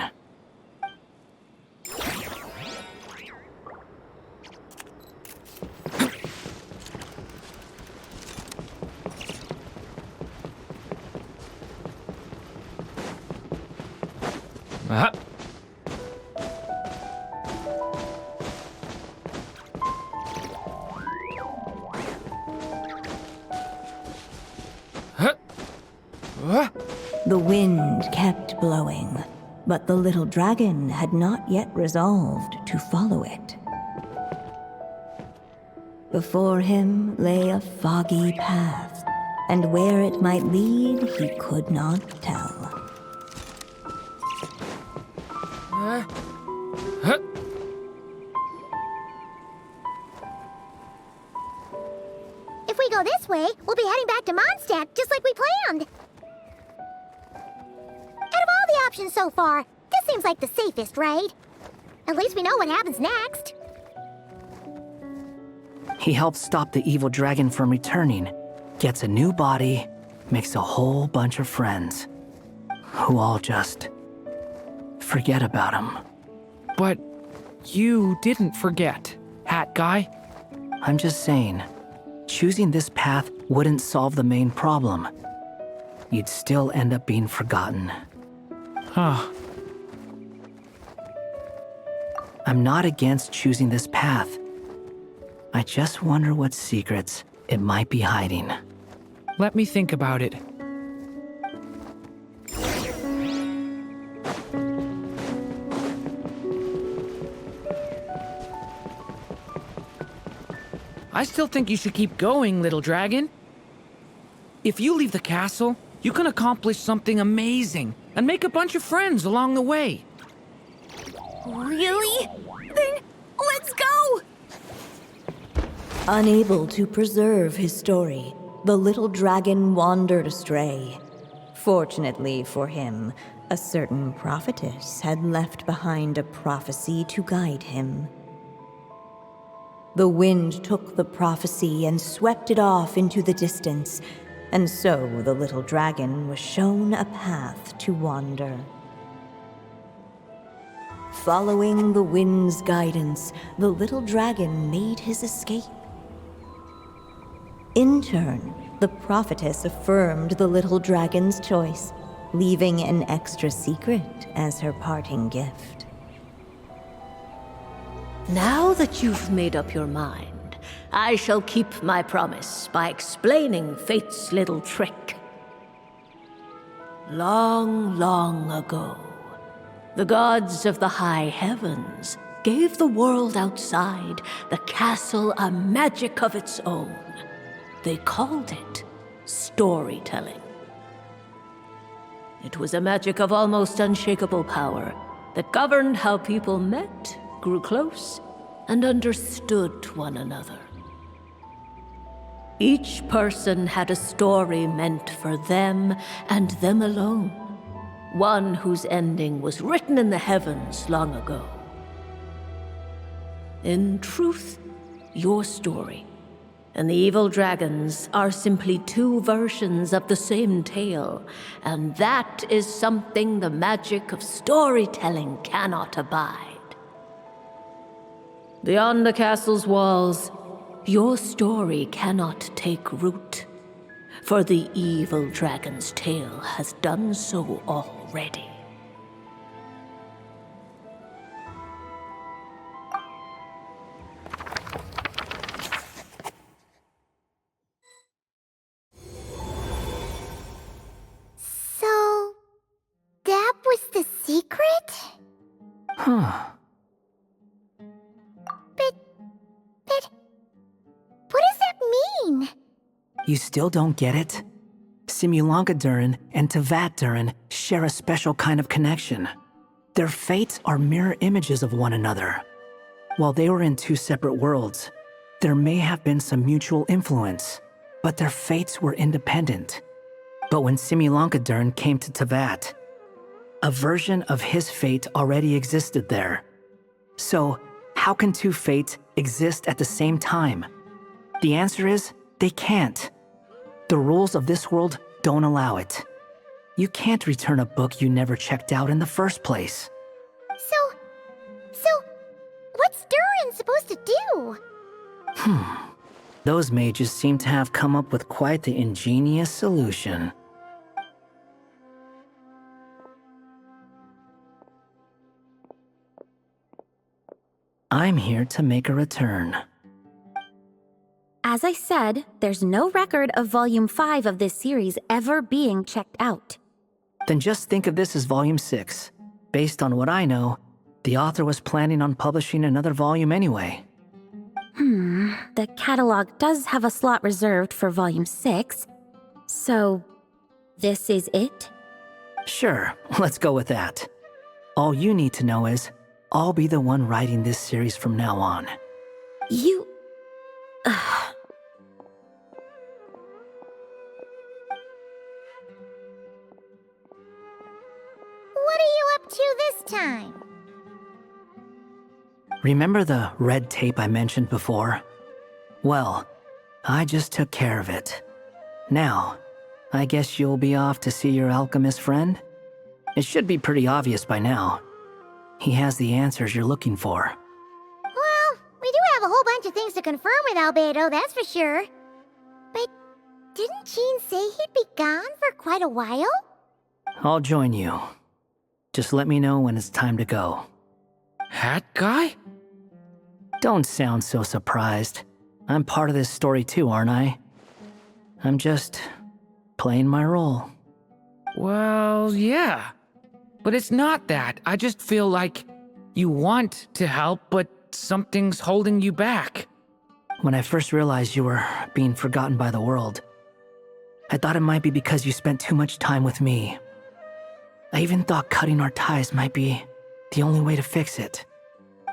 Speaker 4: The wind kept blowing, but the little dragon had not yet resolved to follow it. Before him lay a foggy path, and where it might lead he could not tell.
Speaker 2: If we go this way, we'll be heading back to Mondstadt just like we planned. Out of all the options so far, this seems like the safest, right? At least we know what happens next.
Speaker 16: He helps stop the evil dragon from returning, gets a new body, makes a whole bunch of friends. who all just forget about him.
Speaker 3: But you didn't forget, Hat Guy.
Speaker 16: I'm just saying, choosing this path wouldn't solve the main problem. You'd still end up being forgotten.
Speaker 3: Huh.
Speaker 16: I'm not against choosing this path. I just wonder what secrets it might be hiding.
Speaker 3: Let me think about it. I still think you should keep going, little dragon. If you leave the castle, you can accomplish something amazing and make a bunch of friends along the way.
Speaker 6: Really? Then let's go!
Speaker 4: Unable to preserve his story, the little dragon wandered astray. Fortunately for him, a certain prophetess had left behind a prophecy to guide him. The wind took the prophecy and swept it off into the distance, and so the little dragon was shown a path to wander. Following the wind's guidance, the little dragon made his escape. In turn, the prophetess affirmed the little dragon's choice, leaving an extra secret as her parting gift.
Speaker 7: Now that you've made up your mind, I shall keep my promise by explaining Fate's little trick. Long, long ago, the gods of the high heavens gave the world outside the castle a magic of its own. They called it storytelling. It was a magic of almost unshakable power that governed how people met, grew close, and understood one another. Each person had a story meant for them and them alone, one whose ending was written in the heavens long ago. In truth, your story and the evil dragons are simply two versions of the same tale, and that is something the magic of storytelling cannot abide. Beyond the castle's walls, your story cannot take root, for the evil dragon's tale has done so already.
Speaker 2: So, that was the secret?
Speaker 16: Huh.
Speaker 2: But, what does that mean?
Speaker 16: You still don't get it? Simulanka Durin and Tevat Durin share a special kind of connection. Their fates are mirror images of one another. While they were in two separate worlds, there may have been some mutual influence, but their fates were independent. But when Simulanka Durin came to Tevat, a version of his fate already existed there. So, how can two fates exist at the same time? The answer is, they can't. The rules of this world don't allow it. You can't return a book you never checked out in the first place.
Speaker 2: So, what's Durin supposed to do?
Speaker 16: Those mages seem to have come up with quite the ingenious solution. I'm here to make a return.
Speaker 18: As I said, there's no record of Volume 5 of this series ever being checked out.
Speaker 16: Then just think of this as Volume 6. Based on what I know, the author was planning on publishing another volume anyway.
Speaker 18: The catalog does have a slot reserved for Volume 6. So, this is it?
Speaker 16: Sure, let's go with that. All you need to know is, I'll be the one writing this series from now on.
Speaker 18: You...
Speaker 2: What are you up to this time?
Speaker 16: Remember the red tape I mentioned before? Well, I just took care of it. Now, I guess you'll be off to see your alchemist friend? It should be pretty obvious by now. He has the answers you're looking for.
Speaker 2: Well, we do have a whole bunch of things to confirm with Albedo, that's for sure. But didn't Jean say he'd be gone for quite a while?
Speaker 16: I'll join you. Just let me know when it's time to go.
Speaker 3: Hat guy?
Speaker 16: Don't sound so surprised. I'm part of this story too, aren't I? I'm just playing my role.
Speaker 3: Well, yeah. But it's not that. I just feel like you want to help, but something's holding you back.
Speaker 16: When I first realized you were being forgotten by the world, I thought it might be because you spent too much time with me. I even thought cutting our ties might be the only way to fix it.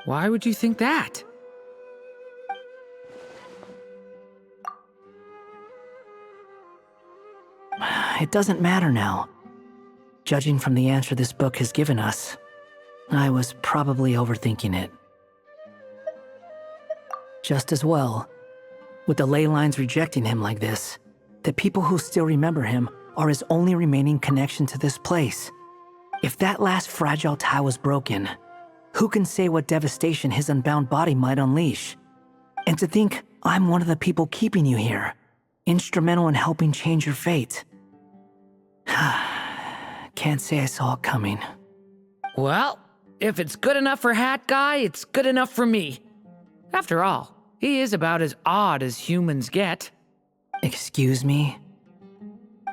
Speaker 3: Why would you think that?
Speaker 16: It doesn't matter now. Judging from the answer this book has given us, I was probably overthinking it. Just as well, with the ley lines rejecting him like this, the people who still remember him are his only remaining connection to this place. If that last fragile tie was broken, who can say what devastation his unbound body might unleash? And to think I'm one of the people keeping you here, instrumental in helping change your fate. Can't say I saw it coming.
Speaker 3: Well, if it's good enough for Hat Guy, it's good enough for me. After all, he is about as odd as humans get.
Speaker 16: Excuse me?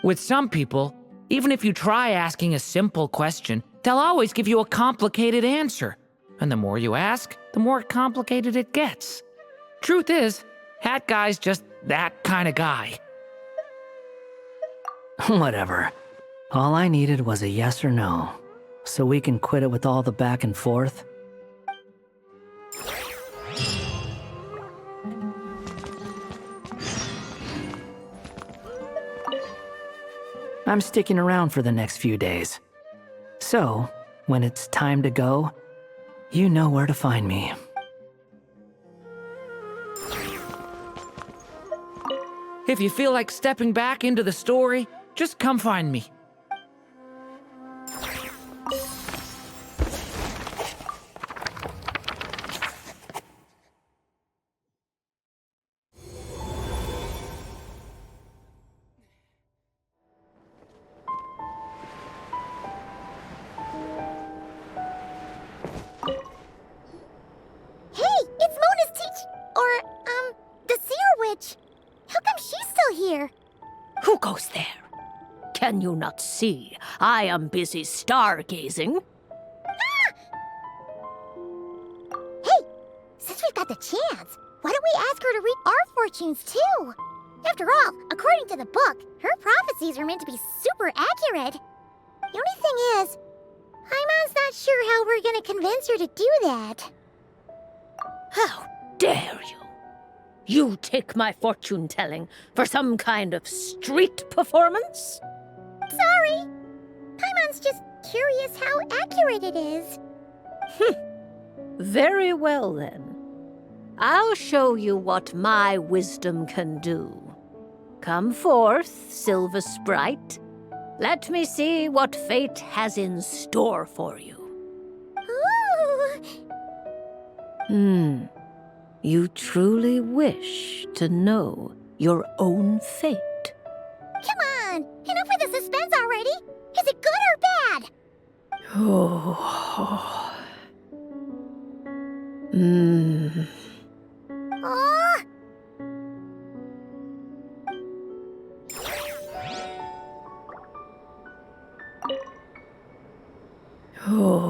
Speaker 3: With some people, even if you try asking a simple question, they'll always give you a complicated answer. And the more you ask, the more complicated it gets. Truth is, Hat Guy's just that kind of guy.
Speaker 16: Whatever. All I needed was a yes or no, so we can quit it with all the back and forth. I'm sticking around for the next few days. So, when it's time to go, you know where to find me.
Speaker 3: If you feel like stepping back into the story, just come find me.
Speaker 7: Who goes there? Can you not see? I am busy stargazing.
Speaker 2: Hey, since we've got the chance, why don't we ask her to read our fortunes too? After all, according to the book, her prophecies are meant to be super accurate. The only thing is, Paimon's not sure how we're gonna convince her to do that.
Speaker 7: How dare you? You take my fortune-telling for some kind of street performance?
Speaker 2: Sorry. Paimon's just curious how accurate it is.
Speaker 7: Very well, then. I'll show you what my wisdom can do. Come forth, Silver Sprite. Let me see what fate has in store for you.
Speaker 2: Ooh.
Speaker 7: You truly wish to know your own fate.
Speaker 2: Come on! Enough with the suspense already! Is it good or bad?
Speaker 7: Oh.
Speaker 2: Aw!
Speaker 7: Oh.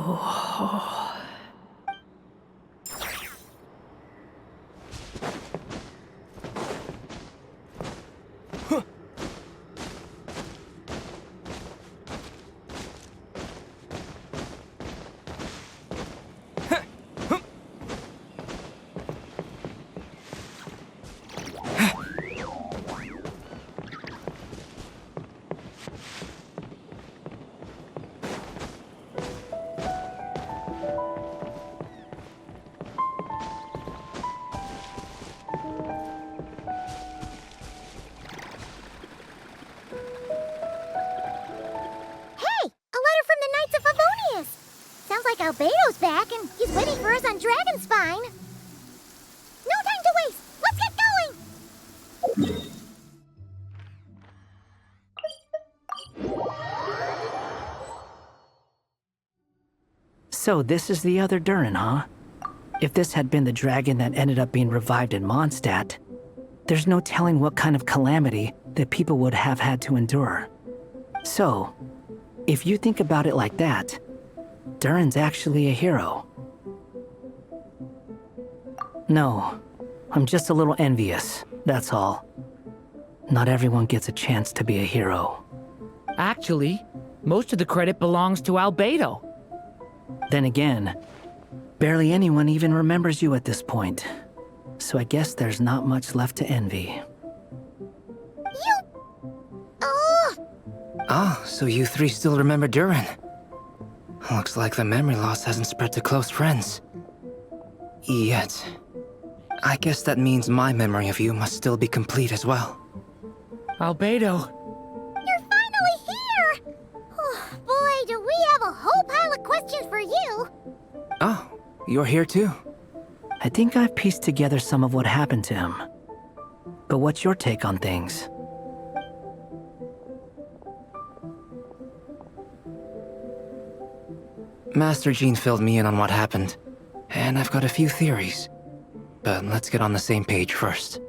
Speaker 2: Durin! He's waiting for us on Dragonspine! No time to waste! Let's get going!
Speaker 16: So this is the other Durin, huh? If this had been the dragon that ended up being revived in Mondstadt, there's no telling what kind of calamity that people would have had to endure. So, if you think about it like that, Durin's actually a hero. No, I'm just a little envious, that's all. Not everyone gets a chance to be a hero.
Speaker 3: Actually, most of the credit belongs to Albedo.
Speaker 16: Then again, barely anyone even remembers you at this point. So I guess there's not much left to envy.
Speaker 19: Oh, so you three still remember Durin? Looks like the memory loss hasn't spread to close friends. Yet. I guess that means my memory of you must still be complete as well.
Speaker 3: Albedo.
Speaker 2: You're finally here! Oh, boy, do we have a whole pile of questions for you!
Speaker 19: Oh, you're here too?
Speaker 16: I think I've pieced together some of what happened to him. But what's your take on things?
Speaker 19: Master Jean filled me in on what happened, and I've got a few theories. But let's get on the same page first.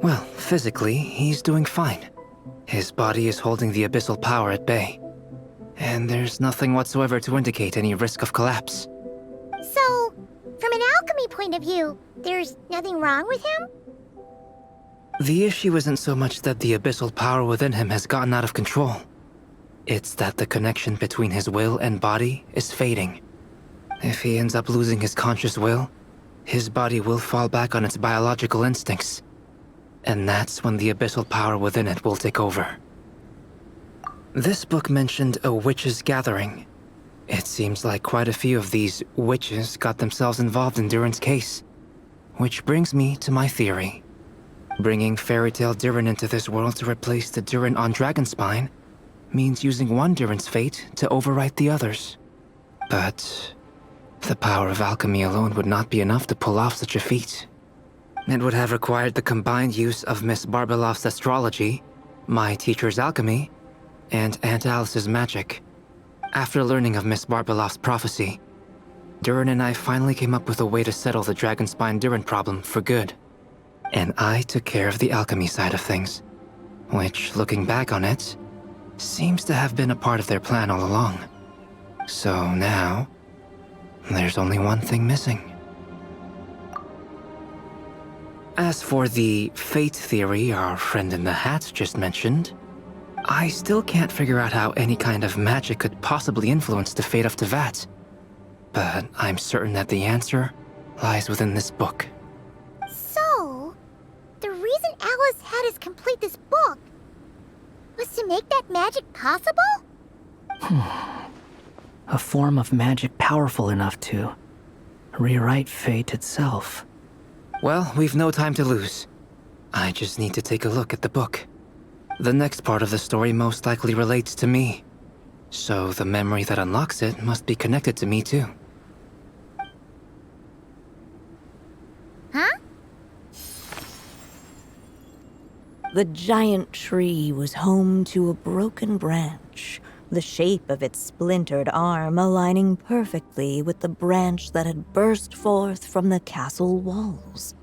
Speaker 19: Well, physically, he's doing fine. His body is holding the abyssal power at bay. And there's nothing whatsoever to indicate any risk of collapse.
Speaker 2: So, from an alchemy point of view, there's nothing wrong with him?
Speaker 19: The issue isn't so much that the abyssal power within him has gotten out of control. It's that the connection between his will and body is fading. If he ends up losing his conscious will, his body will fall back on its biological instincts. And that's when the abyssal power within it will take over. This book mentioned a witches' gathering. It seems like quite a few of these witches got themselves involved in Durin's case. Which brings me to my theory. Bringing Fairy Tale Durin into this world to replace the Durin on Dragonspine means using one Durin's fate to overwrite the others. But the power of alchemy alone would not be enough to pull off such a feat. It would have required the combined use of Miss Barbeloff's astrology, my teacher's alchemy, and Aunt Alice's magic. After learning of Miss Barbeloff's prophecy, Durin and I finally came up with a way to settle the Dragonspine Durin problem for good. And I took care of the alchemy side of things, which, looking back on it, seems to have been a part of their plan all along. So now, there's only one thing missing. As for the fate theory our friend in the hat just mentioned, I still can't figure out how any kind of magic could possibly influence the fate of Tevat. But I'm certain that the answer lies within this book.
Speaker 2: So, the reason Alice had us complete this book was to make that magic possible?
Speaker 16: A form of magic powerful enough to rewrite fate itself.
Speaker 19: Well, we've no time to lose. I just need to take a look at the book. The next part of the story most likely relates to me. So the memory that unlocks it must be connected to me too.
Speaker 2: Huh?
Speaker 4: The giant tree was home to a broken branch, the shape of its splintered arm aligning perfectly with the branch that had burst forth from the castle walls.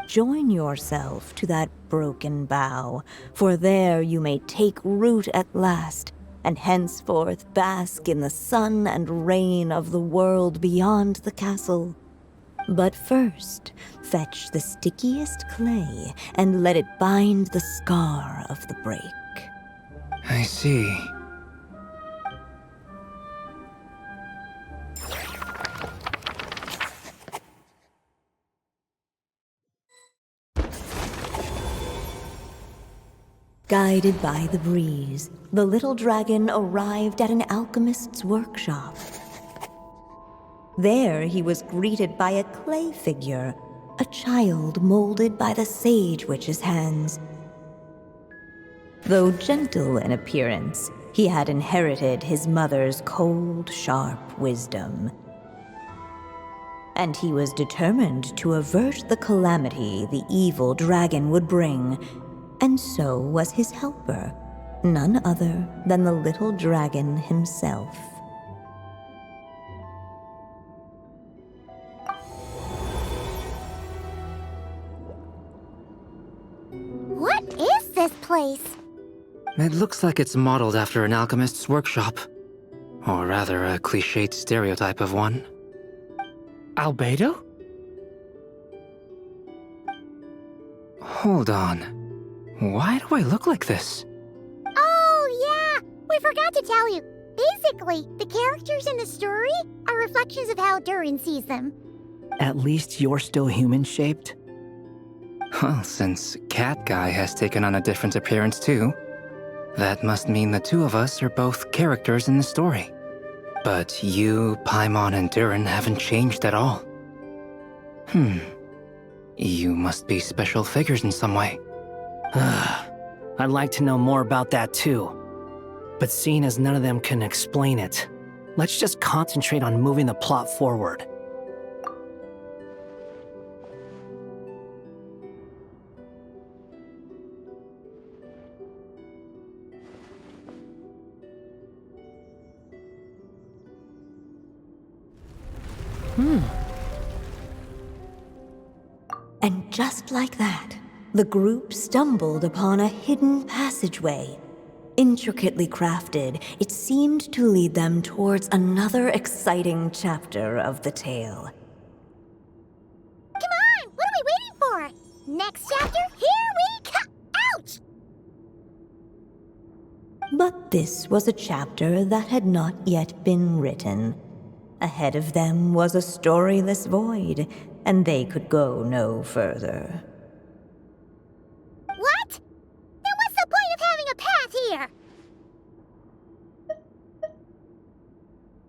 Speaker 4: Join yourself to that broken bough, for there you may take root at last, and henceforth bask in the sun and rain of the world beyond the castle. But first, fetch the stickiest clay and let it bind the scar of the break.
Speaker 19: I see.
Speaker 4: Guided by the breeze, the little dragon arrived at an alchemist's workshop. There he was greeted by a clay figure, a child molded by the sage witch's hands. Though gentle in appearance, He had inherited his mother's cold, sharp wisdom. And he was determined to avert the calamity the evil dragon would bring, and so was his helper, none other than the little dragon himself.
Speaker 2: What is this place?
Speaker 19: It looks like it's modeled after an alchemist's workshop. Or rather, a cliched stereotype of one.
Speaker 3: Albedo?
Speaker 19: Hold on. Why do I look like this?
Speaker 2: Oh, yeah! We forgot to tell you. Basically, the characters in the story are reflections of how Durin sees them.
Speaker 16: At least you're still human-shaped?
Speaker 19: Well, since Cat Guy has taken on a different appearance too, that must mean the two of us are both characters in the story. But you, Paimon, and Durin haven't changed at all. You must be special figures in some way.
Speaker 16: I'd like to know more about that too. But seeing as none of them can explain it, let's just concentrate on moving the plot forward.
Speaker 4: And just like that, the group stumbled upon a hidden passageway. Intricately crafted, it seemed to lead them towards another exciting chapter of the tale.
Speaker 2: Come on! What are we waiting for? Next chapter? Here we come! Ouch!
Speaker 4: But this was a chapter that had not yet been written. Ahead of them was a storyless void, and they could go no further.
Speaker 2: What? Then what's the point of having a path here?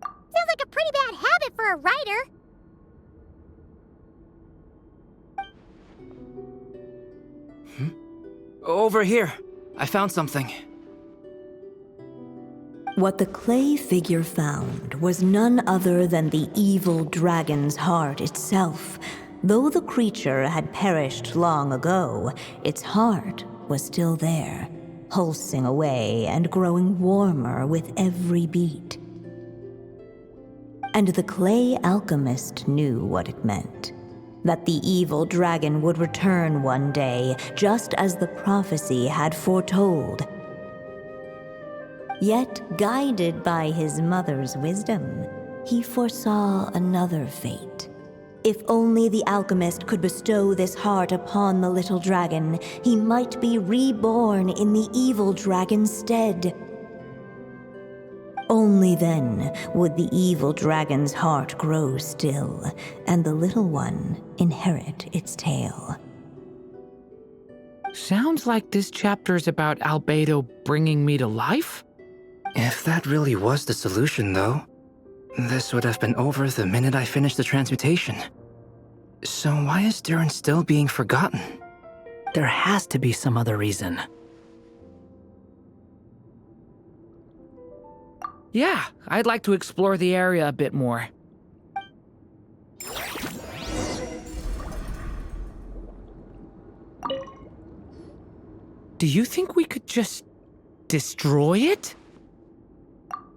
Speaker 2: Sounds like a pretty bad habit for a writer.
Speaker 19: Over here. I found something.
Speaker 4: What the clay figure found was none other than the evil dragon's heart itself. Though the creature had perished long ago, its heart was still there, pulsing away and growing warmer with every beat. And the clay alchemist knew what it meant. That the evil dragon would return one day, just as the prophecy had foretold. Yet, guided by his mother's wisdom, he foresaw another fate. If only the alchemist could bestow this heart upon the little dragon, he might be reborn in the evil dragon's stead. Only then would the evil dragon's heart grow still, and the little one inherit its tale.
Speaker 3: Sounds like this chapter's about Albedo bringing me to life?
Speaker 19: If that really was the solution, though, this would have been over the minute I finished the transmutation. So why is Durin still being forgotten?
Speaker 16: There has to be some other reason.
Speaker 3: Yeah, I'd like to explore the area a bit more. Do you think we could just destroy it?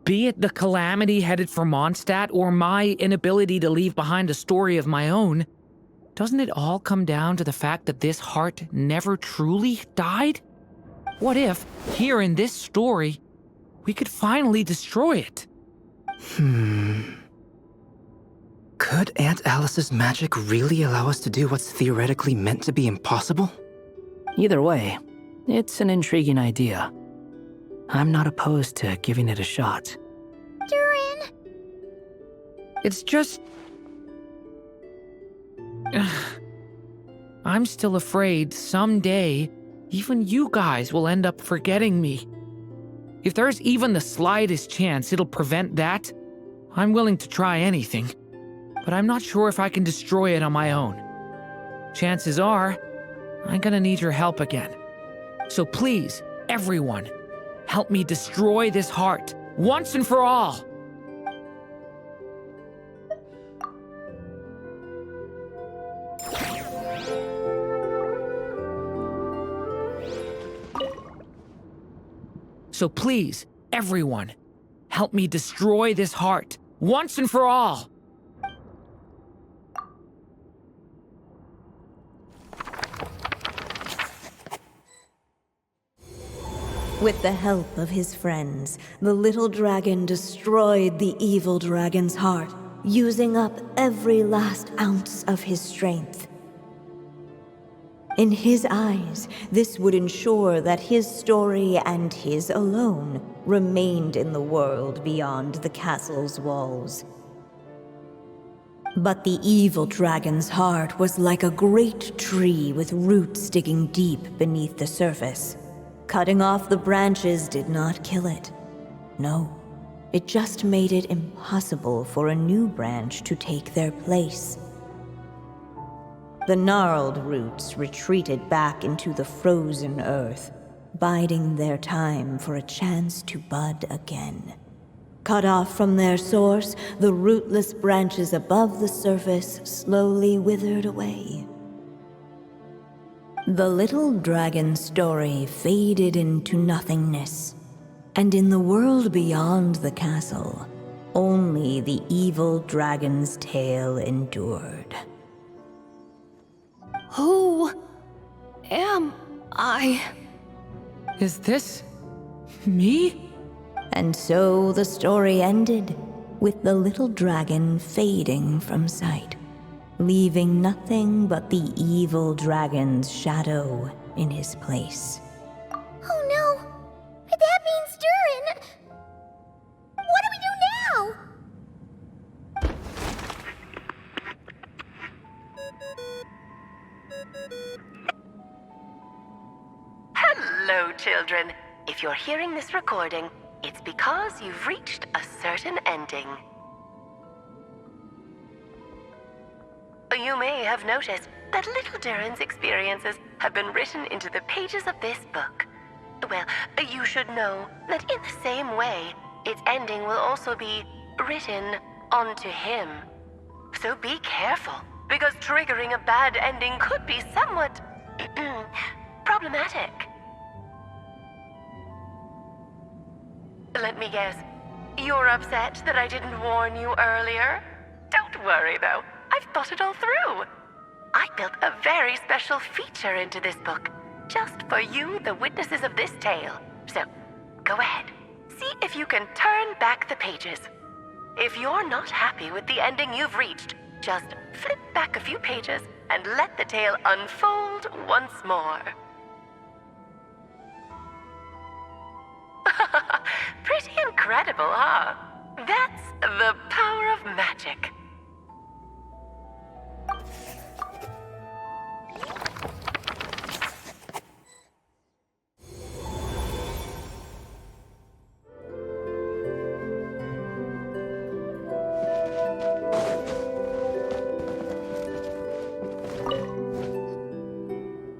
Speaker 3: Be it the calamity headed for Mondstadt or my inability to leave behind a story of my own, doesn't it all come down to the fact that this heart never truly died? What if, here in this story, we could finally destroy it?
Speaker 19: Could Aunt Alice's magic really allow us to do what's theoretically meant to be impossible?
Speaker 16: Either way, it's an intriguing idea. I'm not opposed to giving it a shot.
Speaker 2: Durin!
Speaker 3: It's just... I'm still afraid someday, even you guys will end up forgetting me. If there's even the slightest chance it'll prevent that, I'm willing to try anything. But I'm not sure if I can destroy it on my own. Chances are, I'm gonna need your help again. So please, everyone, help me destroy this heart, once and for all. So please, everyone, help me destroy this heart, once and for all.
Speaker 4: With the help of his friends, the little dragon destroyed the evil dragon's heart, using up every last ounce of his strength. In his eyes, this would ensure that his story and his alone remained in the world beyond the castle's walls. But the evil dragon's heart was like a great tree with roots digging deep beneath the surface. Cutting off the branches did not kill it. No, it just made it impossible for a new branch to take their place. The gnarled roots retreated back into the frozen earth, biding their time for a chance to bud again. Cut off from their source, the rootless branches above the surface slowly withered away. The little dragon's story faded into nothingness, and in the world beyond the castle, only the evil dragon's tale endured.
Speaker 14: Who am I?
Speaker 3: Is this me?
Speaker 4: And so the story ended, with the little dragon fading from sight, leaving nothing but the evil dragon's shadow in his place.
Speaker 2: Oh no! That means Durin! What do we do now?
Speaker 1: Hello, children. If you're hearing this recording, it's because you've reached a certain ending. You may have noticed that little Durin's experiences have been written into the pages of this book. Well, you should know that in the same way, its ending will also be written onto him. So be careful, because triggering a bad ending could be somewhat problematic. Let me guess, you're upset that I didn't warn you earlier? Don't worry, though. I've thought it all through. I built a very special feature into this book, just for you, the witnesses of this tale. So, go ahead. See if you can turn back the pages. If you're not happy with the ending you've reached, just flip back a few pages and let the tale unfold once more. Pretty incredible, huh? That's the power of magic.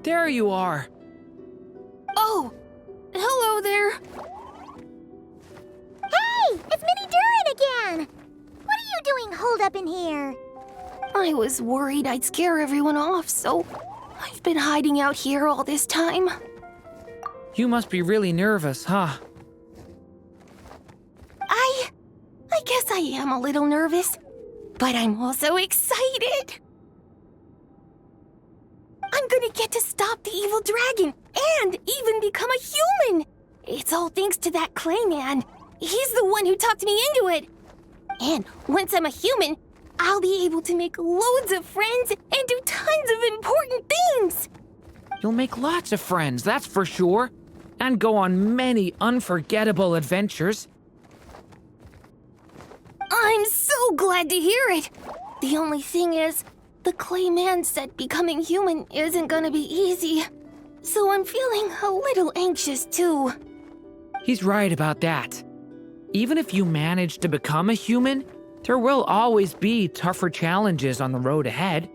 Speaker 3: There you are.
Speaker 14: Oh, hello there.
Speaker 2: Hey, it's Mini Durin again! What are you doing holed up in here?
Speaker 14: I was worried I'd scare everyone off, so I've been hiding out here all this time.
Speaker 3: You must be really nervous, huh?
Speaker 14: I guess I am a little nervous, but I'm also excited. I'm gonna get to stop the evil dragon and even become a human. It's all thanks to that Clayman. He's the one who talked me into it. And once I'm a human, I'll be able to make loads of friends and do tons of important things.
Speaker 3: You'll make lots of friends, that's for sure. And go on many unforgettable adventures.
Speaker 14: I'm so glad to hear it. The only thing is, the Clayman said becoming human isn't gonna be easy. So I'm feeling a little anxious too.
Speaker 3: He's right about that. Even if you manage to become a human, there will always be tougher challenges on the road ahead.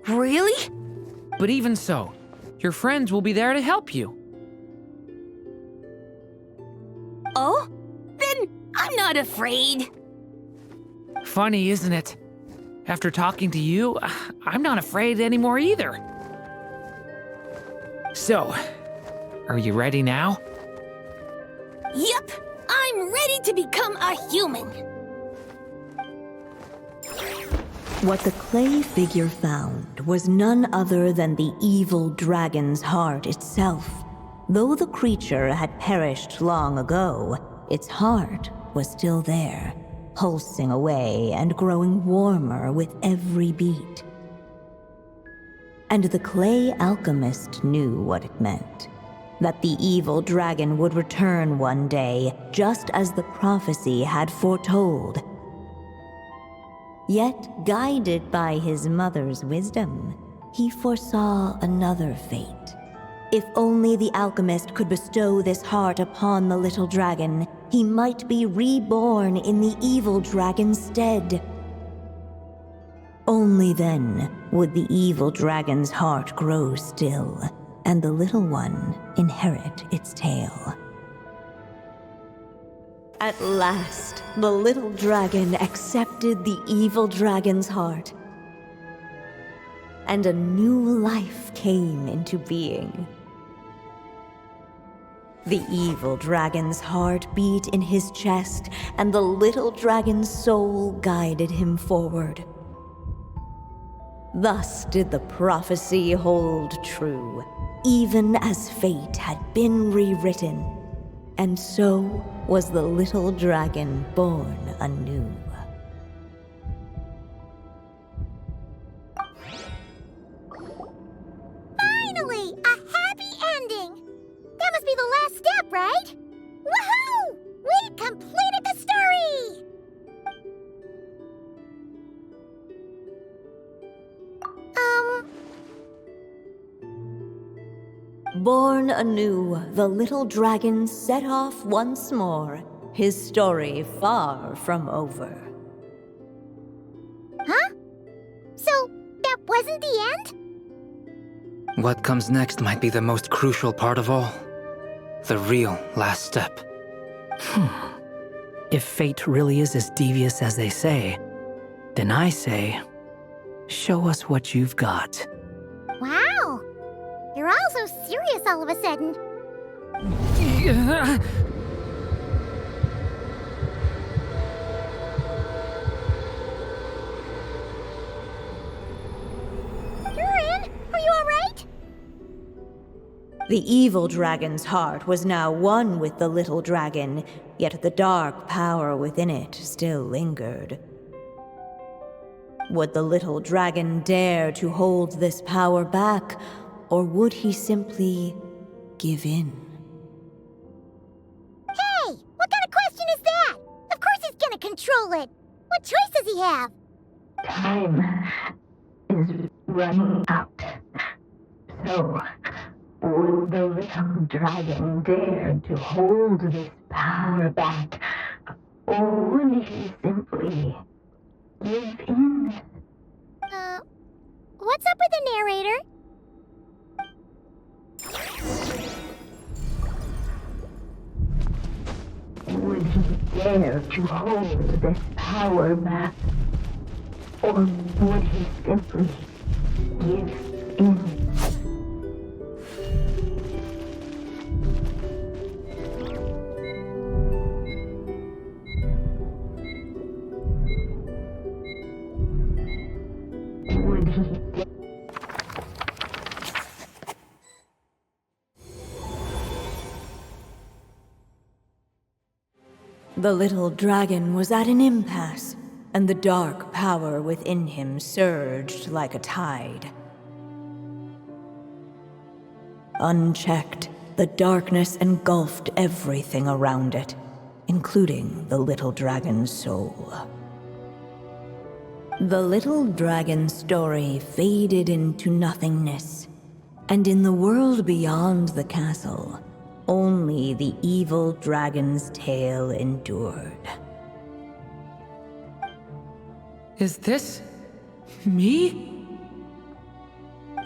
Speaker 14: Really?
Speaker 3: But even so, your friends will be there to help you.
Speaker 14: Uh-oh. Then I'm not afraid.
Speaker 3: Funny, isn't it? After talking to you, I'm not afraid anymore either. So, are you ready now?
Speaker 14: Yep, I'm ready to become a human.
Speaker 4: What the clay figure found was none other than the evil dragon's heart itself. Though the creature had perished long ago, its heart was still there, pulsing away and growing warmer with every beat. And the clay alchemist knew what it meant. That the evil dragon would return one day, just as the prophecy had foretold. Yet, guided by his mother's wisdom, he foresaw another fate. If only the alchemist could bestow this heart upon the little dragon, he might be reborn in the evil dragon's stead. Only then would the evil dragon's heart grow still, and the little one inherit its tale. At last, the little dragon accepted the evil dragon's heart, and a new life came into being. The evil dragon's heart beat in his chest, and the little dragon's soul guided him forward. Thus did the prophecy hold true, even as fate had been rewritten, and so was the little dragon born anew.
Speaker 2: Finally! A happy ending! That must be the last step, right? Woohoo! We completed the story!
Speaker 4: Born anew, the little dragon set off once more, his story far from over.
Speaker 2: Huh? So, that wasn't the end?
Speaker 19: What comes next might be the most crucial part of all. The real last step.
Speaker 16: If fate really is as devious as they say, then I say, show us what you've got.
Speaker 2: Wow! You're all so serious all of a sudden. Durin, are you alright?
Speaker 4: The evil dragon's heart was now one with the little dragon, yet the dark power within it still lingered. Would the little dragon dare to hold this power back, or would he simply give in?
Speaker 2: Hey! What kind of question is that? Of course he's gonna control it! What choice does he have?
Speaker 20: Time is running out. So, would the little dragon dare to hold this power back? Or would he simply give in?
Speaker 2: What's up with the narrator?
Speaker 20: Would he dare to hold this power back? Or would he simply give in? Would he
Speaker 4: The little dragon was at an impasse, and the dark power within him surged like a tide. Unchecked, the darkness engulfed everything around it, including the little dragon's soul. The little dragon's story faded into nothingness, and in the world beyond the castle, only the evil dragon's tale endured.
Speaker 3: Is this me?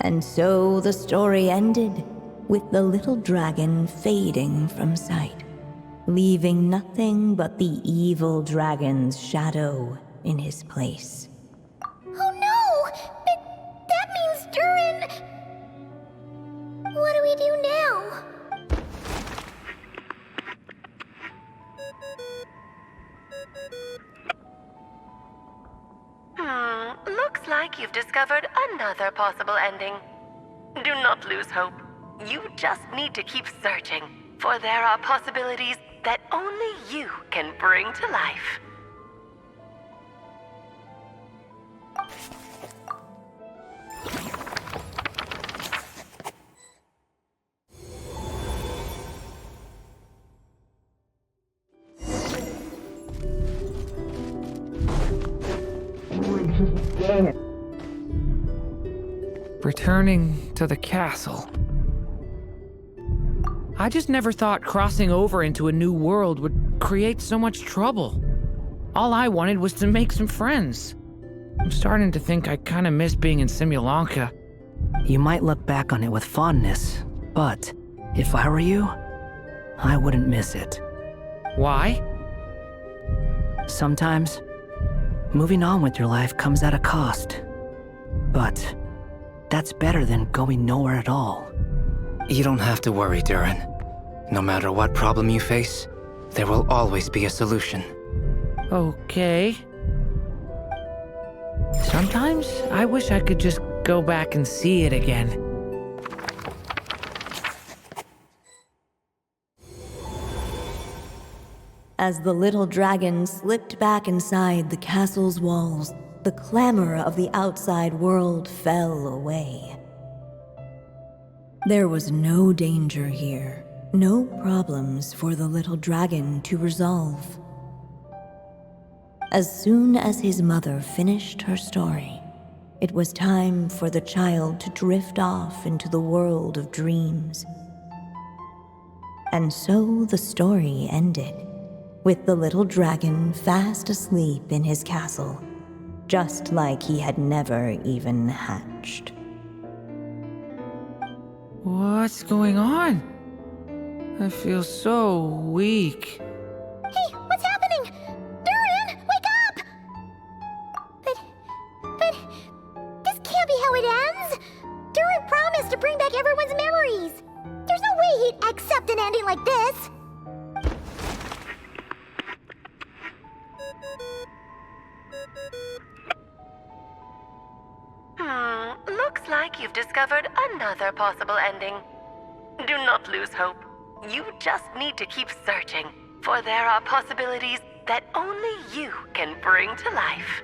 Speaker 4: And so the story ended, with the little dragon fading from sight. leaving nothing but the evil dragon's shadow in his place.
Speaker 2: Oh no! That means Durin... What do we do now?
Speaker 1: Looks like you've discovered another possible ending. Do not lose hope. You just need to keep searching, for there are possibilities that only you can bring to life.
Speaker 20: Would he dare?
Speaker 3: Returning to the castle. I just never thought crossing over into a new world would create so much trouble. All I wanted was to make some friends. I'm starting to think I kind of miss being in Simulanka.
Speaker 16: You might look back on it with fondness, but if I were you, I wouldn't miss it.
Speaker 3: Why?
Speaker 16: Sometimes, moving on with your life comes at a cost. But that's better than going nowhere at all.
Speaker 19: You don't have to worry, Durin. No matter what problem you face, there will always be a solution.
Speaker 3: Okay. Sometimes I wish I could just go back and see it again.
Speaker 4: As the little dragon slipped back inside the castle's walls, the clamor of the outside world fell away. There was no danger here, no problems for the little dragon to resolve. As soon as his mother finished her story, it was time for the child to drift off into the world of dreams. And so the story ended, with the little dragon fast asleep in his castle, just like he had never even hatched.
Speaker 3: What's going on? I feel so weak.
Speaker 2: Hey, what's happening? Durin, wake up! But this can't be how it ends. Durin promised to bring back everyone's memories. There's no way he'd accept an ending like this.
Speaker 1: Looks like you've discovered another possible ending. Do not lose hope. You just need to keep searching, for there are possibilities that only you can bring to life.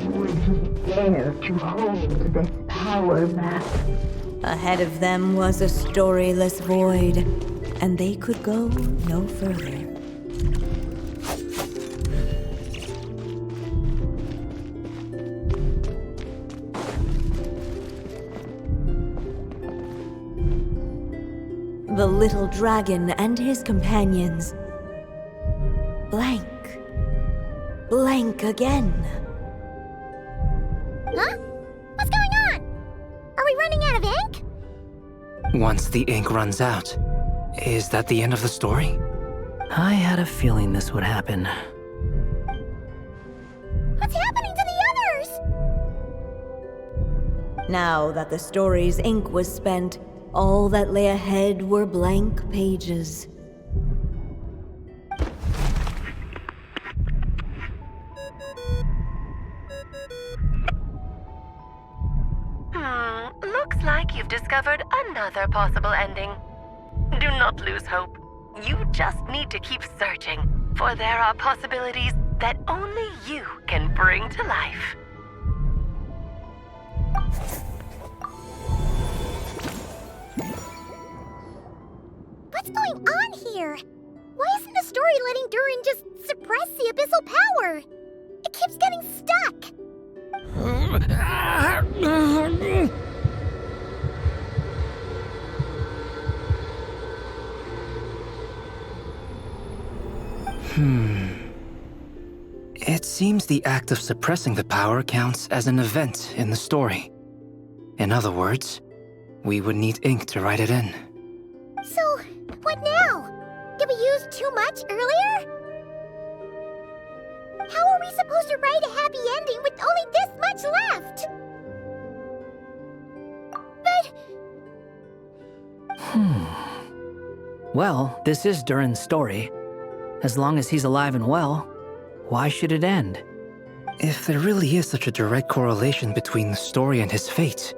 Speaker 20: Would he dare to hold this power map?
Speaker 4: Ahead of them was a storyless void, and they could go no further. The little dragon and his companions blank again.
Speaker 2: Huh? What's going on? Are we running out of ink?
Speaker 19: Once the ink runs out, is that the end of the story?
Speaker 16: I had a feeling this would happen.
Speaker 2: What's happening to the others?
Speaker 4: Now that the story's ink was spent, all that lay ahead were blank pages.
Speaker 1: Looks like you've discovered another possible ending. Do not lose hope. You just need to keep searching, for there are possibilities that only you can bring to life.
Speaker 2: What's going on here? Why isn't the story letting Durin just suppress the abyssal power? It keeps getting stuck.
Speaker 19: It seems the act of suppressing the power counts as an event in the story. In other words, we would need ink to write it in.
Speaker 2: So, what now? Did we use too much earlier? How are we supposed to write a happy ending with only this much left? But...
Speaker 16: Well, this is Durin's story. As long as he's alive and well, why should it end?
Speaker 19: If there really is such a direct correlation between the story and his fate,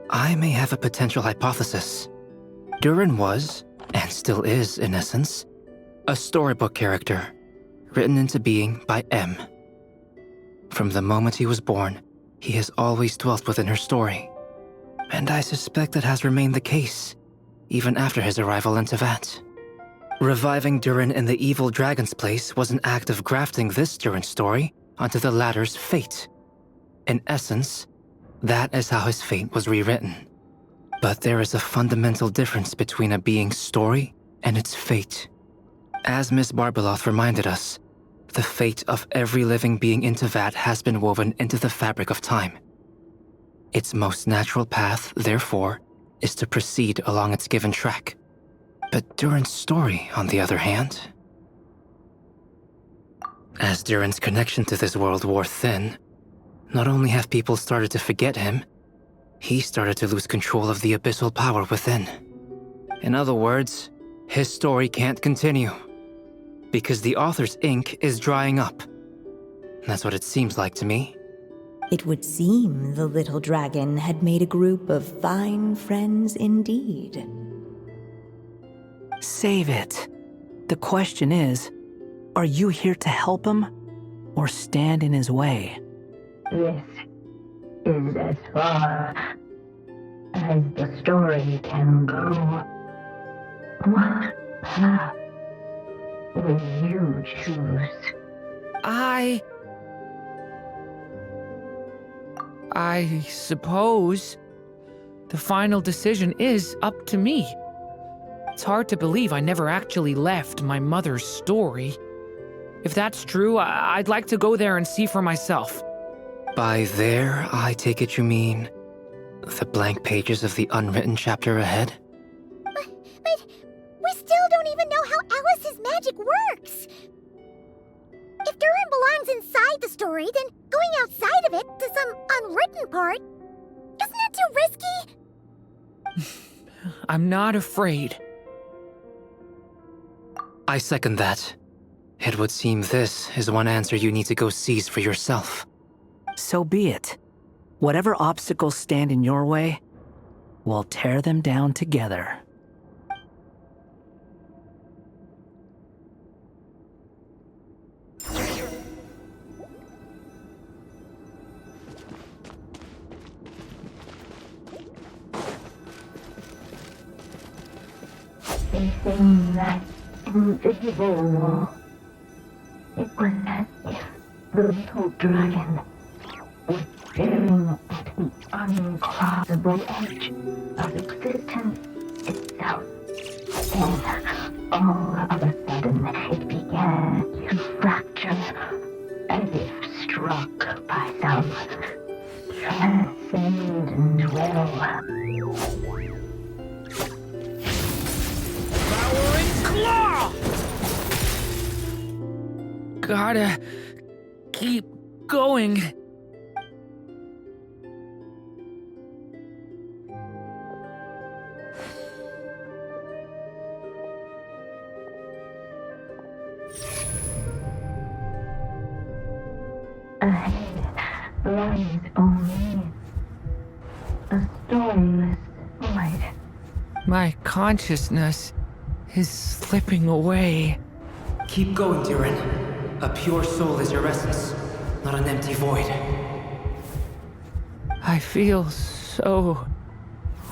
Speaker 19: I may have a potential hypothesis. Durin was, and still is in essence, a storybook character, written into being by M. From the moment he was born, he has always dwelt within her story. And I suspect that has remained the case, even after his arrival in Tevat. Reviving Durin in the evil dragon's place was an act of grafting this Durin story onto the latter's fate. In essence, that is how his fate was rewritten. But there is a fundamental difference between a being's story and its fate. As Miss Barbeloth reminded us, the fate of every living being in Tevat has been woven into the fabric of time. Its most natural path, therefore, is to proceed along its given track. But Durin's story, on the other hand... As Durin's connection to this world wore thin, not only have people started to forget him, he started to lose control of the abyssal power within. In other words, his story can't continue, because the author's ink is drying up. That's what it seems like to me.
Speaker 4: It would seem the little dragon had made a group of fine friends indeed.
Speaker 16: Save it. The question is, are you here to help him, or stand in his way?
Speaker 20: This is as far as the story can go. What path will you choose?
Speaker 3: I suppose the final decision is up to me. It's hard to believe I never actually left my mother's story. If that's true, I'd like to go there and see for myself.
Speaker 19: By there, I take it you mean the blank pages of the unwritten chapter ahead?
Speaker 2: But we still don't even know how Alice's magic works. If Durin belongs inside the story, then going outside of it to some unwritten part, isn't that too risky?
Speaker 3: I'm not afraid.
Speaker 19: I second that. It would seem this is one answer you need to go seize for yourself.
Speaker 16: So be it. Whatever obstacles stand in your way, we'll tear them down together.
Speaker 20: Facing that invisible wall, it was as if the little dragon was staring at the uncrossable edge of existence itself. And all of a sudden, it began to fracture, as if struck by some transcendent will.
Speaker 3: Claw! Gotta keep going.
Speaker 20: Ahead lies only a stormless void.
Speaker 3: My consciousness is slipping away.
Speaker 19: Keep going, Durin. A pure soul is your essence, not an empty void.
Speaker 3: I feel so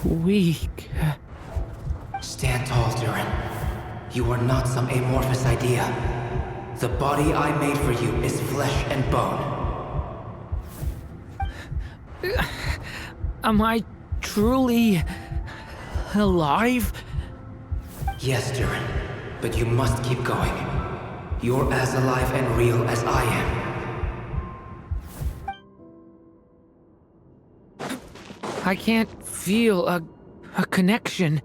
Speaker 3: weak.
Speaker 19: Stand tall, Durin. You are not some amorphous idea. The body I made for you is flesh and bone.
Speaker 3: Am I truly alive?
Speaker 19: Yes, Durin, but you must keep going. You're as alive and real as I am.
Speaker 3: I can't feel a connection.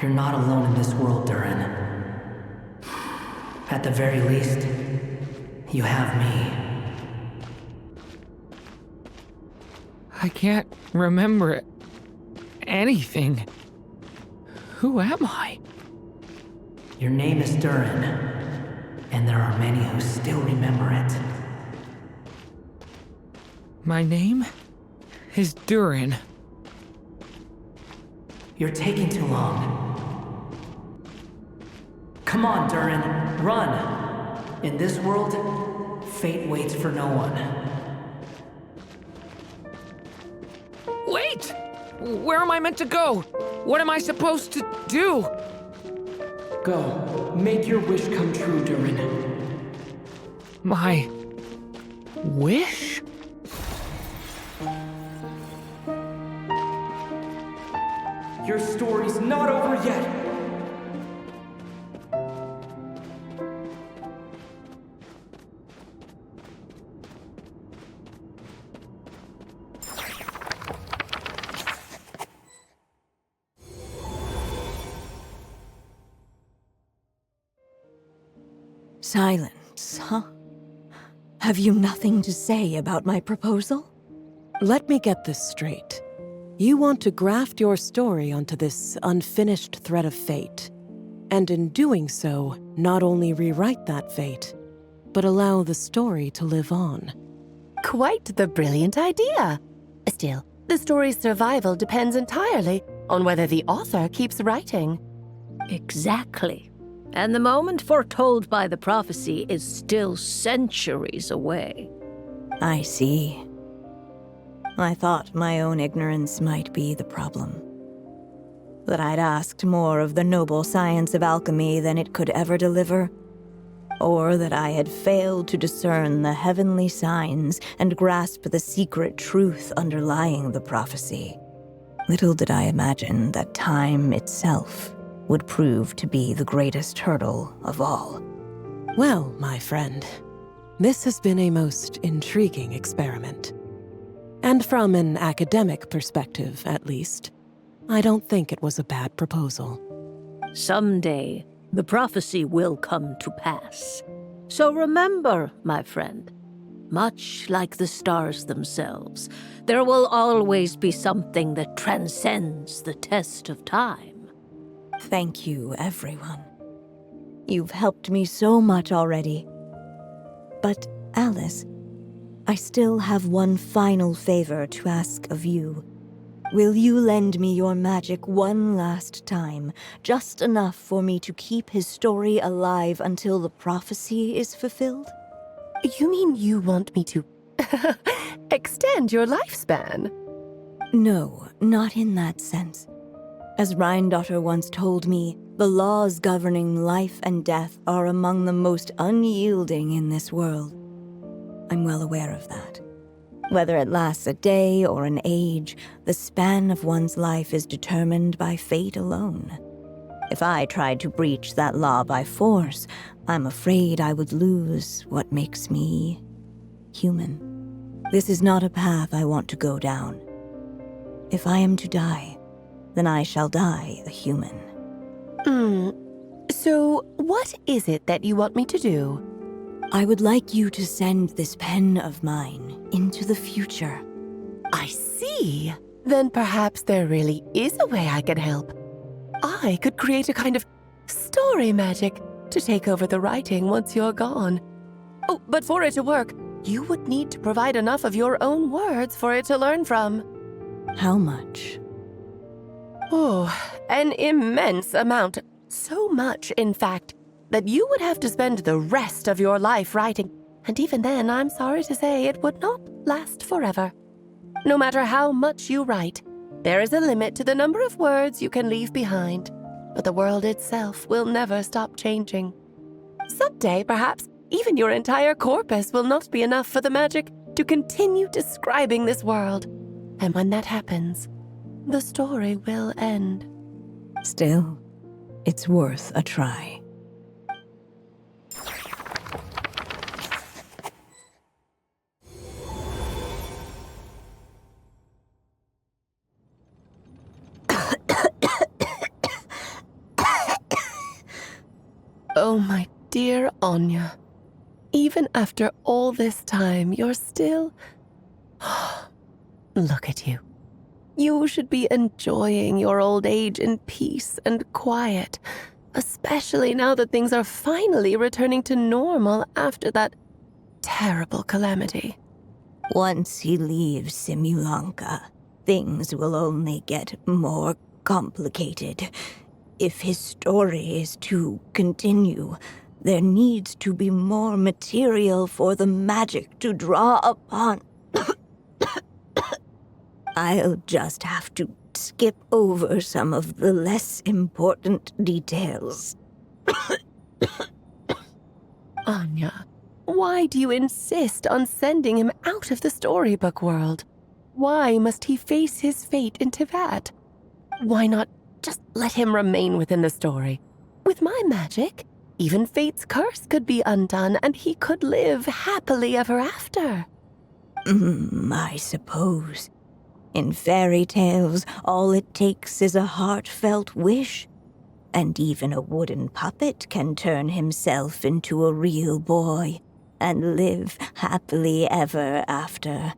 Speaker 16: You're not alone in this world, Durin. At the very least, you have me.
Speaker 3: I can't remember anything. Who am I?
Speaker 16: Your name is Durin, and there are many who still remember it.
Speaker 3: My name is Durin.
Speaker 16: You're taking too long. Come on, Durin, run! In this world, fate waits for no one.
Speaker 3: Wait! Where am I meant to go? What am I supposed to do?
Speaker 16: Go. Make your wish come true, Durin.
Speaker 3: My wish?
Speaker 16: Your story's not over yet!
Speaker 4: Silence, huh? Have you nothing to say about my proposal?
Speaker 8: Let me get this straight. You want to graft your story onto this unfinished thread of fate, and in doing so, not only rewrite that fate, but allow the story to live on.
Speaker 1: Quite the brilliant idea. Still, the story's survival depends entirely on whether the author keeps writing.
Speaker 7: Exactly. And the moment foretold by the prophecy is still centuries away.
Speaker 4: I see. I thought my own ignorance might be the problem. That I'd asked more of the noble science of alchemy than it could ever deliver. Or that I had failed to discern the heavenly signs and grasp the secret truth underlying the prophecy. Little did I imagine that time itself would prove to be the greatest hurdle of all.
Speaker 8: Well, my friend, this has been a most intriguing experiment. And from an academic perspective, at least, I don't think it was a bad proposal.
Speaker 7: Someday, the prophecy will come to pass. So remember, my friend, much like the stars themselves, there will always be something that transcends the test of time.
Speaker 4: Thank you, everyone. You've helped me so much already. But, Alice, I still have one final favor to ask of you. Will you lend me your magic one last time, just enough for me to keep his story alive until the prophecy is fulfilled?
Speaker 1: You mean you want me to extend your lifespan?
Speaker 4: No, not in that sense. As Rheindotter once told me, the laws governing life and death are among the most unyielding in this world. I'm well aware of that. Whether it lasts a day or an age, the span of one's life is determined by fate alone. If I tried to breach that law by force, I'm afraid I would lose what makes me human. This is not a path I want to go down. If I am to die, then I shall die a human.
Speaker 1: So what is it that you want me to do?
Speaker 4: I would like you to send this pen of mine into the future.
Speaker 1: I see. Then perhaps there really is a way I can help. I could create a kind of story magic to take over the writing once you're gone. Oh, but for it to work, you would need to provide enough of your own words for it to learn from.
Speaker 4: How much?
Speaker 1: Oh, an immense amount. So much, in fact, that you would have to spend the rest of your life writing. And even then, I'm sorry to say, it would not last forever. No matter how much you write, there is a limit to the number of words you can leave behind. But the world itself will never stop changing. Someday, perhaps, even your entire corpus will not be enough for the magic to continue describing this world. And when that happens, the story will end.
Speaker 4: Still, it's worth a try.
Speaker 1: dear Anya. Even after all this time, you're still... Look at you. You should be enjoying your old age in peace and quiet, especially now that things are finally returning to normal after that terrible calamity.
Speaker 4: Once he leaves Simulanka, things will only get more complicated. If his story is to continue, there needs to be more material for the magic to draw upon. I'll just have to skip over some of the less important details.
Speaker 1: Anya, why do you insist on sending him out of the storybook world? Why must he face his fate in Teyvat? Why not just let him remain within the story? With my magic, even fate's curse could be undone and he could live happily ever after.
Speaker 4: I suppose. In fairy tales, all it takes is a heartfelt wish. And even a wooden puppet can turn himself into a real boy and live happily ever after.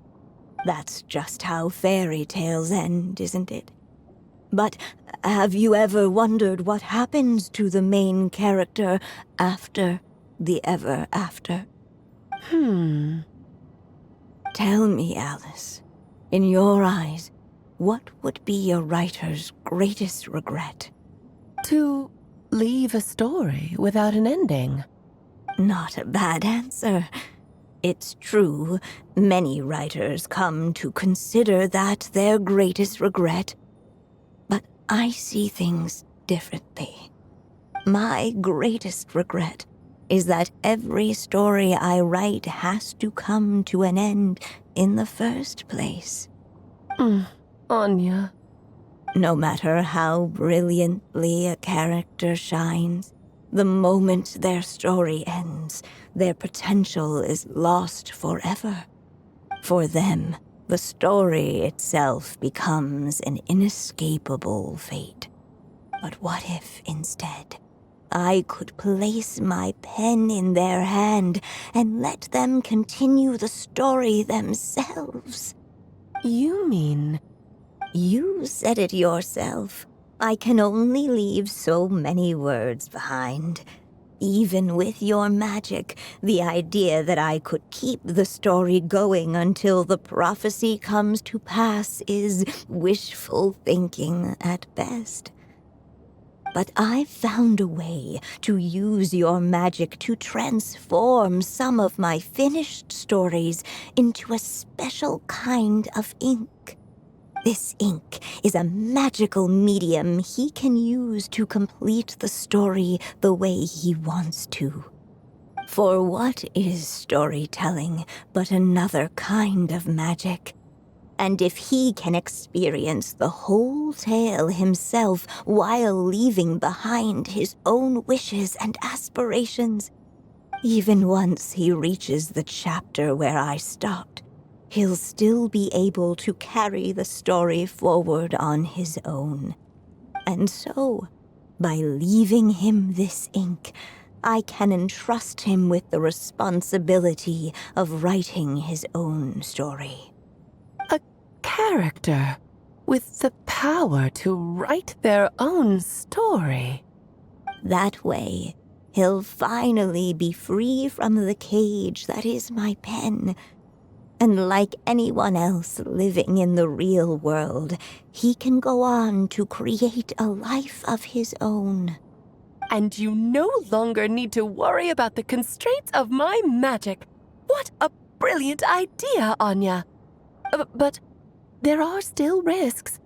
Speaker 4: That's just how fairy tales end, isn't it? But have you ever wondered what happens to the main character after the ever after? Tell me, Alice, in your eyes, what would be a writer's greatest regret?
Speaker 1: To leave a story without an ending.
Speaker 4: Not a bad answer. It's true, many writers come to consider that their greatest regret. But I see things differently. My greatest regret is that every story I write has to come to an end in the first place.
Speaker 1: Anya.
Speaker 4: No matter how brilliantly a character shines, the moment their story ends, their potential is lost forever. For them, the story itself becomes an inescapable fate. But what if, instead, I could place my pen in their hand and let them continue the story themselves?
Speaker 1: You mean...
Speaker 4: You said it yourself. I can only leave so many words behind. Even with your magic, the idea that I could keep the story going until the prophecy comes to pass is wishful thinking at best. But I've found a way to use your magic to transform some of my finished stories into a special kind of ink. This ink is a magical medium he can use to complete the story the way he wants to. For what is storytelling but another kind of magic? And if he can experience the whole tale himself while leaving behind his own wishes and aspirations, even once he reaches the chapter where I stopped, he'll still be able to carry the story forward on his own. And so, by leaving him this ink, I can entrust him with the responsibility of writing his own story.
Speaker 1: A character with the power to write their own story.
Speaker 4: That way, he'll finally be free from the cage that is my pen. And like anyone else living in the real world, he can go on to create a life of his own.
Speaker 1: And you no longer need to worry about the constraints of my magic. What a brilliant idea, Anya. But there are still risks.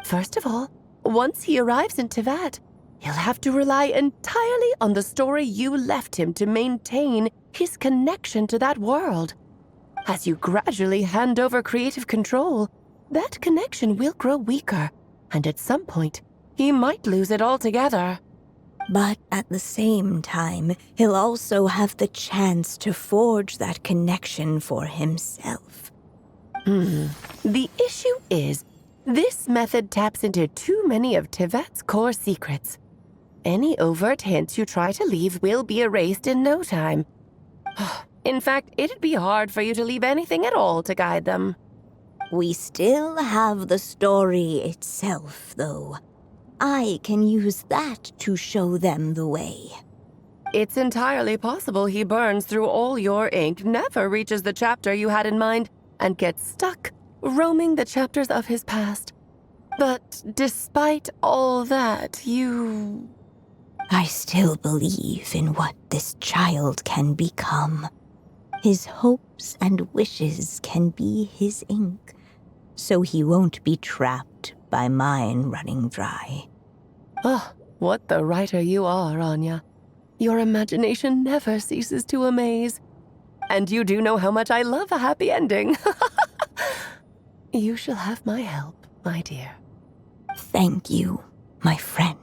Speaker 1: First of all, once he arrives in Teyvat, he'll have to rely entirely on the story you left him to maintain his connection to that world. As you gradually hand over creative control, that connection will grow weaker, and at some point, he might lose it altogether.
Speaker 4: But at the same time, he'll also have the chance to forge that connection for himself.
Speaker 1: The issue is, this method taps into too many of Teyvat's core secrets. Any overt hints you try to leave will be erased in no time. In fact, it'd be hard for you to leave anything at all to guide them.
Speaker 4: We still have the story itself, though. I can use that to show them the way.
Speaker 1: It's entirely possible he burns through all your ink, never reaches the chapter you had in mind, and gets stuck, roaming the chapters of his past. But despite all that,
Speaker 4: I still believe in what this child can become. His hopes and wishes can be his ink, so he won't be trapped by mine running dry.
Speaker 1: Oh, what the writer you are, Anya. Your imagination never ceases to amaze. And you do know how much I love a happy ending. You shall have my help, my dear.
Speaker 4: Thank you, my friend.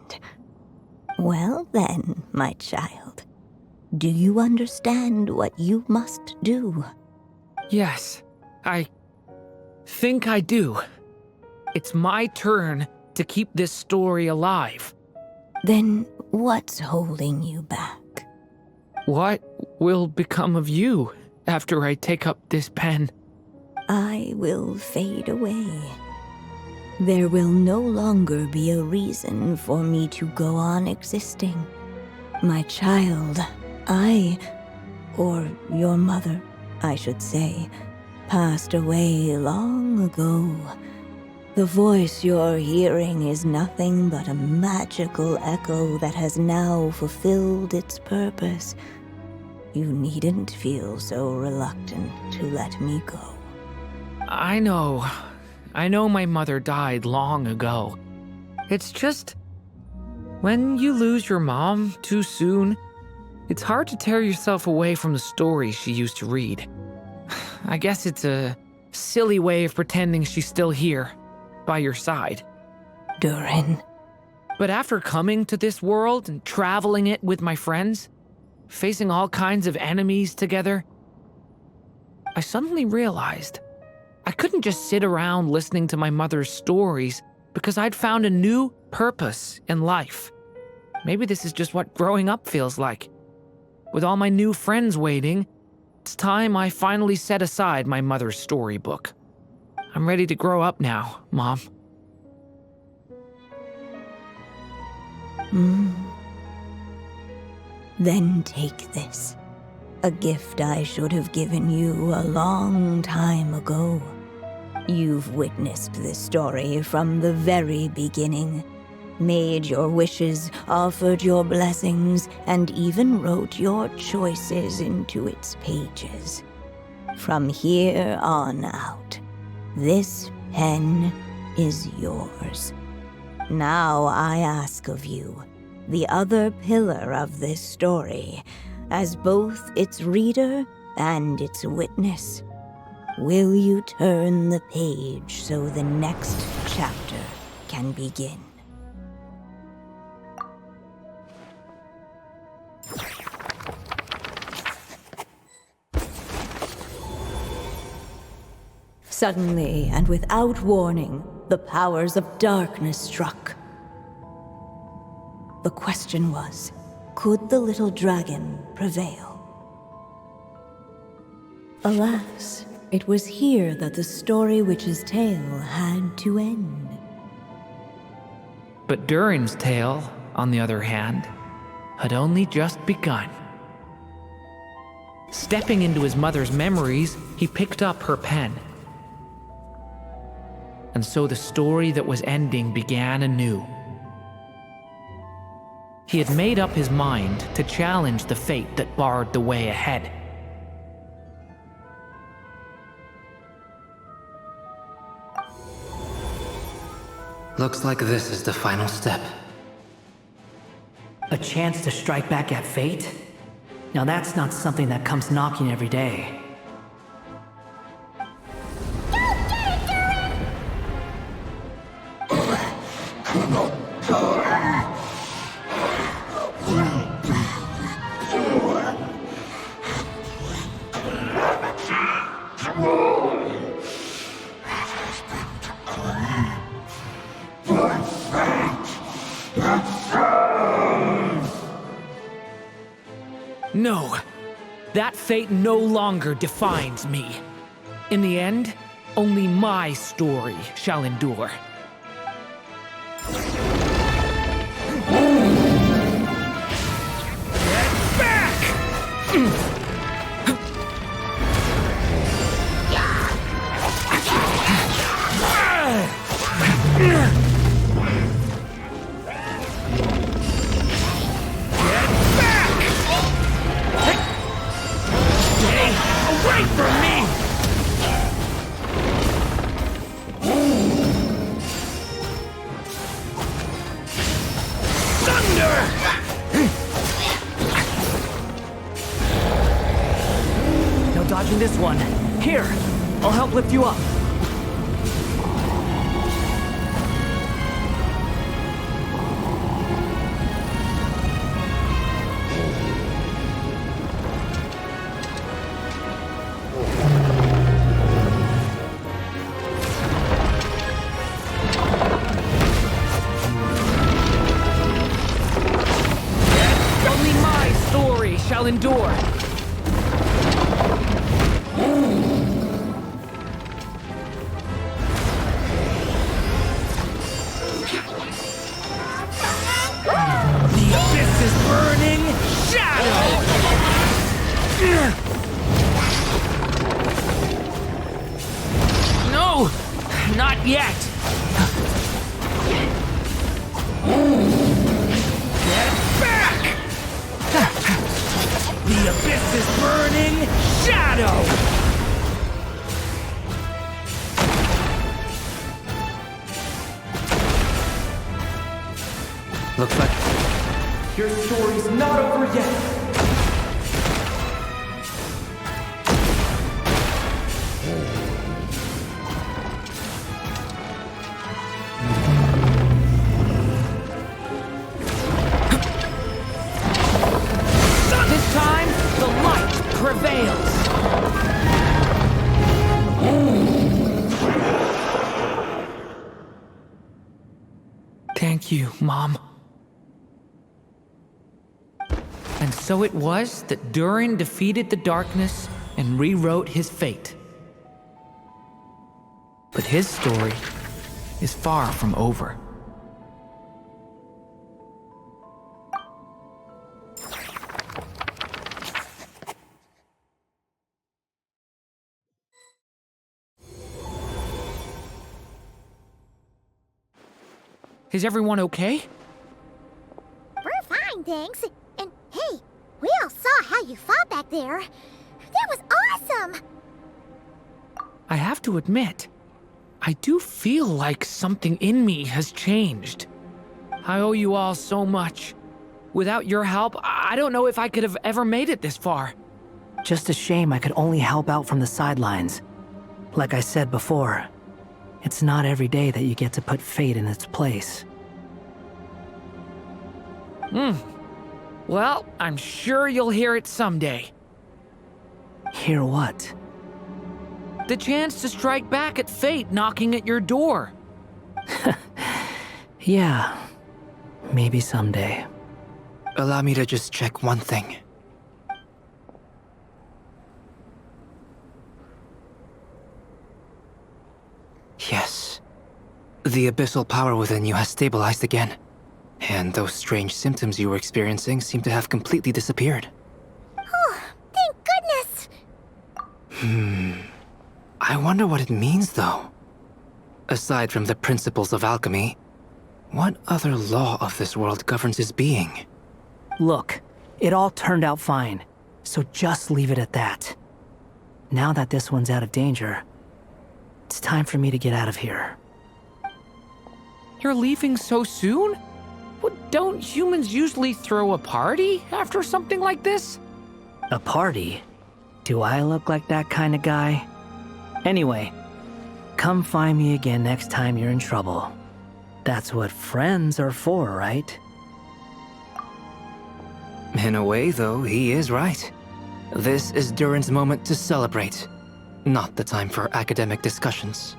Speaker 4: Well then, my child, do you understand what you must do?
Speaker 3: Yes, I think I do. It's my turn to keep this story alive.
Speaker 4: Then what's holding you back?
Speaker 3: What will become of you after I take up this pen?
Speaker 4: I will fade away. There will no longer be a reason for me to go on existing. My child, or your mother, I should say, passed away long ago. The voice you're hearing is nothing but a magical echo that has now fulfilled its purpose. You needn't feel so reluctant to let me go.
Speaker 3: I know my mother died long ago. It's just, when you lose your mom too soon, it's hard to tear yourself away from the stories she used to read. I guess it's a silly way of pretending she's still here, by your side.
Speaker 4: Durin.
Speaker 3: But after coming to this world and traveling it with my friends, facing all kinds of enemies together, I suddenly realized I couldn't just sit around listening to my mother's stories because I'd found a new purpose in life. Maybe this is just what growing up feels like. With all my new friends waiting, it's time I finally set aside my mother's storybook. I'm ready to grow up now, Mom.
Speaker 4: Then take this. A gift I should have given you a long time ago. You've witnessed this story from the very beginning. Made your wishes, offered your blessings, and even wrote your choices into its pages. From here on out, this pen is yours. Now I ask of you, the other pillar of this story, as both its reader and its witness, will you turn the page so the next chapter can begin? Suddenly, and without warning, the powers of darkness struck. The question was, could the little dragon prevail? Alas, it was here that the story witch's tale had to end.
Speaker 3: But Durin's tale, on the other hand, had only just begun. Stepping into his mother's memories, he picked up her pen. And so the story that was ending began anew. He had made up his mind to challenge the fate that barred the way ahead.
Speaker 19: Looks like this is the final step.
Speaker 16: A chance to strike back at fate? Now that's not something that comes knocking every day.
Speaker 3: No. That fate no longer defines me. In the end, only my story shall endure. Get back! Away from me! Thunder!
Speaker 16: No dodging this one. Here, I'll help lift you up.
Speaker 3: Shall endure. The abyss is burning. Shadow. No, not yet. Get back! The abyss is burning! Shadow!
Speaker 15: Looks like your story's not over yet.
Speaker 3: Prevails. Thank you, Mom. And so it was that Durin defeated the darkness and rewrote his fate. But his story is far from over. Is everyone okay?
Speaker 2: We're fine, thanks. And hey, we all saw how you fought back there. That was awesome!
Speaker 3: I have to admit, I do feel like something in me has changed. I owe you all so much. Without your help, I don't know if I could have ever made it this far.
Speaker 16: Just a shame I could only help out from the sidelines. Like I said before, it's not every day that you get to put fate in its place.
Speaker 3: Well, I'm sure you'll hear it someday.
Speaker 16: Hear what?
Speaker 3: The chance to strike back at fate knocking at your door.
Speaker 16: Yeah, maybe someday.
Speaker 19: Allow me to just check one thing. Yes. The abyssal power within you has stabilized again. And those strange symptoms you were experiencing seem to have completely disappeared.
Speaker 2: Oh, thank goodness!
Speaker 19: I wonder what it means, though. Aside from the principles of alchemy, what other law of this world governs his being?
Speaker 16: Look, it all turned out fine, so just leave it at that. Now that this one's out of danger, it's time for me to get out of here.
Speaker 3: You're leaving so soon? What, don't humans usually throw a party after something like this?
Speaker 16: A party? Do I look like that kind of guy? Anyway, come find me again next time you're in trouble. That's what friends are for, right?
Speaker 19: In a way, though, he is right. This is Durin's moment to celebrate, not the time for academic discussions.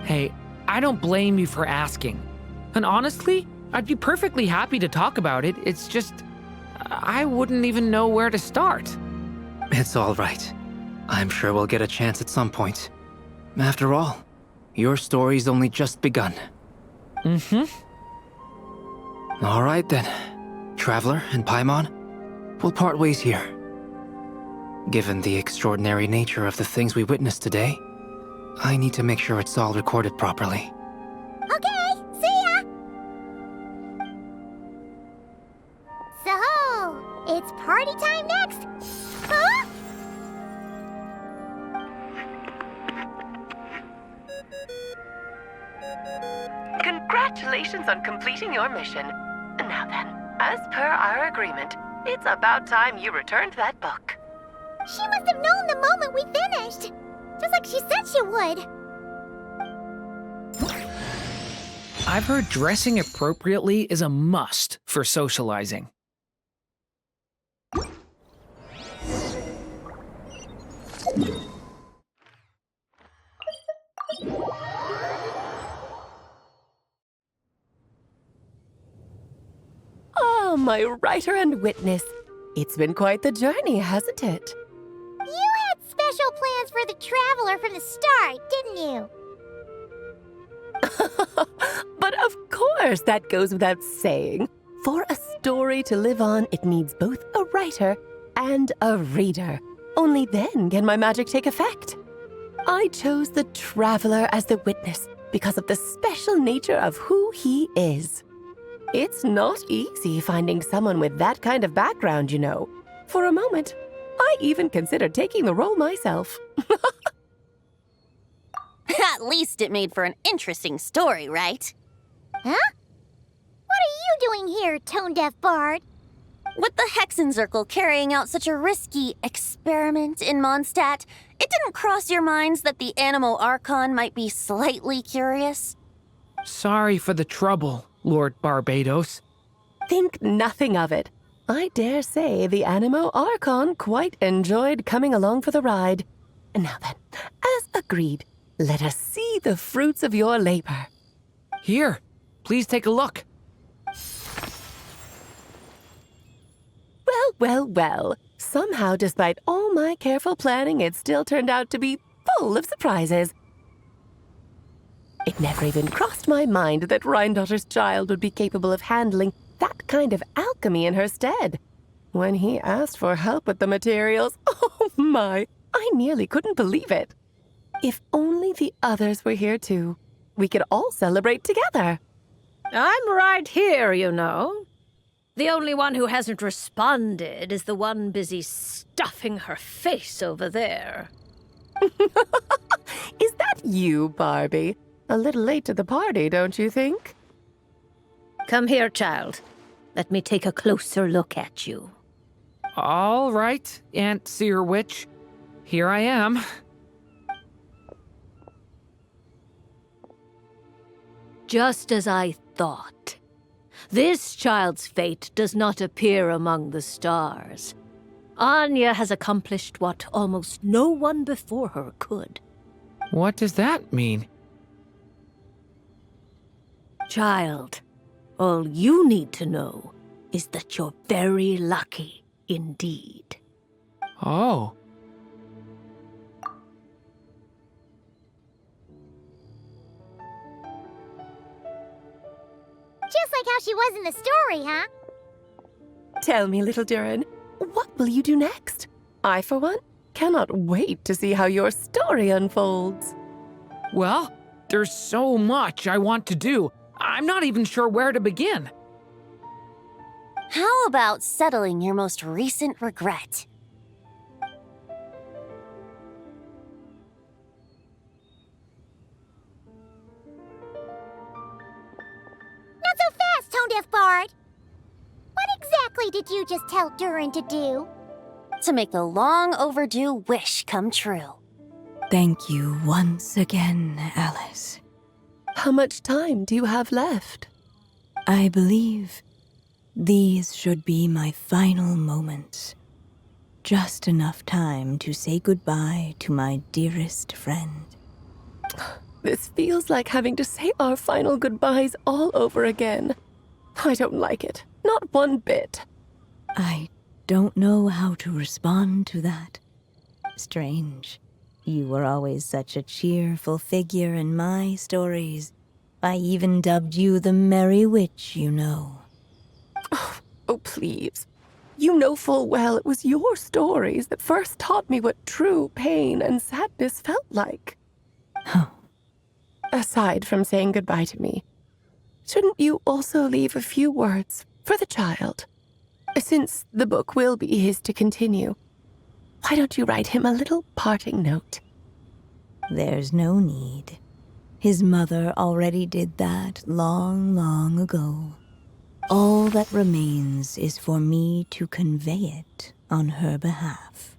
Speaker 3: Hey, I don't blame you for asking. And honestly, I'd be perfectly happy to talk about it. It's just, I wouldn't even know where to start.
Speaker 19: It's all right. I'm sure we'll get a chance at some point. After all, your story's only just begun.
Speaker 3: Mm-hmm.
Speaker 19: All right then. Traveler and Paimon, we'll part ways here. Given the extraordinary nature of the things we witnessed today, I need to make sure it's all recorded properly.
Speaker 2: Okay, see ya! So, it's party time next! Huh?
Speaker 1: Congratulations on completing your mission. Now then, as per our agreement, it's about time you returned that book.
Speaker 2: She must have known the moment we finished! Just like she said she would!
Speaker 3: I've heard dressing appropriately is a must for socializing.
Speaker 1: Oh, my writer and witness. It's been quite the journey, hasn't it?
Speaker 2: You had special plans for the Traveler from the start, didn't you?
Speaker 1: But of course, that goes without saying. For a story to live on, it needs both a writer and a reader. Only then can my magic take effect. I chose the Traveler as the witness because of the special nature of who he is. It's not easy finding someone with that kind of background, you know. For a moment, I even considered taking the role myself.
Speaker 6: At least it made for an interesting story, right?
Speaker 2: Huh? What are you doing here, tone-deaf bard?
Speaker 6: With the Hexenzirkel carrying out such a risky experiment in Mondstadt, it didn't cross your minds that the Animo Archon might be slightly curious?
Speaker 3: Sorry for the trouble, Lord Barbados.
Speaker 1: Think nothing of it. I dare say the Animo Archon quite enjoyed coming along for the ride. Now then, as agreed, let us see the fruits of your labor.
Speaker 3: Here, please take a look.
Speaker 1: Well. Somehow, despite all my careful planning, it still turned out to be full of surprises. It never even crossed my mind that Rhindotter's child would be capable of handling that kind of alchemy in her stead. When he asked for help with the materials, oh my, I nearly couldn't believe it. If only the others were here too, we could all celebrate together.
Speaker 7: I'm right here, you know. The only one who hasn't responded is the one busy stuffing her face over there.
Speaker 1: Is that you, Barbie? A little late to the party, don't you think?
Speaker 7: Come here, child. Let me take a closer look at you.
Speaker 3: All right, Aunt Seer Witch. Here I am.
Speaker 7: Just as I thought. This child's fate does not appear among the stars. Anya has accomplished what almost no one before her could.
Speaker 3: What does that mean?
Speaker 7: Child, all you need to know is that you're very lucky indeed.
Speaker 3: Oh.
Speaker 2: Just like how she was in the story, huh?
Speaker 1: Tell me, little Durin, what will you do next? I, for one, cannot wait to see how your story unfolds.
Speaker 3: Well, there's so much I want to do. I'm not even sure where to begin.
Speaker 6: How about settling your most recent regret?
Speaker 2: Not so fast, tone-deaf bard! What exactly did you just tell Durin to do?
Speaker 6: To make the long overdue wish come true.
Speaker 4: Thank you once again, Alice.
Speaker 1: How much time do you have left?
Speaker 4: I believe these should be my final moments. Just enough time to say goodbye to my dearest friend.
Speaker 1: This feels like having to say our final goodbyes all over again. I don't like it. Not one bit.
Speaker 4: I don't know how to respond to that. Strange. You were always such a cheerful figure in my stories. I even dubbed you the Merry Witch, you know.
Speaker 1: Oh, please. You know full well it was your stories that first taught me what true pain and sadness felt like. Aside from saying goodbye to me, shouldn't you also leave a few words for the child? Since the book will be his to continue, why don't you write him a little parting note?
Speaker 4: There's no need. His mother already did that long, long ago. All that remains is for me to convey it on her behalf.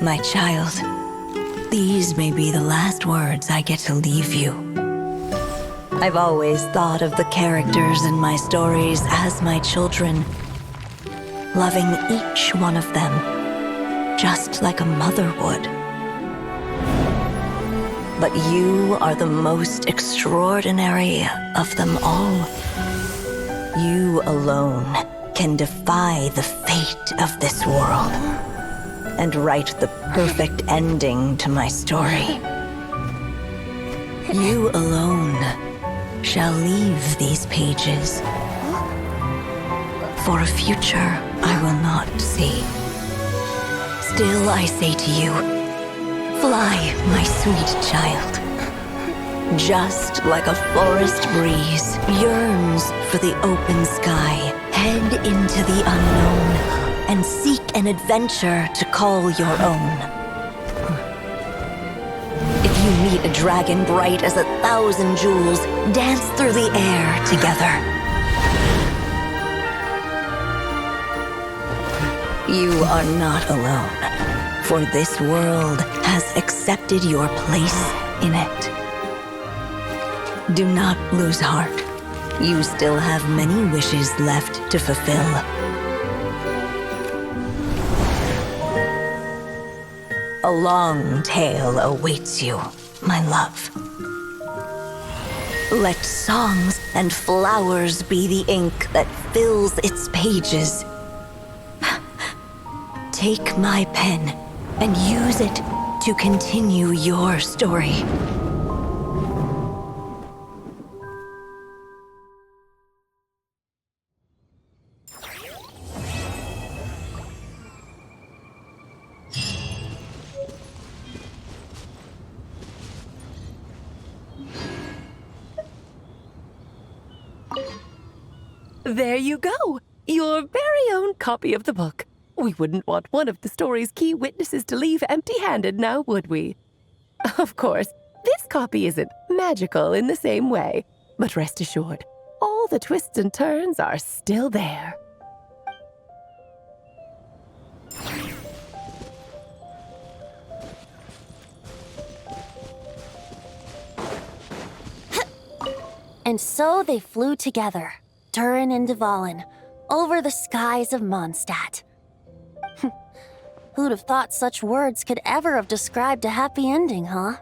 Speaker 4: My child, these may be the last words I get to leave you. I've always thought of the characters in my stories as my children, loving each one of them, just like a mother would. But you are the most extraordinary of them all. You alone can defy the fate of this world and write the perfect ending to my story. You alone shall leave these pages for a future I will not see. Still I say to you, fly, my sweet child. Just like a forest breeze yearns for the open sky, head into the unknown and seek an adventure to call your own. If you meet a dragon bright as 1,000 jewels, dance through the air together. You are not alone, for this world has accepted your place in it. Do not lose heart. You still have many wishes left to fulfill. A long tale awaits you, my love. Let songs and flowers be the ink that fills its pages. Take my pen and use it to continue your story.
Speaker 1: There you go! Your very own copy of the book. We wouldn't want one of the story's key witnesses to leave empty-handed now, would we? Of course, this copy isn't magical in the same way, but rest assured, all the twists and turns are still there.
Speaker 6: And so they flew together, Durin and Dvalin, over the skies of Mondstadt. Who'd have thought such words could ever have described a happy ending, huh?